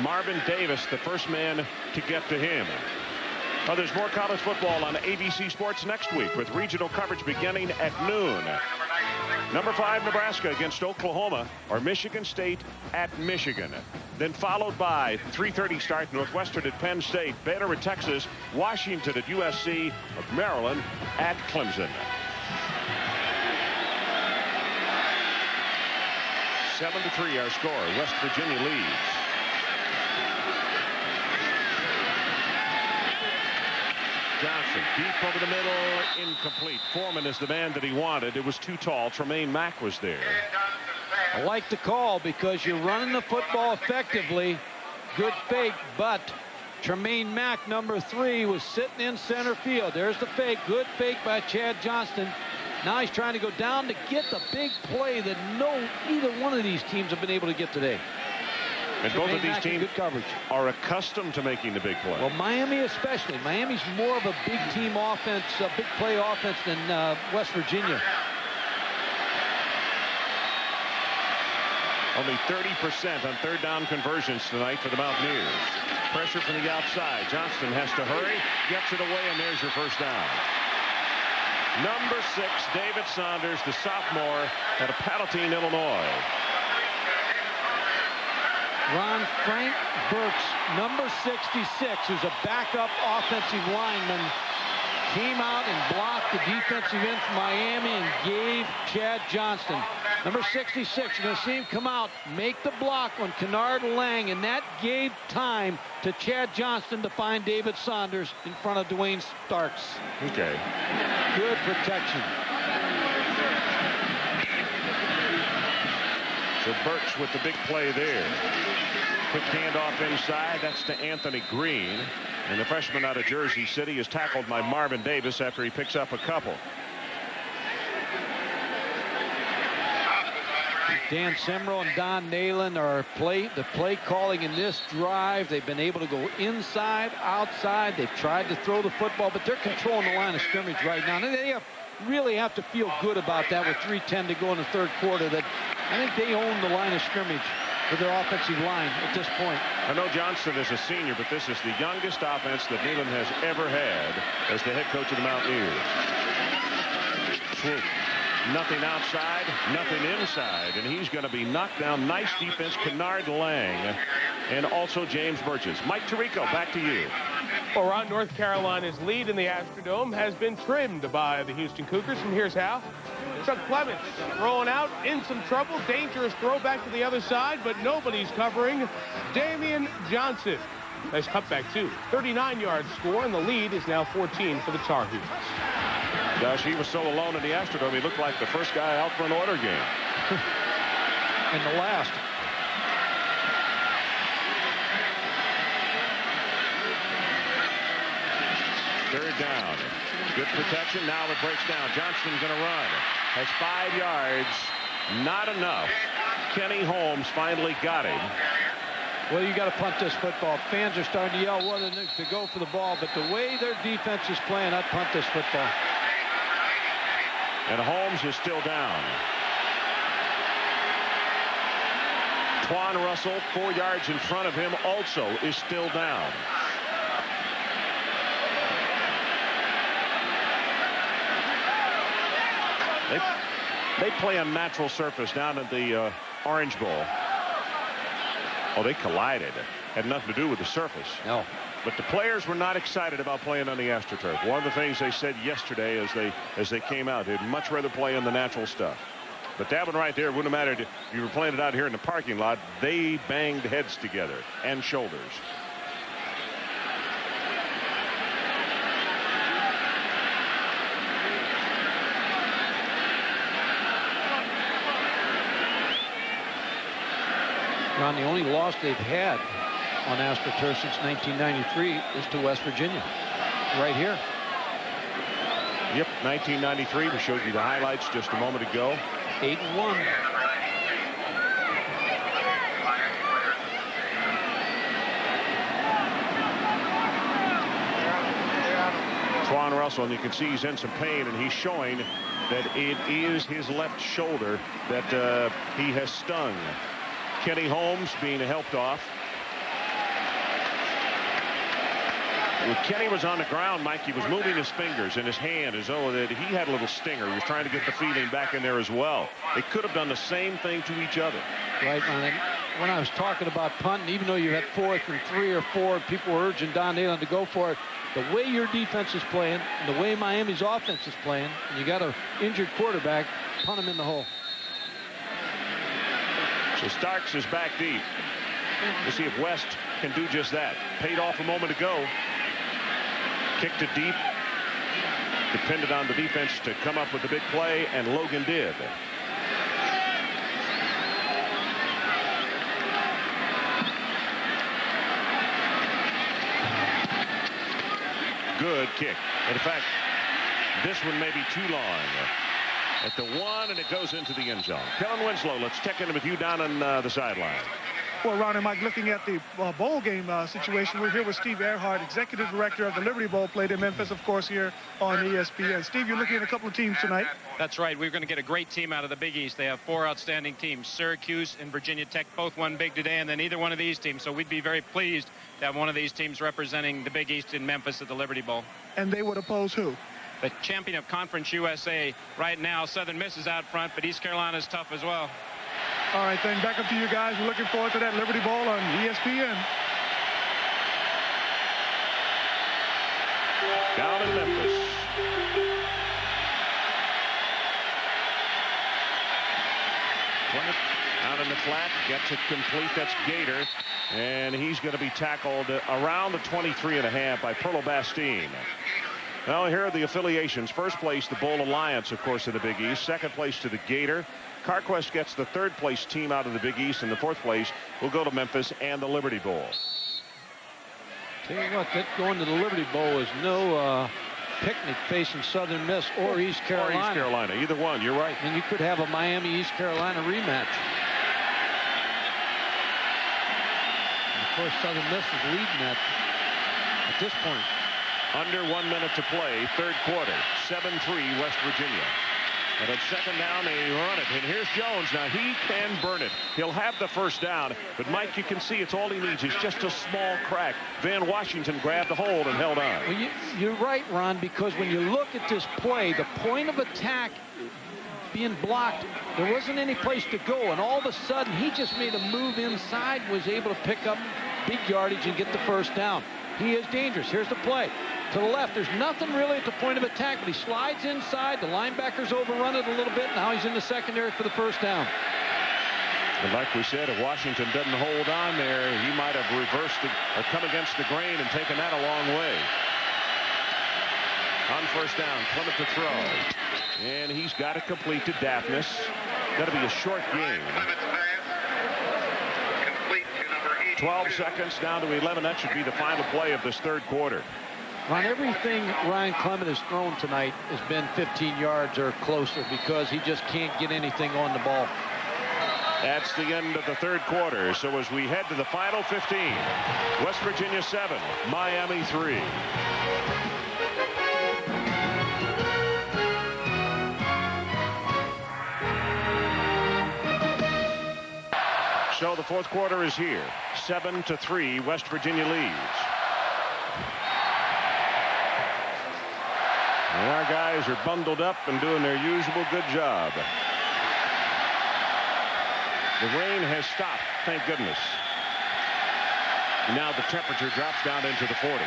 Marvin Davis, the first man to get to him. Well, there's more college football on ABC Sports next week with regional coverage beginning at noon. Number 5, Nebraska against Oklahoma, or Michigan State at Michigan. Then followed by 3:30 start, Northwestern at Penn State, Baylor at Texas, Washington at USC, of Maryland at Clemson. 7-3 our score. West Virginia leads. Johnson deep over the middle, incomplete. Foreman is the man that he wanted. It was too tall. Tremain Mack was there. I like the call because you're running the football effectively. Good fake, but Tremain Mack, number 3, was sitting in center field. There's the fake. Good fake by Chad Johnston. Now he's trying to go down to get the big play that either one of these teams have been able to get today. And both of these teams are accustomed to making the big play. Well, Miami especially. Miami's more of a big team offense, a big play offense than West Virginia. Only 30% on third down conversions tonight for the Mountaineers. Pressure from the outside. Johnston has to hurry, gets it away, and there's your first down. Number 6, David Saunders, the sophomore out of Palatine, Illinois. Ron Frank Burks, number 66, who's a backup offensive lineman, came out and blocked the defensive end from Miami and gave Chad Johnston. Number 66, you're going to see him come out, make the block on Kennard Lang, and that gave time to Chad Johnston to find David Saunders in front of Dwayne Starks. Okay. Good protection. So Burks with the big play there. Quick handoff inside. That's to Anthony Green. And the freshman out of Jersey City is tackled by Marvin Davis after he picks up a couple. Dan Semro and Don Nalen are the play calling in this drive. They've been able to go inside, outside. They've tried to throw the football, but they're controlling the line of scrimmage right now. And they really have to feel good about that with 3:10 to go in the third quarter. That I think they own the line of scrimmage with their offensive line at this point. I know Johnston is a senior, but this is the youngest offense that Neyland has ever had as the head coach of the Mountaineers. Swoop. Nothing outside, nothing inside, and he's going to be knocked down. Nice defense, Kennard Lang, and also James Burgess. Mike Tirico, back to you. Well, Ron, North Carolina's lead in the Astrodome has been trimmed by the Houston Cougars, and here's how. Chuck Clements rolling out in some trouble. Dangerous throw back to the other side, but nobody's covering Damian Johnson. Nice cutback, too. 39-yard score, and the lead is now 14 for the Tar Heels. Gosh, he was so alone in the Astrodome, he looked like the first guy out for an order game. And the last. Third down. Good protection. Now it breaks down. Johnston's going to run. Has 5 yards. Not enough. Kenny Holmes finally got him. Well, you got to punt this football. Fans are starting to yell whether to go for the ball, but the way their defense is playing, I'd punt this football. And Holmes is still down. Twan Russell, 4 yards in front of him, also is still down. They play on natural surface down at the Orange Bowl. Oh, they collided. Had nothing to do with the surface. No. But the players were not excited about playing on the AstroTurf. One of the things they said yesterday as they came out, they'd much rather play on the natural stuff. But that one right there wouldn't have mattered if you were playing it out here in the parking lot. They banged heads together and shoulders. Ron, the only loss they've had on AstroTurf since 1993 is to West Virginia. Right here. Yep, 1993. We showed you the highlights just a moment ago. 8-1. Twan Russell, and you can see he's in some pain, and he's showing that it is his left shoulder that he has stung. Kenny Holmes being helped off. When Kenny was on the ground, Mike, he was moving his fingers and his hand as though that he had a little stinger. He was trying to get the feeling back in there as well. They could have done the same thing to each other. Right, man. When I was talking about punting, even though you had 4th and 3 or 4, people were urging Don Nalen to go for it. The way your defense is playing, and the way Miami's offense is playing, and you got an injured quarterback, punt him in the hole. So Starks is back deep. We'll see if West can do just that. Paid off a moment ago. Kicked it deep. Depended on the defense to come up with the big play, and Logan did. Good kick. And in fact, this one may be too long. At the 1, and it goes into the end zone. Kellen Winslow, let's check in with you down on the sideline. Well, Ron and Mike, looking at the bowl game situation, we're here with Steve Earhart, executive director of the Liberty Bowl, played in Memphis, of course, here on ESPN. Steve, you're looking at a couple of teams tonight. That's right. We're going to get a great team out of the Big East. They have 4 outstanding teams. Syracuse and Virginia Tech both won big today, and then either one of these teams. So we'd be very pleased to have one of these teams representing the Big East in Memphis at the Liberty Bowl. And they would oppose who? The champion of Conference USA right now. Southern Miss is out front, but East Carolina's tough as well. All right, then back up to you guys. We're looking forward to that Liberty Bowl on ESPN. Down in Memphis. Plymouth out in the flat, gets it complete. That's Gator, and he's going to be tackled around the 23.5 by Perlo Bastine. Now here are the affiliations. First place, the Bowl Alliance, of course, in the Big East. Second place to the Gator. CarQuest gets the 3rd place team out of the Big East, and the 4th place will go to Memphis and the Liberty Bowl. Tell you what, that going to the Liberty Bowl is no picnic facing Southern Miss or East Carolina. Or East Carolina, either one. You're right. And you could have a Miami-East Carolina rematch. And of course, Southern Miss is leading at this point. Under 1 minute to play, 3rd quarter, 7-3 West Virginia. And at 2nd down, they run it. And here's Jones. Now, he can burn it. He'll have the 1st down. But, Mike, you can see it's all he needs. It's just a small crack. Van Washington grabbed the hold and held on. Well, you're right, Ron, because when you look at this play, the point of attack being blocked, there wasn't any place to go. And all of a sudden, he just made a move inside, was able to pick up big yardage and get the 1st down. He is dangerous. Here's the play. To the left, there's nothing really at the point of attack, but he slides inside. The linebackers overrun it a little bit. Now he's in the secondary for the 1st down. And like we said, if Washington doesn't hold on there, he might have reversed it or come against the grain and taken that a long way. On 1st down, Plymouth to throw. And he's got it complete to Daphnis. Got to be a short game. 12 seconds down to 11. That should be the final play of this 3rd quarter. Ron, everything Ryan Clement has thrown tonight has been 15 yards or closer because he just can't get anything on the ball. That's the end of the 3rd quarter. So as we head to the final 15, West Virginia 7, Miami 3. So the 4th quarter is here. 7-3, West Virginia leads. And our guys are bundled up and doing their usual good job. The rain has stopped, thank goodness. Now the temperature drops down into the 40s.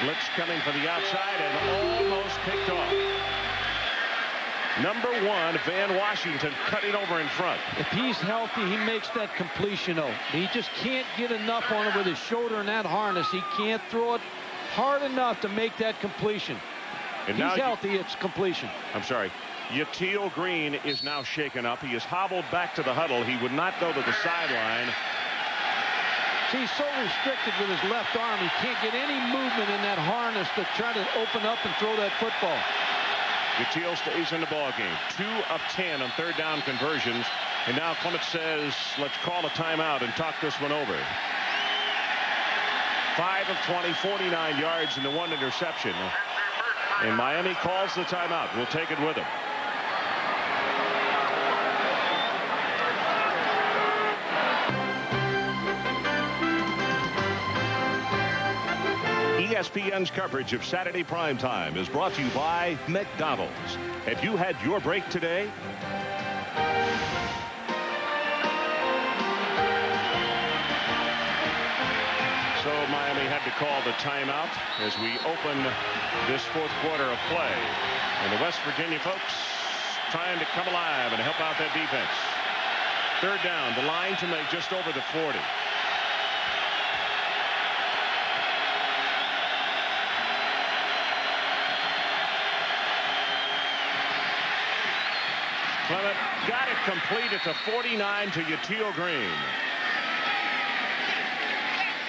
Blitz coming for the outside and almost picked off. Number 1, Van Washington cutting over in front. If he's healthy, he makes that completion, though. He just can't get enough on it with his shoulder in that harness. He can't throw it hard enough to make that completion. And he's healthy, it's completion. I'm sorry. Yatil Green is now shaken up. He is hobbled back to the huddle. He would not go to the sideline. See, he's so restricted with his left arm. He can't get any movement in that harness to try to open up and throw that football. Yatil stays in the ball game. 2 of 10 on third down conversions. And now Clement says, let's call a timeout and talk this one over. 5 of 20, 49 yards and the 1 interception. And Miami calls the timeout. We'll take it with him. ESPN's coverage of Saturday primetime is brought to you by McDonald's. Have you had your break today? So Miami had to call the timeout as we open this 4th quarter of play. And the West Virginia folks trying to come alive and help out that defense. 3rd down, the line to make just over the 40. Clement got it complete at the 49 to Yatil Green.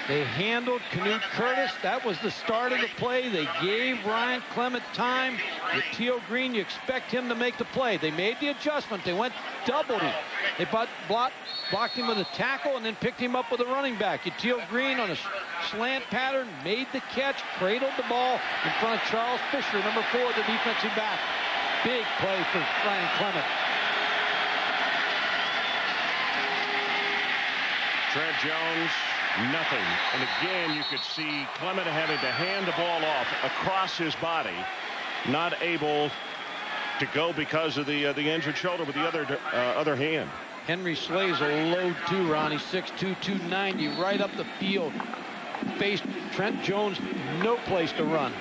They handled Canute Curtis. That was the start of the play. They gave Ryan Clement time. Yatil Green, you expect him to make the play. They made the adjustment. They went doubled him. They blocked him with a tackle and then picked him up with a running back. Yatil Green on a slant pattern made the catch, cradled the ball in front of Charles Fisher, number 4, the defensive back. Big play for Ryan Clement. Trent Jones, nothing. And again, you could see Clement having to hand the ball off across his body, not able to go because of the injured shoulder with the other hand. Henry Slay's a load too, Ronnie. 6'2", 290, right up the field. Faced Trent Jones, no place to run.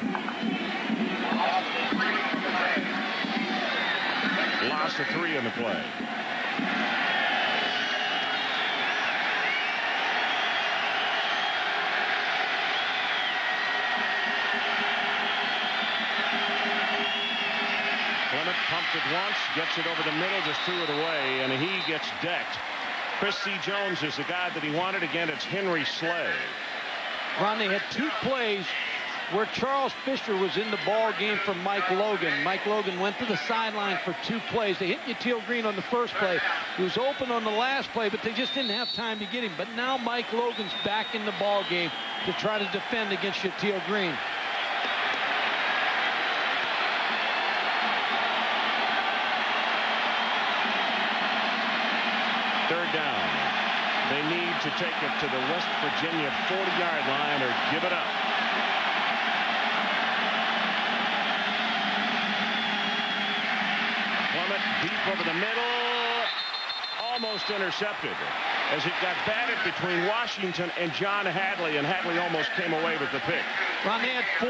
Loss of 3 in the play. Clement pumped it once, gets it over the middle, just threw it away, and he gets decked. Chris C. Jones is the guy that he wanted. Again, it's Henry Slay. Ron, they had 2 plays where Charles Fisher was in the ball game for Mike Logan. Mike Logan went to the sideline for 2 plays. They hit Yatil Green on the first play. He was open on the last play, but they just didn't have time to get him. But now Mike Logan's back in the ball game to try to defend against Yatil Green. Third down. They need to take it to the West Virginia 40-yard line or give it up. Clement deep over the middle. Almost intercepted as it got batted between Washington and John Hadley, and Hadley almost came away with the pick. Ron, they had 4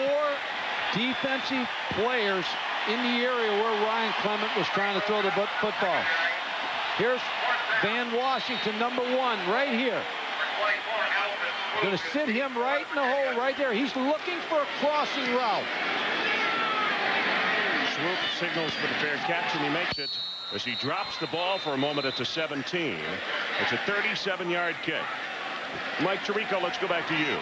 defensive players in the area where Ryan Clement was trying to throw the football. Here's Van Washington, number 1, right here. Going to sit him right in the hole, right there. He's looking for a crossing route. Swoop signals for the fair catch, and he makes it as he drops the ball for a moment at the 17. It's a 37-yard kick. Mike Tirico, let's go back to you.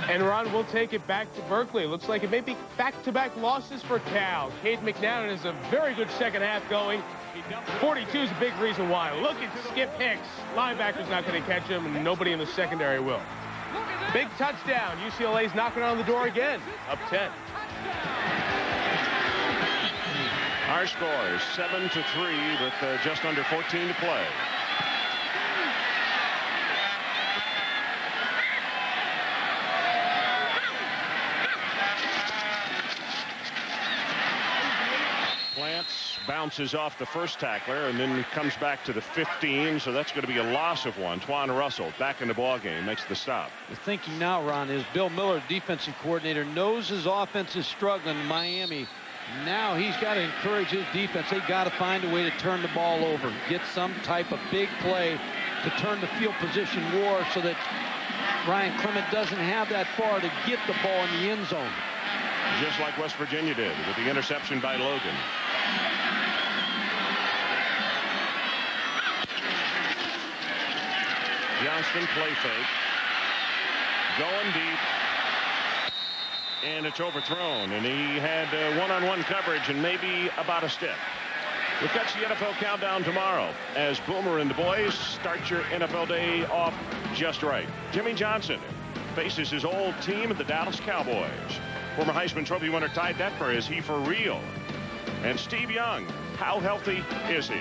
And Ron, we'll take it back to Berkeley. It looks like it may be back-to-back losses for Cal. Cade McNown is a very good second half going. 42 is a big reason why. Look at Skip Hicks. Linebacker's not going to catch him, and nobody in the secondary will. Big touchdown. UCLA's knocking on the door again. Up 10. Our score is 7-3 with just under 14 to play. Plants bounces off the first tackler and then comes back to the 15, so that's going to be a loss of one. Twan Russell back in the ball game, makes the stop. The thinking now, Ron, is Bill Miller, defensive coordinator, knows his offense is struggling in Miami. Now he's got to encourage his defense. They got to find a way to turn the ball over, get some type of big play to turn the field position war so that Ryan Clement doesn't have that far to get the ball in the end zone. Just like West Virginia did with the interception by Logan. Johnston play fake. Going deep. And it's overthrown. And he had one-on-one coverage and maybe about a step. We'll catch the NFL Countdown tomorrow as Boomer and the boys start your NFL day off just right. Jimmy Johnson faces his old team, the Dallas Cowboys. Former Heisman Trophy winner Ty Detmer, is he for real? And Steve Young, how healthy is he?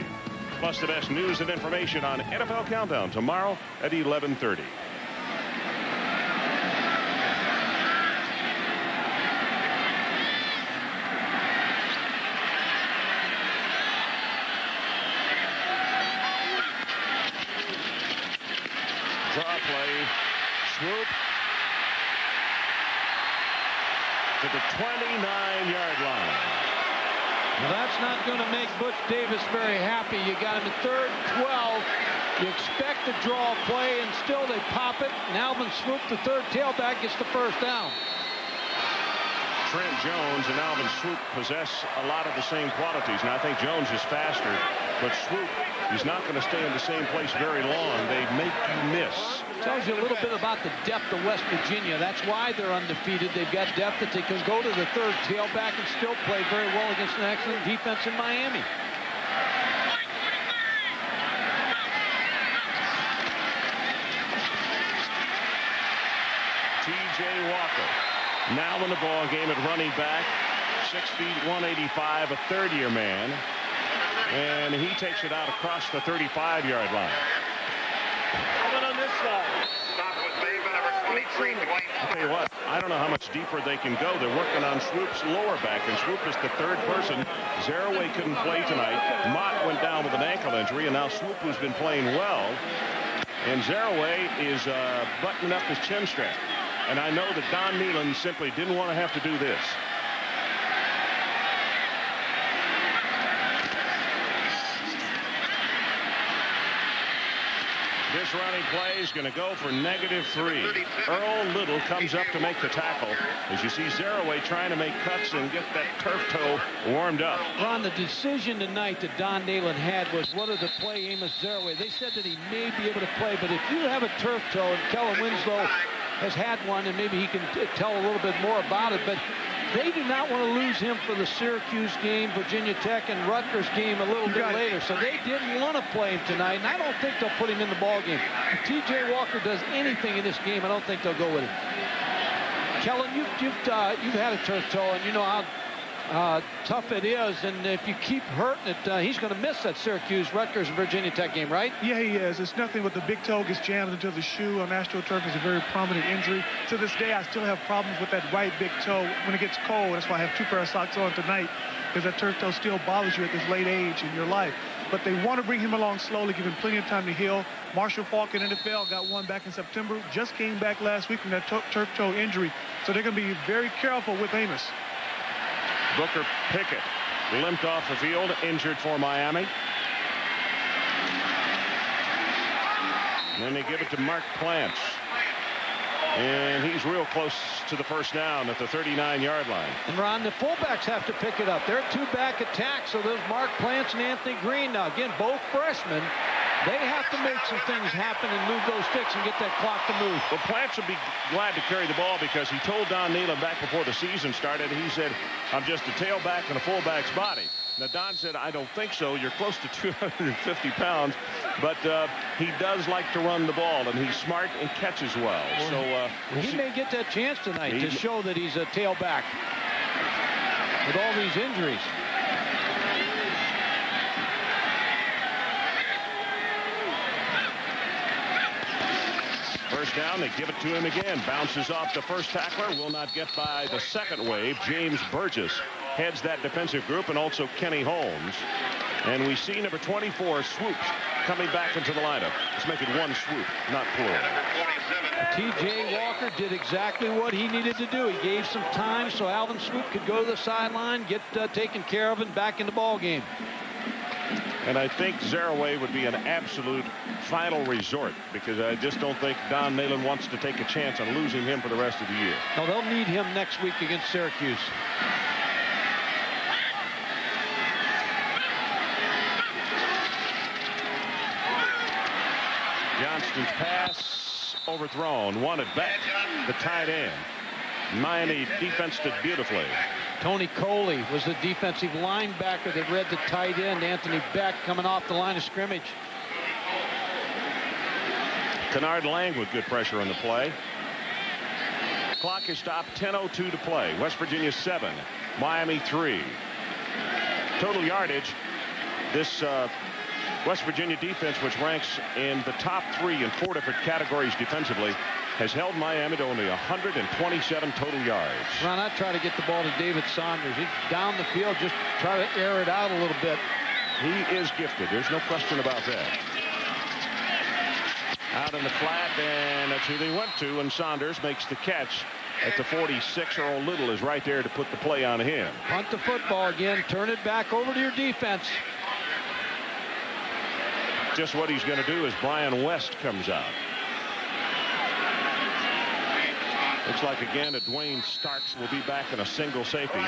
Plus the best news and information on NFL Countdown tomorrow at 11:30. Draw play, swoop to the 29-yard line. Well, that's not going to make Butch Davis very happy. You got him at 3rd, 12. You expect to draw a play, and still they pop it. And Alvin Swoop, the third tailback, gets the first down. Trent Jones and Alvin Swoop possess a lot of the same qualities. And I think Jones is faster, but Swoop is not going to stay in the same place very long. They make you miss. Tells you a little bit about the depth of West Virginia. That's why they're undefeated. They've got depth that they can go to the third tailback and still play very well against an excellent defense in Miami. T.J. Walker now in the ball game at running back. 6 feet, 185, a third-year man. And he takes it out across the 35-yard line. Coming on this side. I'll tell you what, I don't know how much deeper they can go. They're working on Swoop's lower back, and Swoop is the third person. Zaraway couldn't play tonight. Mott went down with an ankle injury, and now Swoop, who's been playing well. And Zaraway is buttoning up his chin strap. And I know that Don Nehlen simply didn't want to have to do this. This running play is going to go for -3. Earl Little comes up to make the tackle. As you see Zaraway trying to make cuts and get that turf toe warmed up. Ron, the decision tonight that Don Nehlen had was whether to play Amos Zaraway. They said that he may be able to play, but if you have a turf toe, and Kellen Winslow has had one, and maybe he can tell a little bit more about it, but they do not want to lose him for the Syracuse game, Virginia Tech, and Rutgers game a little bit later. So they didn't want to play him tonight, and I don't think they'll put him in the ball game. If T.J. Walker does anything in this game, I don't think they'll go with him. Kellen, you've had a turf toe, and you know how tough it is, and if you keep hurting it, he's going to miss that Syracuse, Rutgers, and Virginia Tech game, right? Yeah, he is. It's nothing but the big toe gets jammed into the shoe on AstroTurf. It's a very prominent injury. To this day, I still have problems with that right big toe when it gets cold. That's why I have 2 pairs of socks on tonight, because that turf toe still bothers you at this late age in your life. But they want to bring him along slowly, give him plenty of time to heal. Marshall Faulk in NFL got one back in September, just came back last week from that turf toe injury. So they're going to be very careful with Amos. Booker Pickett limped off the field, injured for Miami. And then they give it to Mark Plants. And he's real close to the first down at the 39-yard line. And Ron, the fullbacks have to pick it up. They're 2-back attack, so there's Mark Plants and Anthony Green. Now, again, both freshmen. They have to make some things happen and move those sticks and get that clock to move. Well, Plants would be glad to carry the ball because he told Don Nehlen back before the season started, he said, I'm just a tailback and a fullback's body. Now, Don said, I don't think so. You're close to 250 pounds, but he does like to run the ball, and he's smart and catches well. So he may get that chance tonight to show that he's a tailback with all these injuries. First down, they give it to him again. Bounces off the first tackler. Will not get by the second wave. James Burgess heads that defensive group, and also Kenny Holmes. And we see number 24, Swoops, coming back into the lineup. Let's make it one swoop, not plural. T.J. Walker did exactly what he needed to do. He gave some time so Alvin Swoop could go to the sideline, get taken care of, and back in the ball game. And I think Zaraway would be an absolute final resort, because I just don't think Don Nalen wants to take a chance on losing him for the rest of the year. No, they'll need him next week against Syracuse. Johnston's pass overthrown, wanted back. The tight end. Miami defense did beautifully. Tony Coley was the defensive linebacker that read the tight end, Anthony Beck, coming off the line of scrimmage. Kennard Lang with good pressure on the play. Clock is stopped, 10:02 to play. West Virginia 7, Miami 3. Total yardage, this West Virginia defense, which ranks in the top 3 in 4 different categories defensively, has held Miami to only 127 total yards. Ron, I try to get the ball to David Saunders. He's down the field, just try to air it out a little bit. He is gifted. There's no question about that. Out in the flat, and that's who they went to, and Saunders makes the catch at the 46. Earl Little is right there to put the play on him. Punt the football again. Turn it back over to your defense. Just what he's going to do as Brian West comes out. Looks like again that Dwayne Starks will be back in a single safety.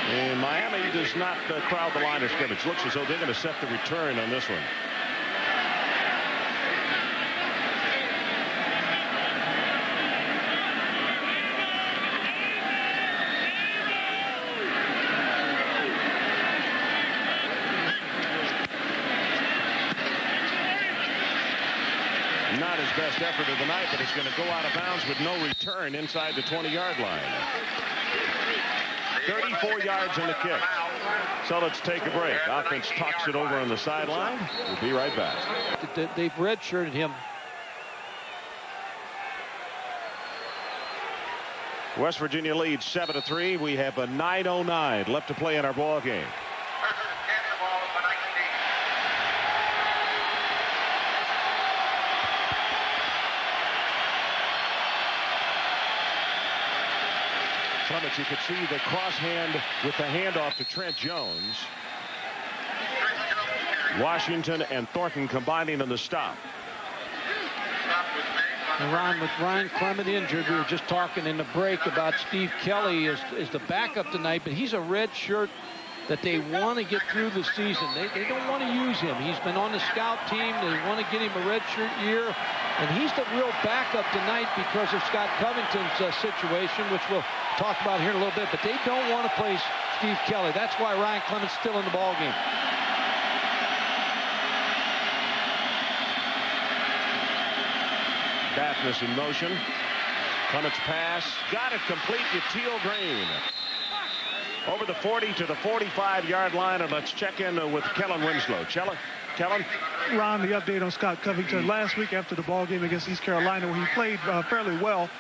And Miami does not crowd the line of scrimmage. Looks as though they're going to set the return on this one. Not his best effort of the night, but it's going to go out of bounds with no return inside the 20-yard line. 34 yards in the kick. So let's take a break. Offense talks it over on the sideline. We'll be right back. They've redshirted him. West Virginia leads 7-3. We have a 9:09 left to play in our ball game. Clements, you could see the crosshand with the handoff to Trent Jones. Washington and Thornton combining on the stop. And Ron, with Ryan Clement injured, we were just talking in the break about Steve Kelly is the backup tonight, but he's a red shirt that they want to get through the season. They don't want to use him. He's been on the scout team. They want to get him a red shirt year. And he's the real backup tonight because of Scott Covington's situation, which we'll talk about here in a little bit. But they don't want to play Steve Kelly. That's why Ryan Clement's still in the ballgame. Daphnis in motion. Clement's pass. Got it complete to Teal Green. Over the 40 to the 45-yard line, and let's check in with Kellen Winslow. Kellen? Ron, the update on Scott Covington. Last week after the ball game against East Carolina, where he played fairly well,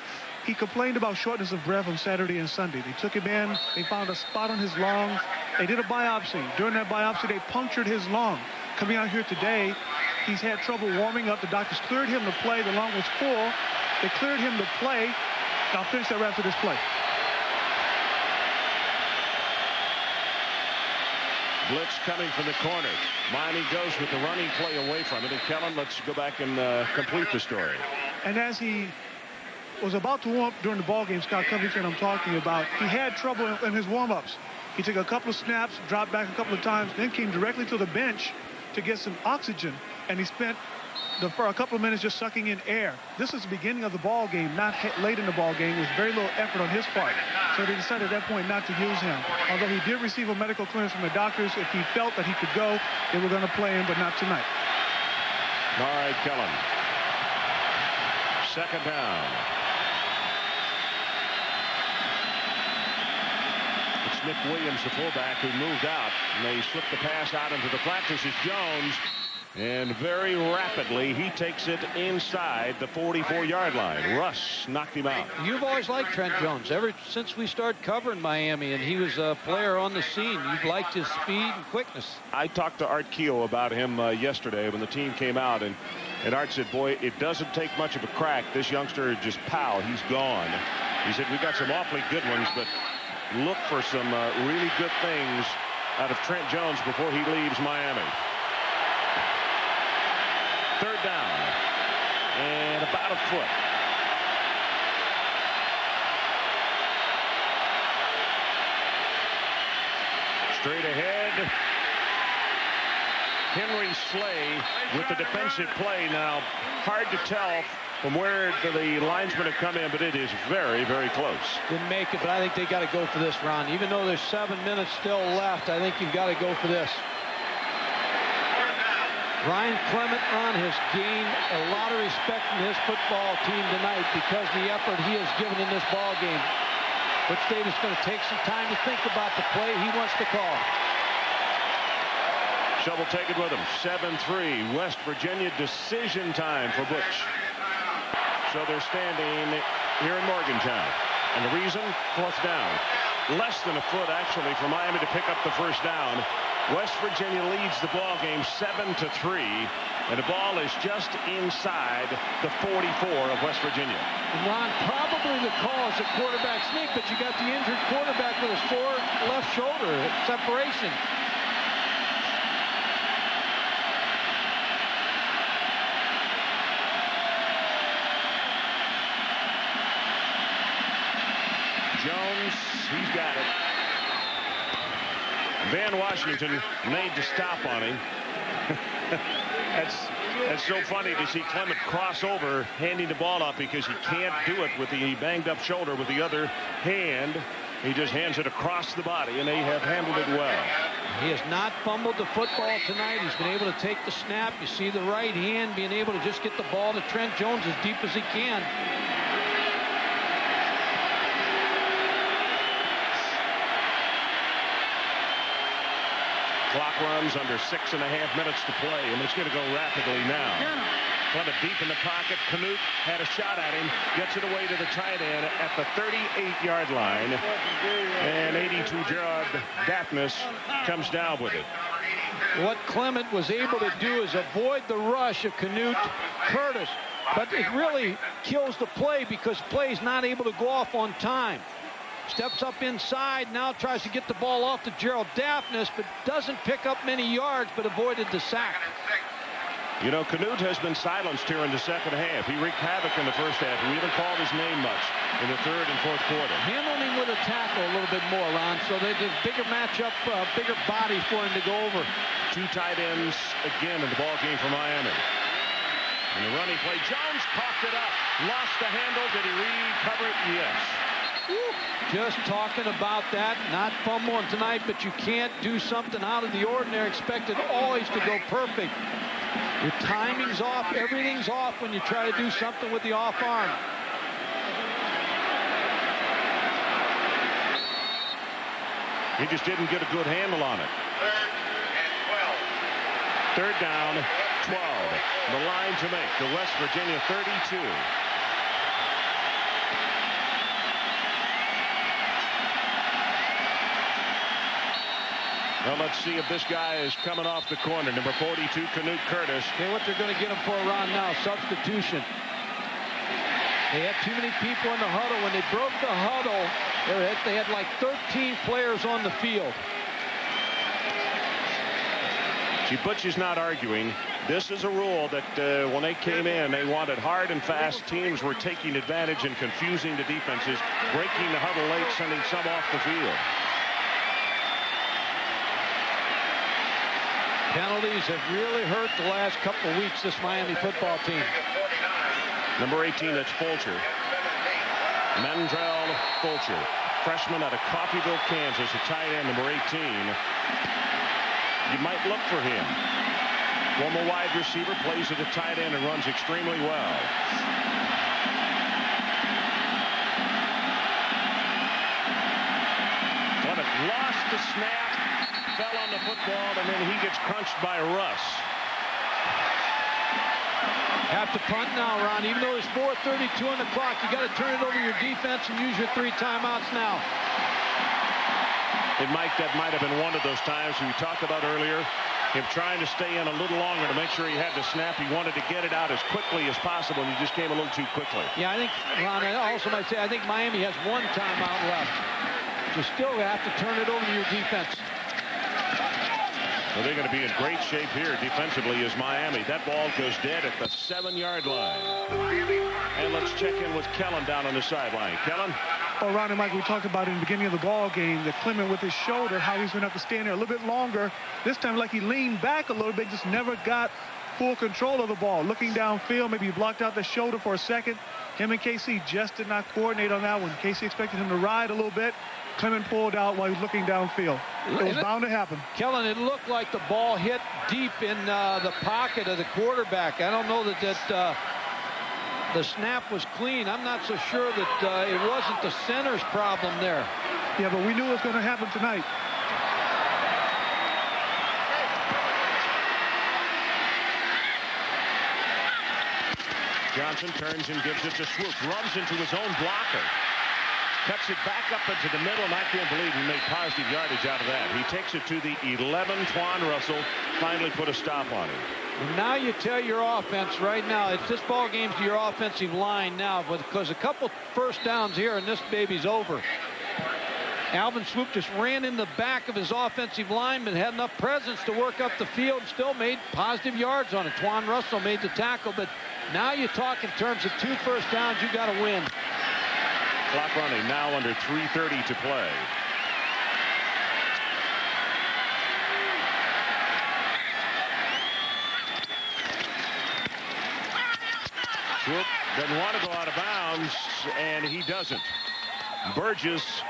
he complained about shortness of breath on Saturday and Sunday. They took him in. They found a spot on his lung. They did a biopsy. During that biopsy, they punctured his lung. Coming out here today, he's had trouble warming up. The doctors cleared him to play. The lung was full. They cleared him to play. I'll finish that right after this play. Blitz coming from the corner. Miami goes with the running play away from it. And Kellen, let's go back and complete the story. And as he was about to warm up during the ball game, Scott Covington I'm talking about, he had trouble in his warm-ups. He took a couple of snaps, dropped back a couple of times, then came directly to the bench to get some oxygen. And he spent for a couple of minutes just sucking in air. This is the beginning of the ball game, not late in the ball game, with very little effort on his part. So they decided at that point not to use him. Although he did receive a medical clearance from the doctors, if he felt that he could go, they were going to play him, but not tonight. All right, Kellen. Second down. It's Nick Williams, the fullback, who moved out. And they slip the pass out into the flat. This is Jones. And very rapidly, he takes it inside the 44-yard line. Russ knocked him out. You've always liked Trent Jones ever since we started covering Miami, and he was a player on the scene. You've liked his speed and quickness. I talked to Art Keogh about him yesterday when the team came out, and Art said, boy, it doesn't take much of a crack. This youngster just, pow, he's gone. He said, we got some awfully good ones, but look for some really good things out of Trent Jones before he leaves Miami. Third down and about a foot. Straight ahead. Henry Slay with the defensive play. Now, hard to tell from where the linesmen have come in, but it is very, very close. Didn't make it, but I think they got to go for this, Ron. Even though there's 7 minutes still left, I think you've got to go for this. Ryan Clement, Ron, has gained a lot of respect from his football team tonight because of the effort he has given in this ball game. Butch Davis going to take some time to think about the play he wants to call. Shovel take it with him. 7-3. West Virginia decision time for Butch. So they're standing here in Morgantown. And the reason? Fourth down. Less than a foot, actually, for Miami to pick up the first down. West Virginia leads the ball game 7-3, and the ball is just inside the 44 of West Virginia. Ron, probably the call is a quarterback sneak, but you got the injured quarterback with a sore left shoulder separation. Jones, he's got it. Van Washington made to stop on him. That's so funny to see Clement cross over, handing the ball off because he can't do it with the banged up shoulder with the other hand. He just hands it across the body, and they have handled it well. He has not fumbled the football tonight. He's been able to take the snap. You see the right hand being able to just get the ball to Trent Jones as deep as he can. Clock runs under 6.5 minutes to play, and it's going to go rapidly now. Clement deep in the pocket. Canute had a shot at him, gets it away to the tight end at the 38-yard line, and 82-yard Daphnis comes down with it. What Clement was able to do is avoid the rush of Canute Curtis, but it really kills the play because play's not able to go off on time. Steps up inside, now tries to get the ball off to Gerald Daphnis, but doesn't pick up many yards, but avoided the sack. You know, Canute has been silenced here in the second half. He wreaked havoc in the first half. We haven't called his name much in the third and fourth quarter. Handling with a tackle a little bit more, Ron, so they did bigger matchup, bigger body for him to go over. Two tight ends again in the ball game for Miami. And the running play, Jones coughed it up, lost the handle. Did he recover it? Yes. Just talking about that, not fumbling tonight, but you can't do something out of the ordinary. Expect it always to go perfect. Your timing's off, everything's off when you try to do something with the off arm. He just didn't get a good handle on it. Third down, 12. The line to make, the West Virginia 32. Well, let's see if this guy is coming off the corner. Number 42, Canute Curtis. Okay, what they're going to get him for, Ron, now, substitution. They had too many people in the huddle. When they broke the huddle, they had like 13 players on the field. See, Butch is not arguing. This is a rule that when they came in, they wanted hard and fast. Teams were taking advantage and confusing the defenses, breaking the huddle late, sending some off the field. Penalties have really hurt the last couple of weeks, this Miami football team. Number 18, that's Fulcher. Mandrell Fulcher, freshman out of Coffeyville, Kansas, a tight end, number 18. You might look for him. Former wide receiver, plays at the tight end and runs extremely well. Clement lost the snap. Fell on the football, and then he gets crunched by Russ. Have to punt now, Ron. Even though there's 4:32 on the clock, you got to turn it over to your defense and use your 3 timeouts now. And Mike, that might have been one of those times we talked about earlier. Him trying to stay in a little longer to make sure he had the snap. He wanted to get it out as quickly as possible, and he just came a little too quickly. Yeah, I think, Ron, I also might say, I think Miami has 1 timeout left. You still have to turn it over to your defense. Well, they're going to be in great shape here defensively as Miami. That ball goes dead at the 7-yard line. And let's check in with Kellen down on the sideline. Kellen? Well, Ron and Mike, we talked about in the beginning of the ball game that Clement with his shoulder, how he's going to have to stand there a little bit longer. This time, like he leaned back a little bit, just never got full control of the ball. Looking downfield, maybe he blocked out the shoulder for a second. Him and KC just did not coordinate on that one. KC expected him to ride a little bit. Clement pulled out while he was looking downfield. It was bound to happen. Kellen, it looked like the ball hit deep in the pocket of the quarterback. I don't know that the snap was clean. I'm not so sure that it wasn't the center's problem there. Yeah, but we knew it was going to happen tonight. Johnson turns and gives it to Swoop. Runs into his own blocker. Cuts it back up into the middle, and I can't believe he made positive yardage out of that. He takes it to the 11. Twan Russell finally put a stop on it. And now you tell your offense right now, it's this ball game's to your offensive line now, because a couple first downs here and this baby's over. Alvin Swoop just ran in the back of his offensive lineman, had enough presence to work up the field, and still made positive yards on it. Twan Russell made the tackle, but now you talk in terms of 2 first downs, you got to win. Clock running now under 3:30 to play. Swoop doesn't want to go out of bounds, and he doesn't. Burgess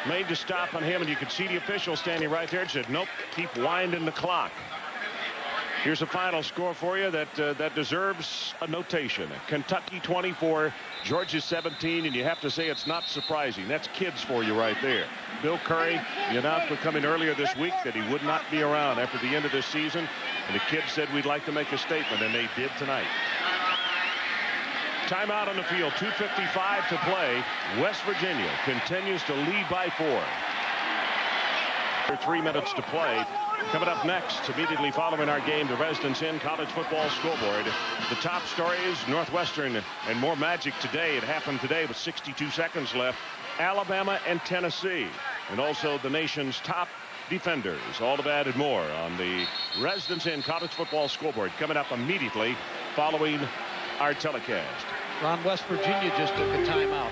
made the stop on him, and you could see the official standing right there and said, nope, keep winding the clock. Here's a final score for you that deserves a notation. Kentucky 24, Georgia 17, and you have to say it's not surprising. That's kids for you right there. Bill Curry, the announcement coming earlier this week that he would not be around after the end of this season, and the kids said we'd like to make a statement, and they did tonight. Timeout on the field, 2:55 to play. West Virginia continues to lead by 4. 3 minutes to play. Coming up next, immediately following our game, the Residence Inn College Football Scoreboard. The top stories, Northwestern and more magic today. It happened today with 62 seconds left. Alabama and Tennessee. And also the nation's top defenders. All of that and more on the Residence Inn College Football Scoreboard. Coming up immediately following our telecast. Ron, West Virginia just took a timeout.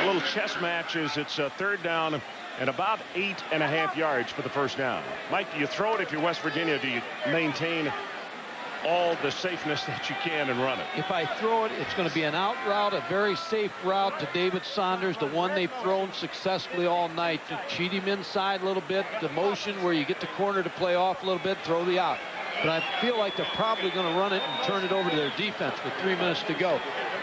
A little chess match as it's a 3rd down and about 8.5 yards for the first down. Mike, do you throw it if you're West Virginia? Do you maintain all the safeness that you can and run it? If I throw it, it's going to be an out route, a very safe route to David Saunders, the one they've thrown successfully all night. To cheat him inside a little bit, the motion where you get the corner to play off a little bit, throw the out. But I feel like they're probably going to run it and turn it over to their defense with 3 minutes to go.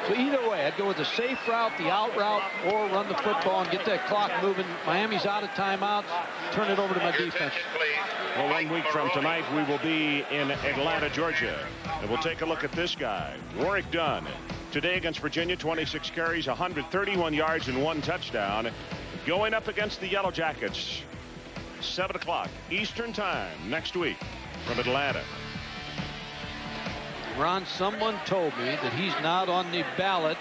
So either way, I'd go with the safe route, the out route, or run the football and get that clock moving. Miami's out of timeouts. Turn it over to my defense. Well, 1 week from tonight, we will be in Atlanta, Georgia. And we'll take a look at this guy, Warrick Dunn. Today against Virginia, 26 carries, 131 yards, and 1 touchdown. Going up against the Yellow Jackets, 7 o'clock Eastern time next week from Atlanta. Ron, someone told me that he's not on the ballot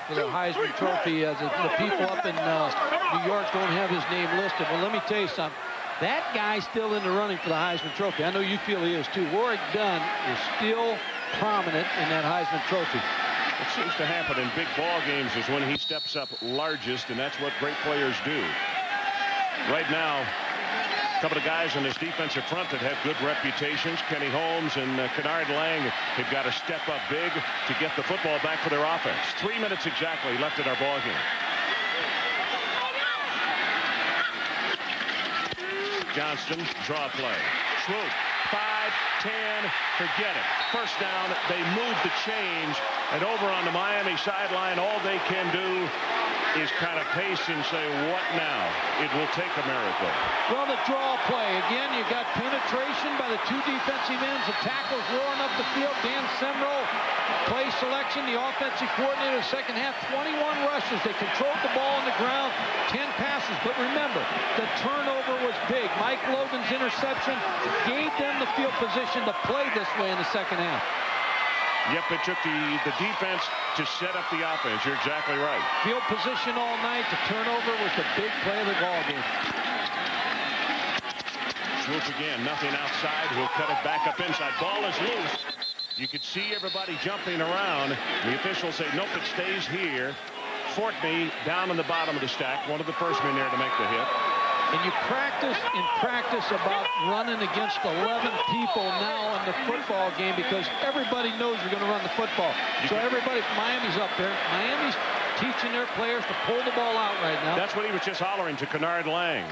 for the Heisman Trophy. The people up in New York don't have his name listed. Well, let me tell you something. That guy's still in the running for the Heisman Trophy. I know you feel he is too. Warrick Dunn is still prominent in that Heisman Trophy. What seems to happen in big ball games is when he steps up largest, and that's what great players do. Right now, a couple of guys on this defensive front that have good reputations. Kenny Holmes and Kennard Lang have got to step up big to get the football back for their offense. 3 minutes exactly left in our ball game. Johnston, draw play. Swoop, 5, 10, forget it. First down, they move the change, and over on the Miami sideline, all they can do is kind of pace and say, what now? It will take a miracle. Well, the draw play. Again, you got penetration by the two defensive ends. The tackles roaring up the field. Dan Semro, play selection, the offensive coordinator of the second half, 21 rushes. They controlled the ball on the ground, 10 passes. But remember, the turnover was big. Mike Logan's interception gave them the field position to play this way in the second half. Yep, it took the defense to set up the offense. You're exactly right. Field position all night. The turnover was the big play of the ball game. Swoop again, nothing outside. He'll cut it back up inside. Ball is loose. You could see everybody jumping around. The officials say, nope, it stays here. Fortney down in the bottom of the stack. One of the first men there to make the hit. And you practice and practice about running against 11 people now in the football game because everybody knows you're going to run the football. So everybody from Miami's up there. Miami's teaching their players to pull the ball out right now. That's what he was just hollering to Kennard Lang.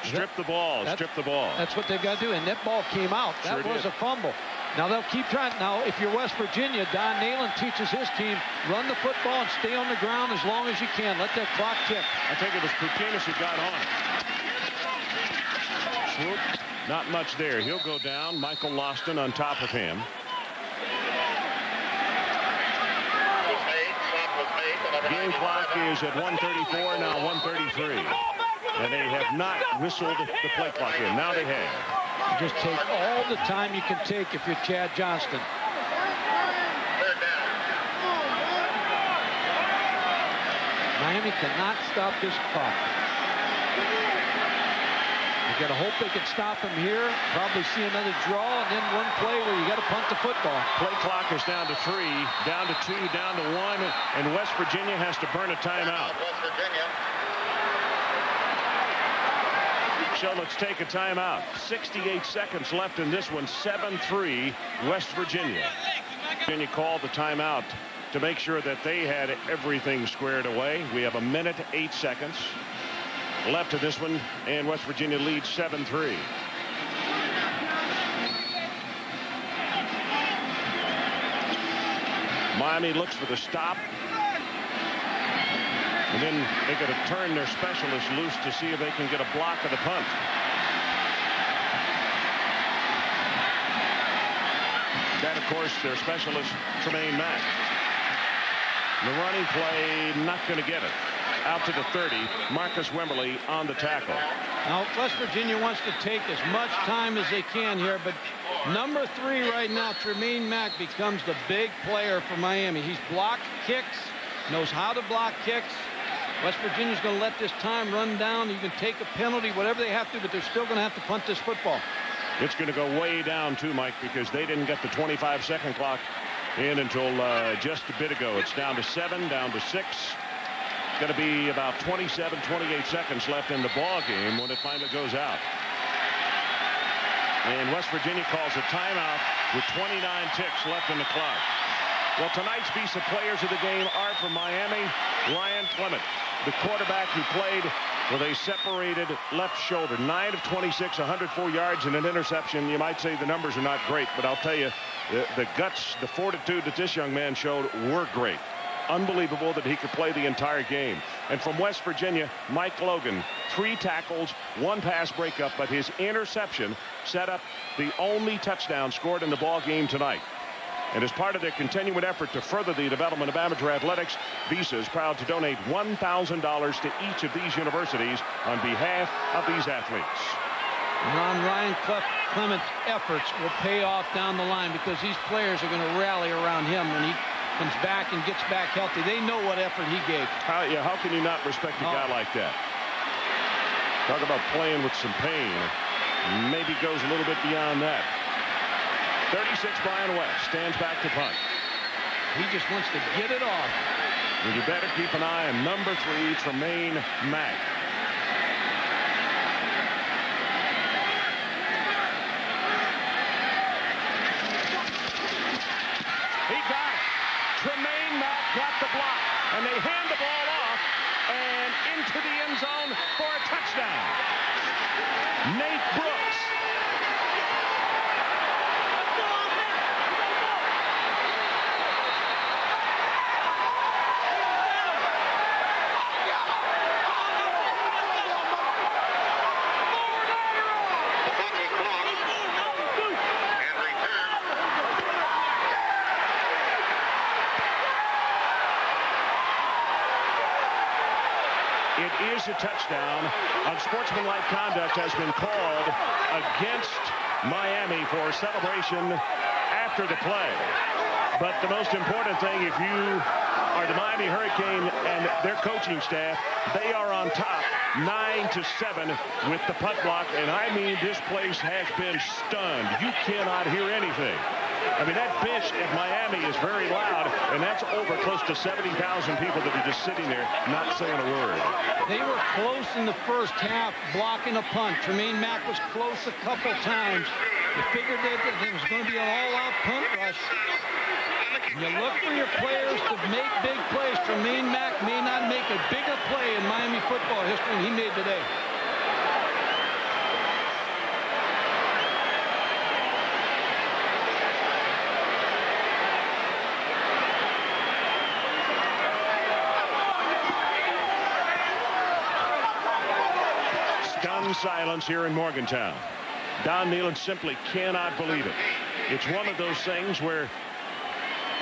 Strip the ball, strip the ball. That's what they've got to do, and that ball came out. That was a fumble. Now they'll keep trying. Now, if you're West Virginia, Don Nalen teaches his team, run the football and stay on the ground as long as you can. Let that clock tick. I think it was Pukinis who got on it. Swoop, not much there. He'll go down. Michael Loston on top of him. Game clock is at 1:34, now 1:33. And they have not whistled the play clock in. Now they have. You just take all the time you can take if you're Chad Johnston. Miami cannot stop this clock. You got to hope they can stop him here. Probably see another draw, and then one play where you got to punt the football. Play clock is down to 3, down to 2, down to 1, and West Virginia has to burn a timeout. West Virginia. So let's take a timeout. 68 seconds left in this one. 7-3 West Virginia. Virginia called the timeout to make sure that they had everything squared away. We have 1 minute 8 seconds left of this one, and West Virginia leads 7-3. Miami looks for the stop. And then they got to turn their specialists loose to see if they can get a block of the punt. That, of course, their specialist, Tremain Mack. The running play, not going to get it. Out to the 30, Marcus Wimberly on the tackle. Now, West Virginia wants to take as much time as they can here, but number 3 right now, Tremain Mack, becomes the big player for Miami. He's blocked kicks, knows how to block kicks. West Virginia's going to let this time run down. You can take a penalty, whatever they have to, but they're still going to have to punt this football. It's going to go way down, too, Mike, because they didn't get the 25-second clock in until just a bit ago. It's down to 7, down to 6. It's going to be about 27, 28 seconds left in the ball game when it finally goes out. And West Virginia calls a timeout with 29 ticks left in the clock. Well, tonight's piece of players of the game are from Miami, Ryan Clement, the quarterback who played with a separated left shoulder. 9 of 26, 104 yards and an interception. You might say the numbers are not great, but I'll tell you, the guts, the fortitude that this young man showed were great. Unbelievable that he could play the entire game. And from West Virginia, Mike Logan, 3 tackles, 1 pass breakup, but his interception set up the only touchdown scored in the ball game tonight. And as part of their continuing effort to further the development of amateur athletics, Visa is proud to donate $1,000 to each of these universities on behalf of these athletes. Ryan Clement's efforts will pay off down the line because these players are going to rally around him when he comes back and gets back healthy. They know what effort he gave. How can you not respect a guy like that? Talk about playing with some pain. Maybe goes a little bit beyond that. 36, Brian West stands back to punt. He just wants to get it off. And you better keep an eye on number 3, Tremain Mack. He got it. Tremain Mack got the block. And they hand the ball off and into the end zone for a touchdown. Nate Brooks. is a touchdown. Unsportsmanlike conduct has been called against Miami for celebration after the play. But the most important thing, if you are the Miami Hurricane and their coaching staff, they are on top 9-7 with the punt block. And I mean, this place has been stunned. You cannot hear anything. I mean, that bench at Miami is very loud, and that's over close to 70,000 people that are just sitting there not saying a word. They were close in the first half blocking a punt. Tremain Mack was close a couple times. You figured that there was going to be an all-out punt rush. You look for your players to make big plays. Tremain Mack may not make a bigger play in Miami football history than he made today. Stunned silence here in Morgantown. Don Nehlen simply cannot believe it. It's one of those things where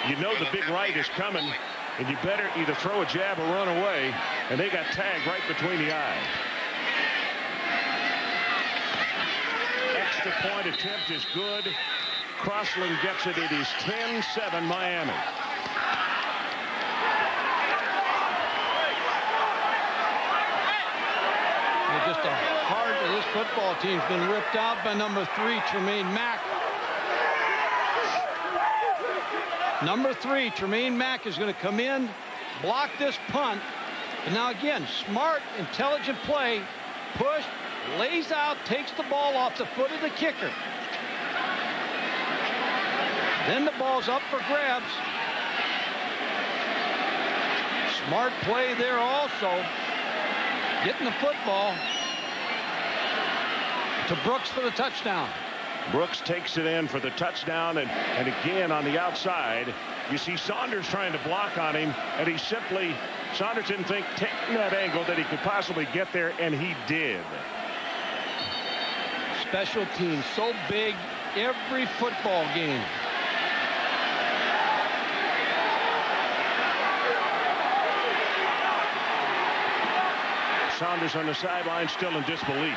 you know the big right is coming, and you better either throw a jab or run away, and they got tagged right between the eyes. Extra point attempt is good. Crossland gets it. It is 10-7 Miami. Just a heart of this football team's been ripped out by number 3, Tremain Mack. Number 3, Tremain Mack is going to come in, block this punt. And now again, smart, intelligent play. Push, lays out, takes the ball off the foot of the kicker. Then the ball's up for grabs. Smart play there also. Getting the football to Brooks for the touchdown. Brooks takes it in for the touchdown, and again on the outside, you see Saunders trying to block on him, and he simply, Saunders didn't think taking that angle that he could possibly get there, and he did. Special teams, so big every football game. Saunders on the sideline still in disbelief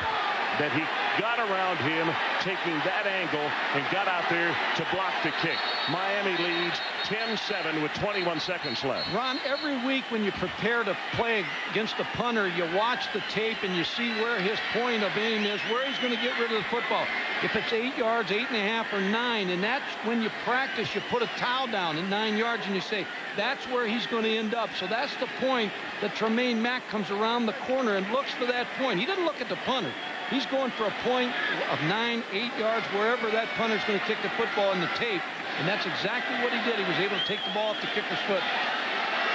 that he got around him, taking that angle, and got out there to block the kick. Miami leads 10-7 with 21 seconds left. Ron, every week when you prepare to play against a punter, you watch the tape and you see where his point of aim is, where he's going to get rid of the football. If it's 8 yards, 8.5, or 9, and that's when you practice, you put a towel down at 9 yards and you say, that's where he's going to end up. So that's the point that Tremain Mack comes around the corner and looks for that point. He didn't look at the punter. He's going for a point of 9, 8 yards, wherever that punter's going to kick the football in the tape. And that's exactly what he did. He was able to take the ball off the kicker's foot.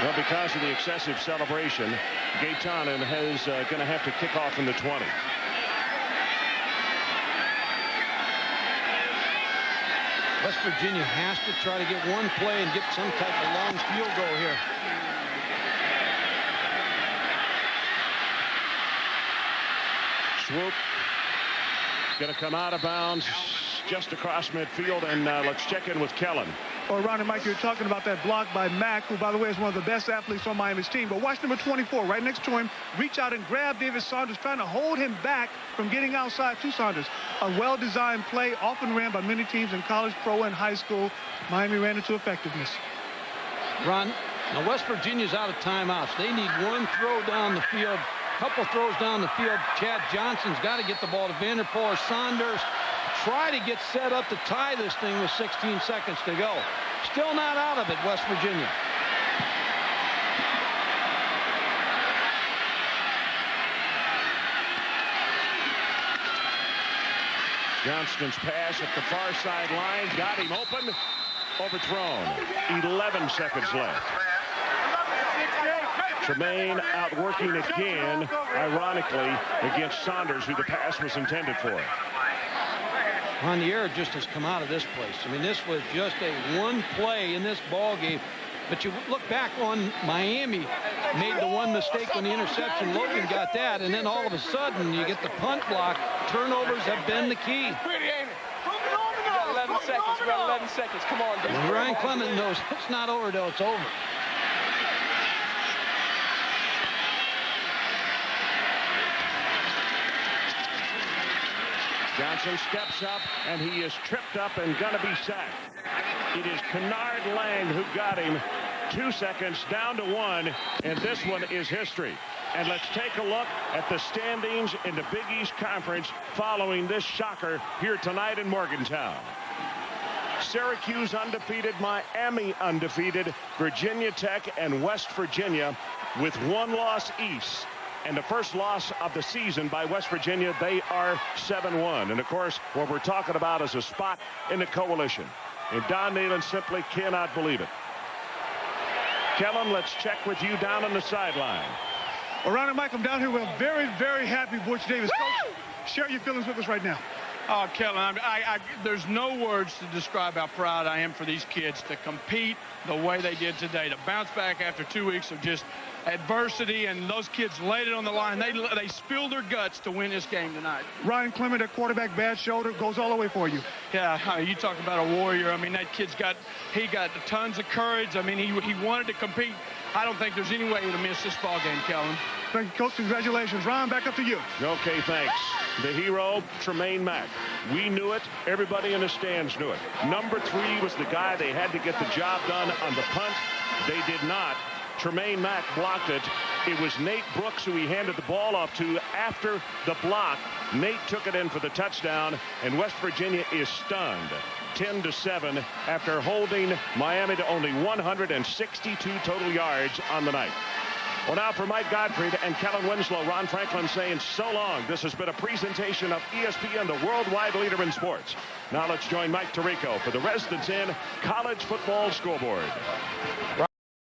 Well, because of the excessive celebration, Gaetanen is going to have to kick off in the 20. West Virginia has to try to get one play and get some type of long field goal here. Swoop going to come out of bounds just across midfield, and let's check in with Kellen. Well, Ron and Mike, you're talking about that block by Mack, who, by the way, is one of the best athletes on Miami's team. But watch number 24 right next to him reach out and grab David Saunders, trying to hold him back from getting outside to Saunders. A well-designed play, often ran by many teams in college, pro, and high school. Miami ran into effectiveness. Ron, now West Virginia's out of timeouts. They need one throw down the field, couple throws down the field. Chad Johnson's got to get the ball to Vanderpool or Saunders. Try to get set up to tie this thing with 16 seconds to go. Still not out of it, West Virginia. Johnston's pass at the far sideline got him open. Overthrown. 11 seconds left. Tremain outworking again, ironically, against Saunders, who the pass was intended for. On the air just has come out of this place. I mean, this was just a one play in this ball game. But you look back on Miami, made the one mistake on the interception. Logan got that, and then all of a sudden you get the punt block. Turnovers have been the key. We got 11 seconds. We got 11 seconds. Come on, dude. Ryan Clement knows it's not over till it's over. Johnson steps up, and he is tripped up and going to be sacked. It is Kennard Lang who got him. 2 seconds down to 1, and this one is history. And let's take a look at the standings in the Big East Conference following this shocker here tonight in Morgantown. Syracuse undefeated, Miami undefeated, Virginia Tech and West Virginia with 1 loss each. And the first loss of the season by West Virginia, they are 7-1. And, of course, what we're talking about is a spot in the coalition. And Don Nehlen simply cannot believe it. Kellen, let's check with you down on the sideline. Well, Ron and Mike, I'm down here with a very, very happy Butch Davis. Coach, share your feelings with us right now. Oh, Kellen, there's no words to describe how proud I am for these kids to compete the way they did today, to bounce back after 2 weeks of just adversity, and those kids laid it on the line. They spilled their guts to win this game tonight. Ryan Clement, at quarterback, bad shoulder, goes all the way for you. Yeah, you talk about a warrior. I mean, that kid's got tons of courage. I mean, he wanted to compete. I don't think there's any way to miss this ball game, Kellen. Thank you, Coach. Congratulations. Ron, back up to you. Okay, thanks. The hero, Tremain Mack. We knew it. Everybody in the stands knew it. Number 3 was the guy they had to get the job done on the punt. They did not. Tremain Mack blocked it. It was Nate Brooks who he handed the ball off to after the block. Nate took it in for the touchdown, and West Virginia is stunned. 10-7 after holding Miami to only 162 total yards on the night. Well, now for Mike Gottfried and Kellen Winslow, Ron Franklin saying so long. This has been a presentation of ESPN, the worldwide leader in sports. Now let's join Mike Tirico for the Residents In College Football Scoreboard.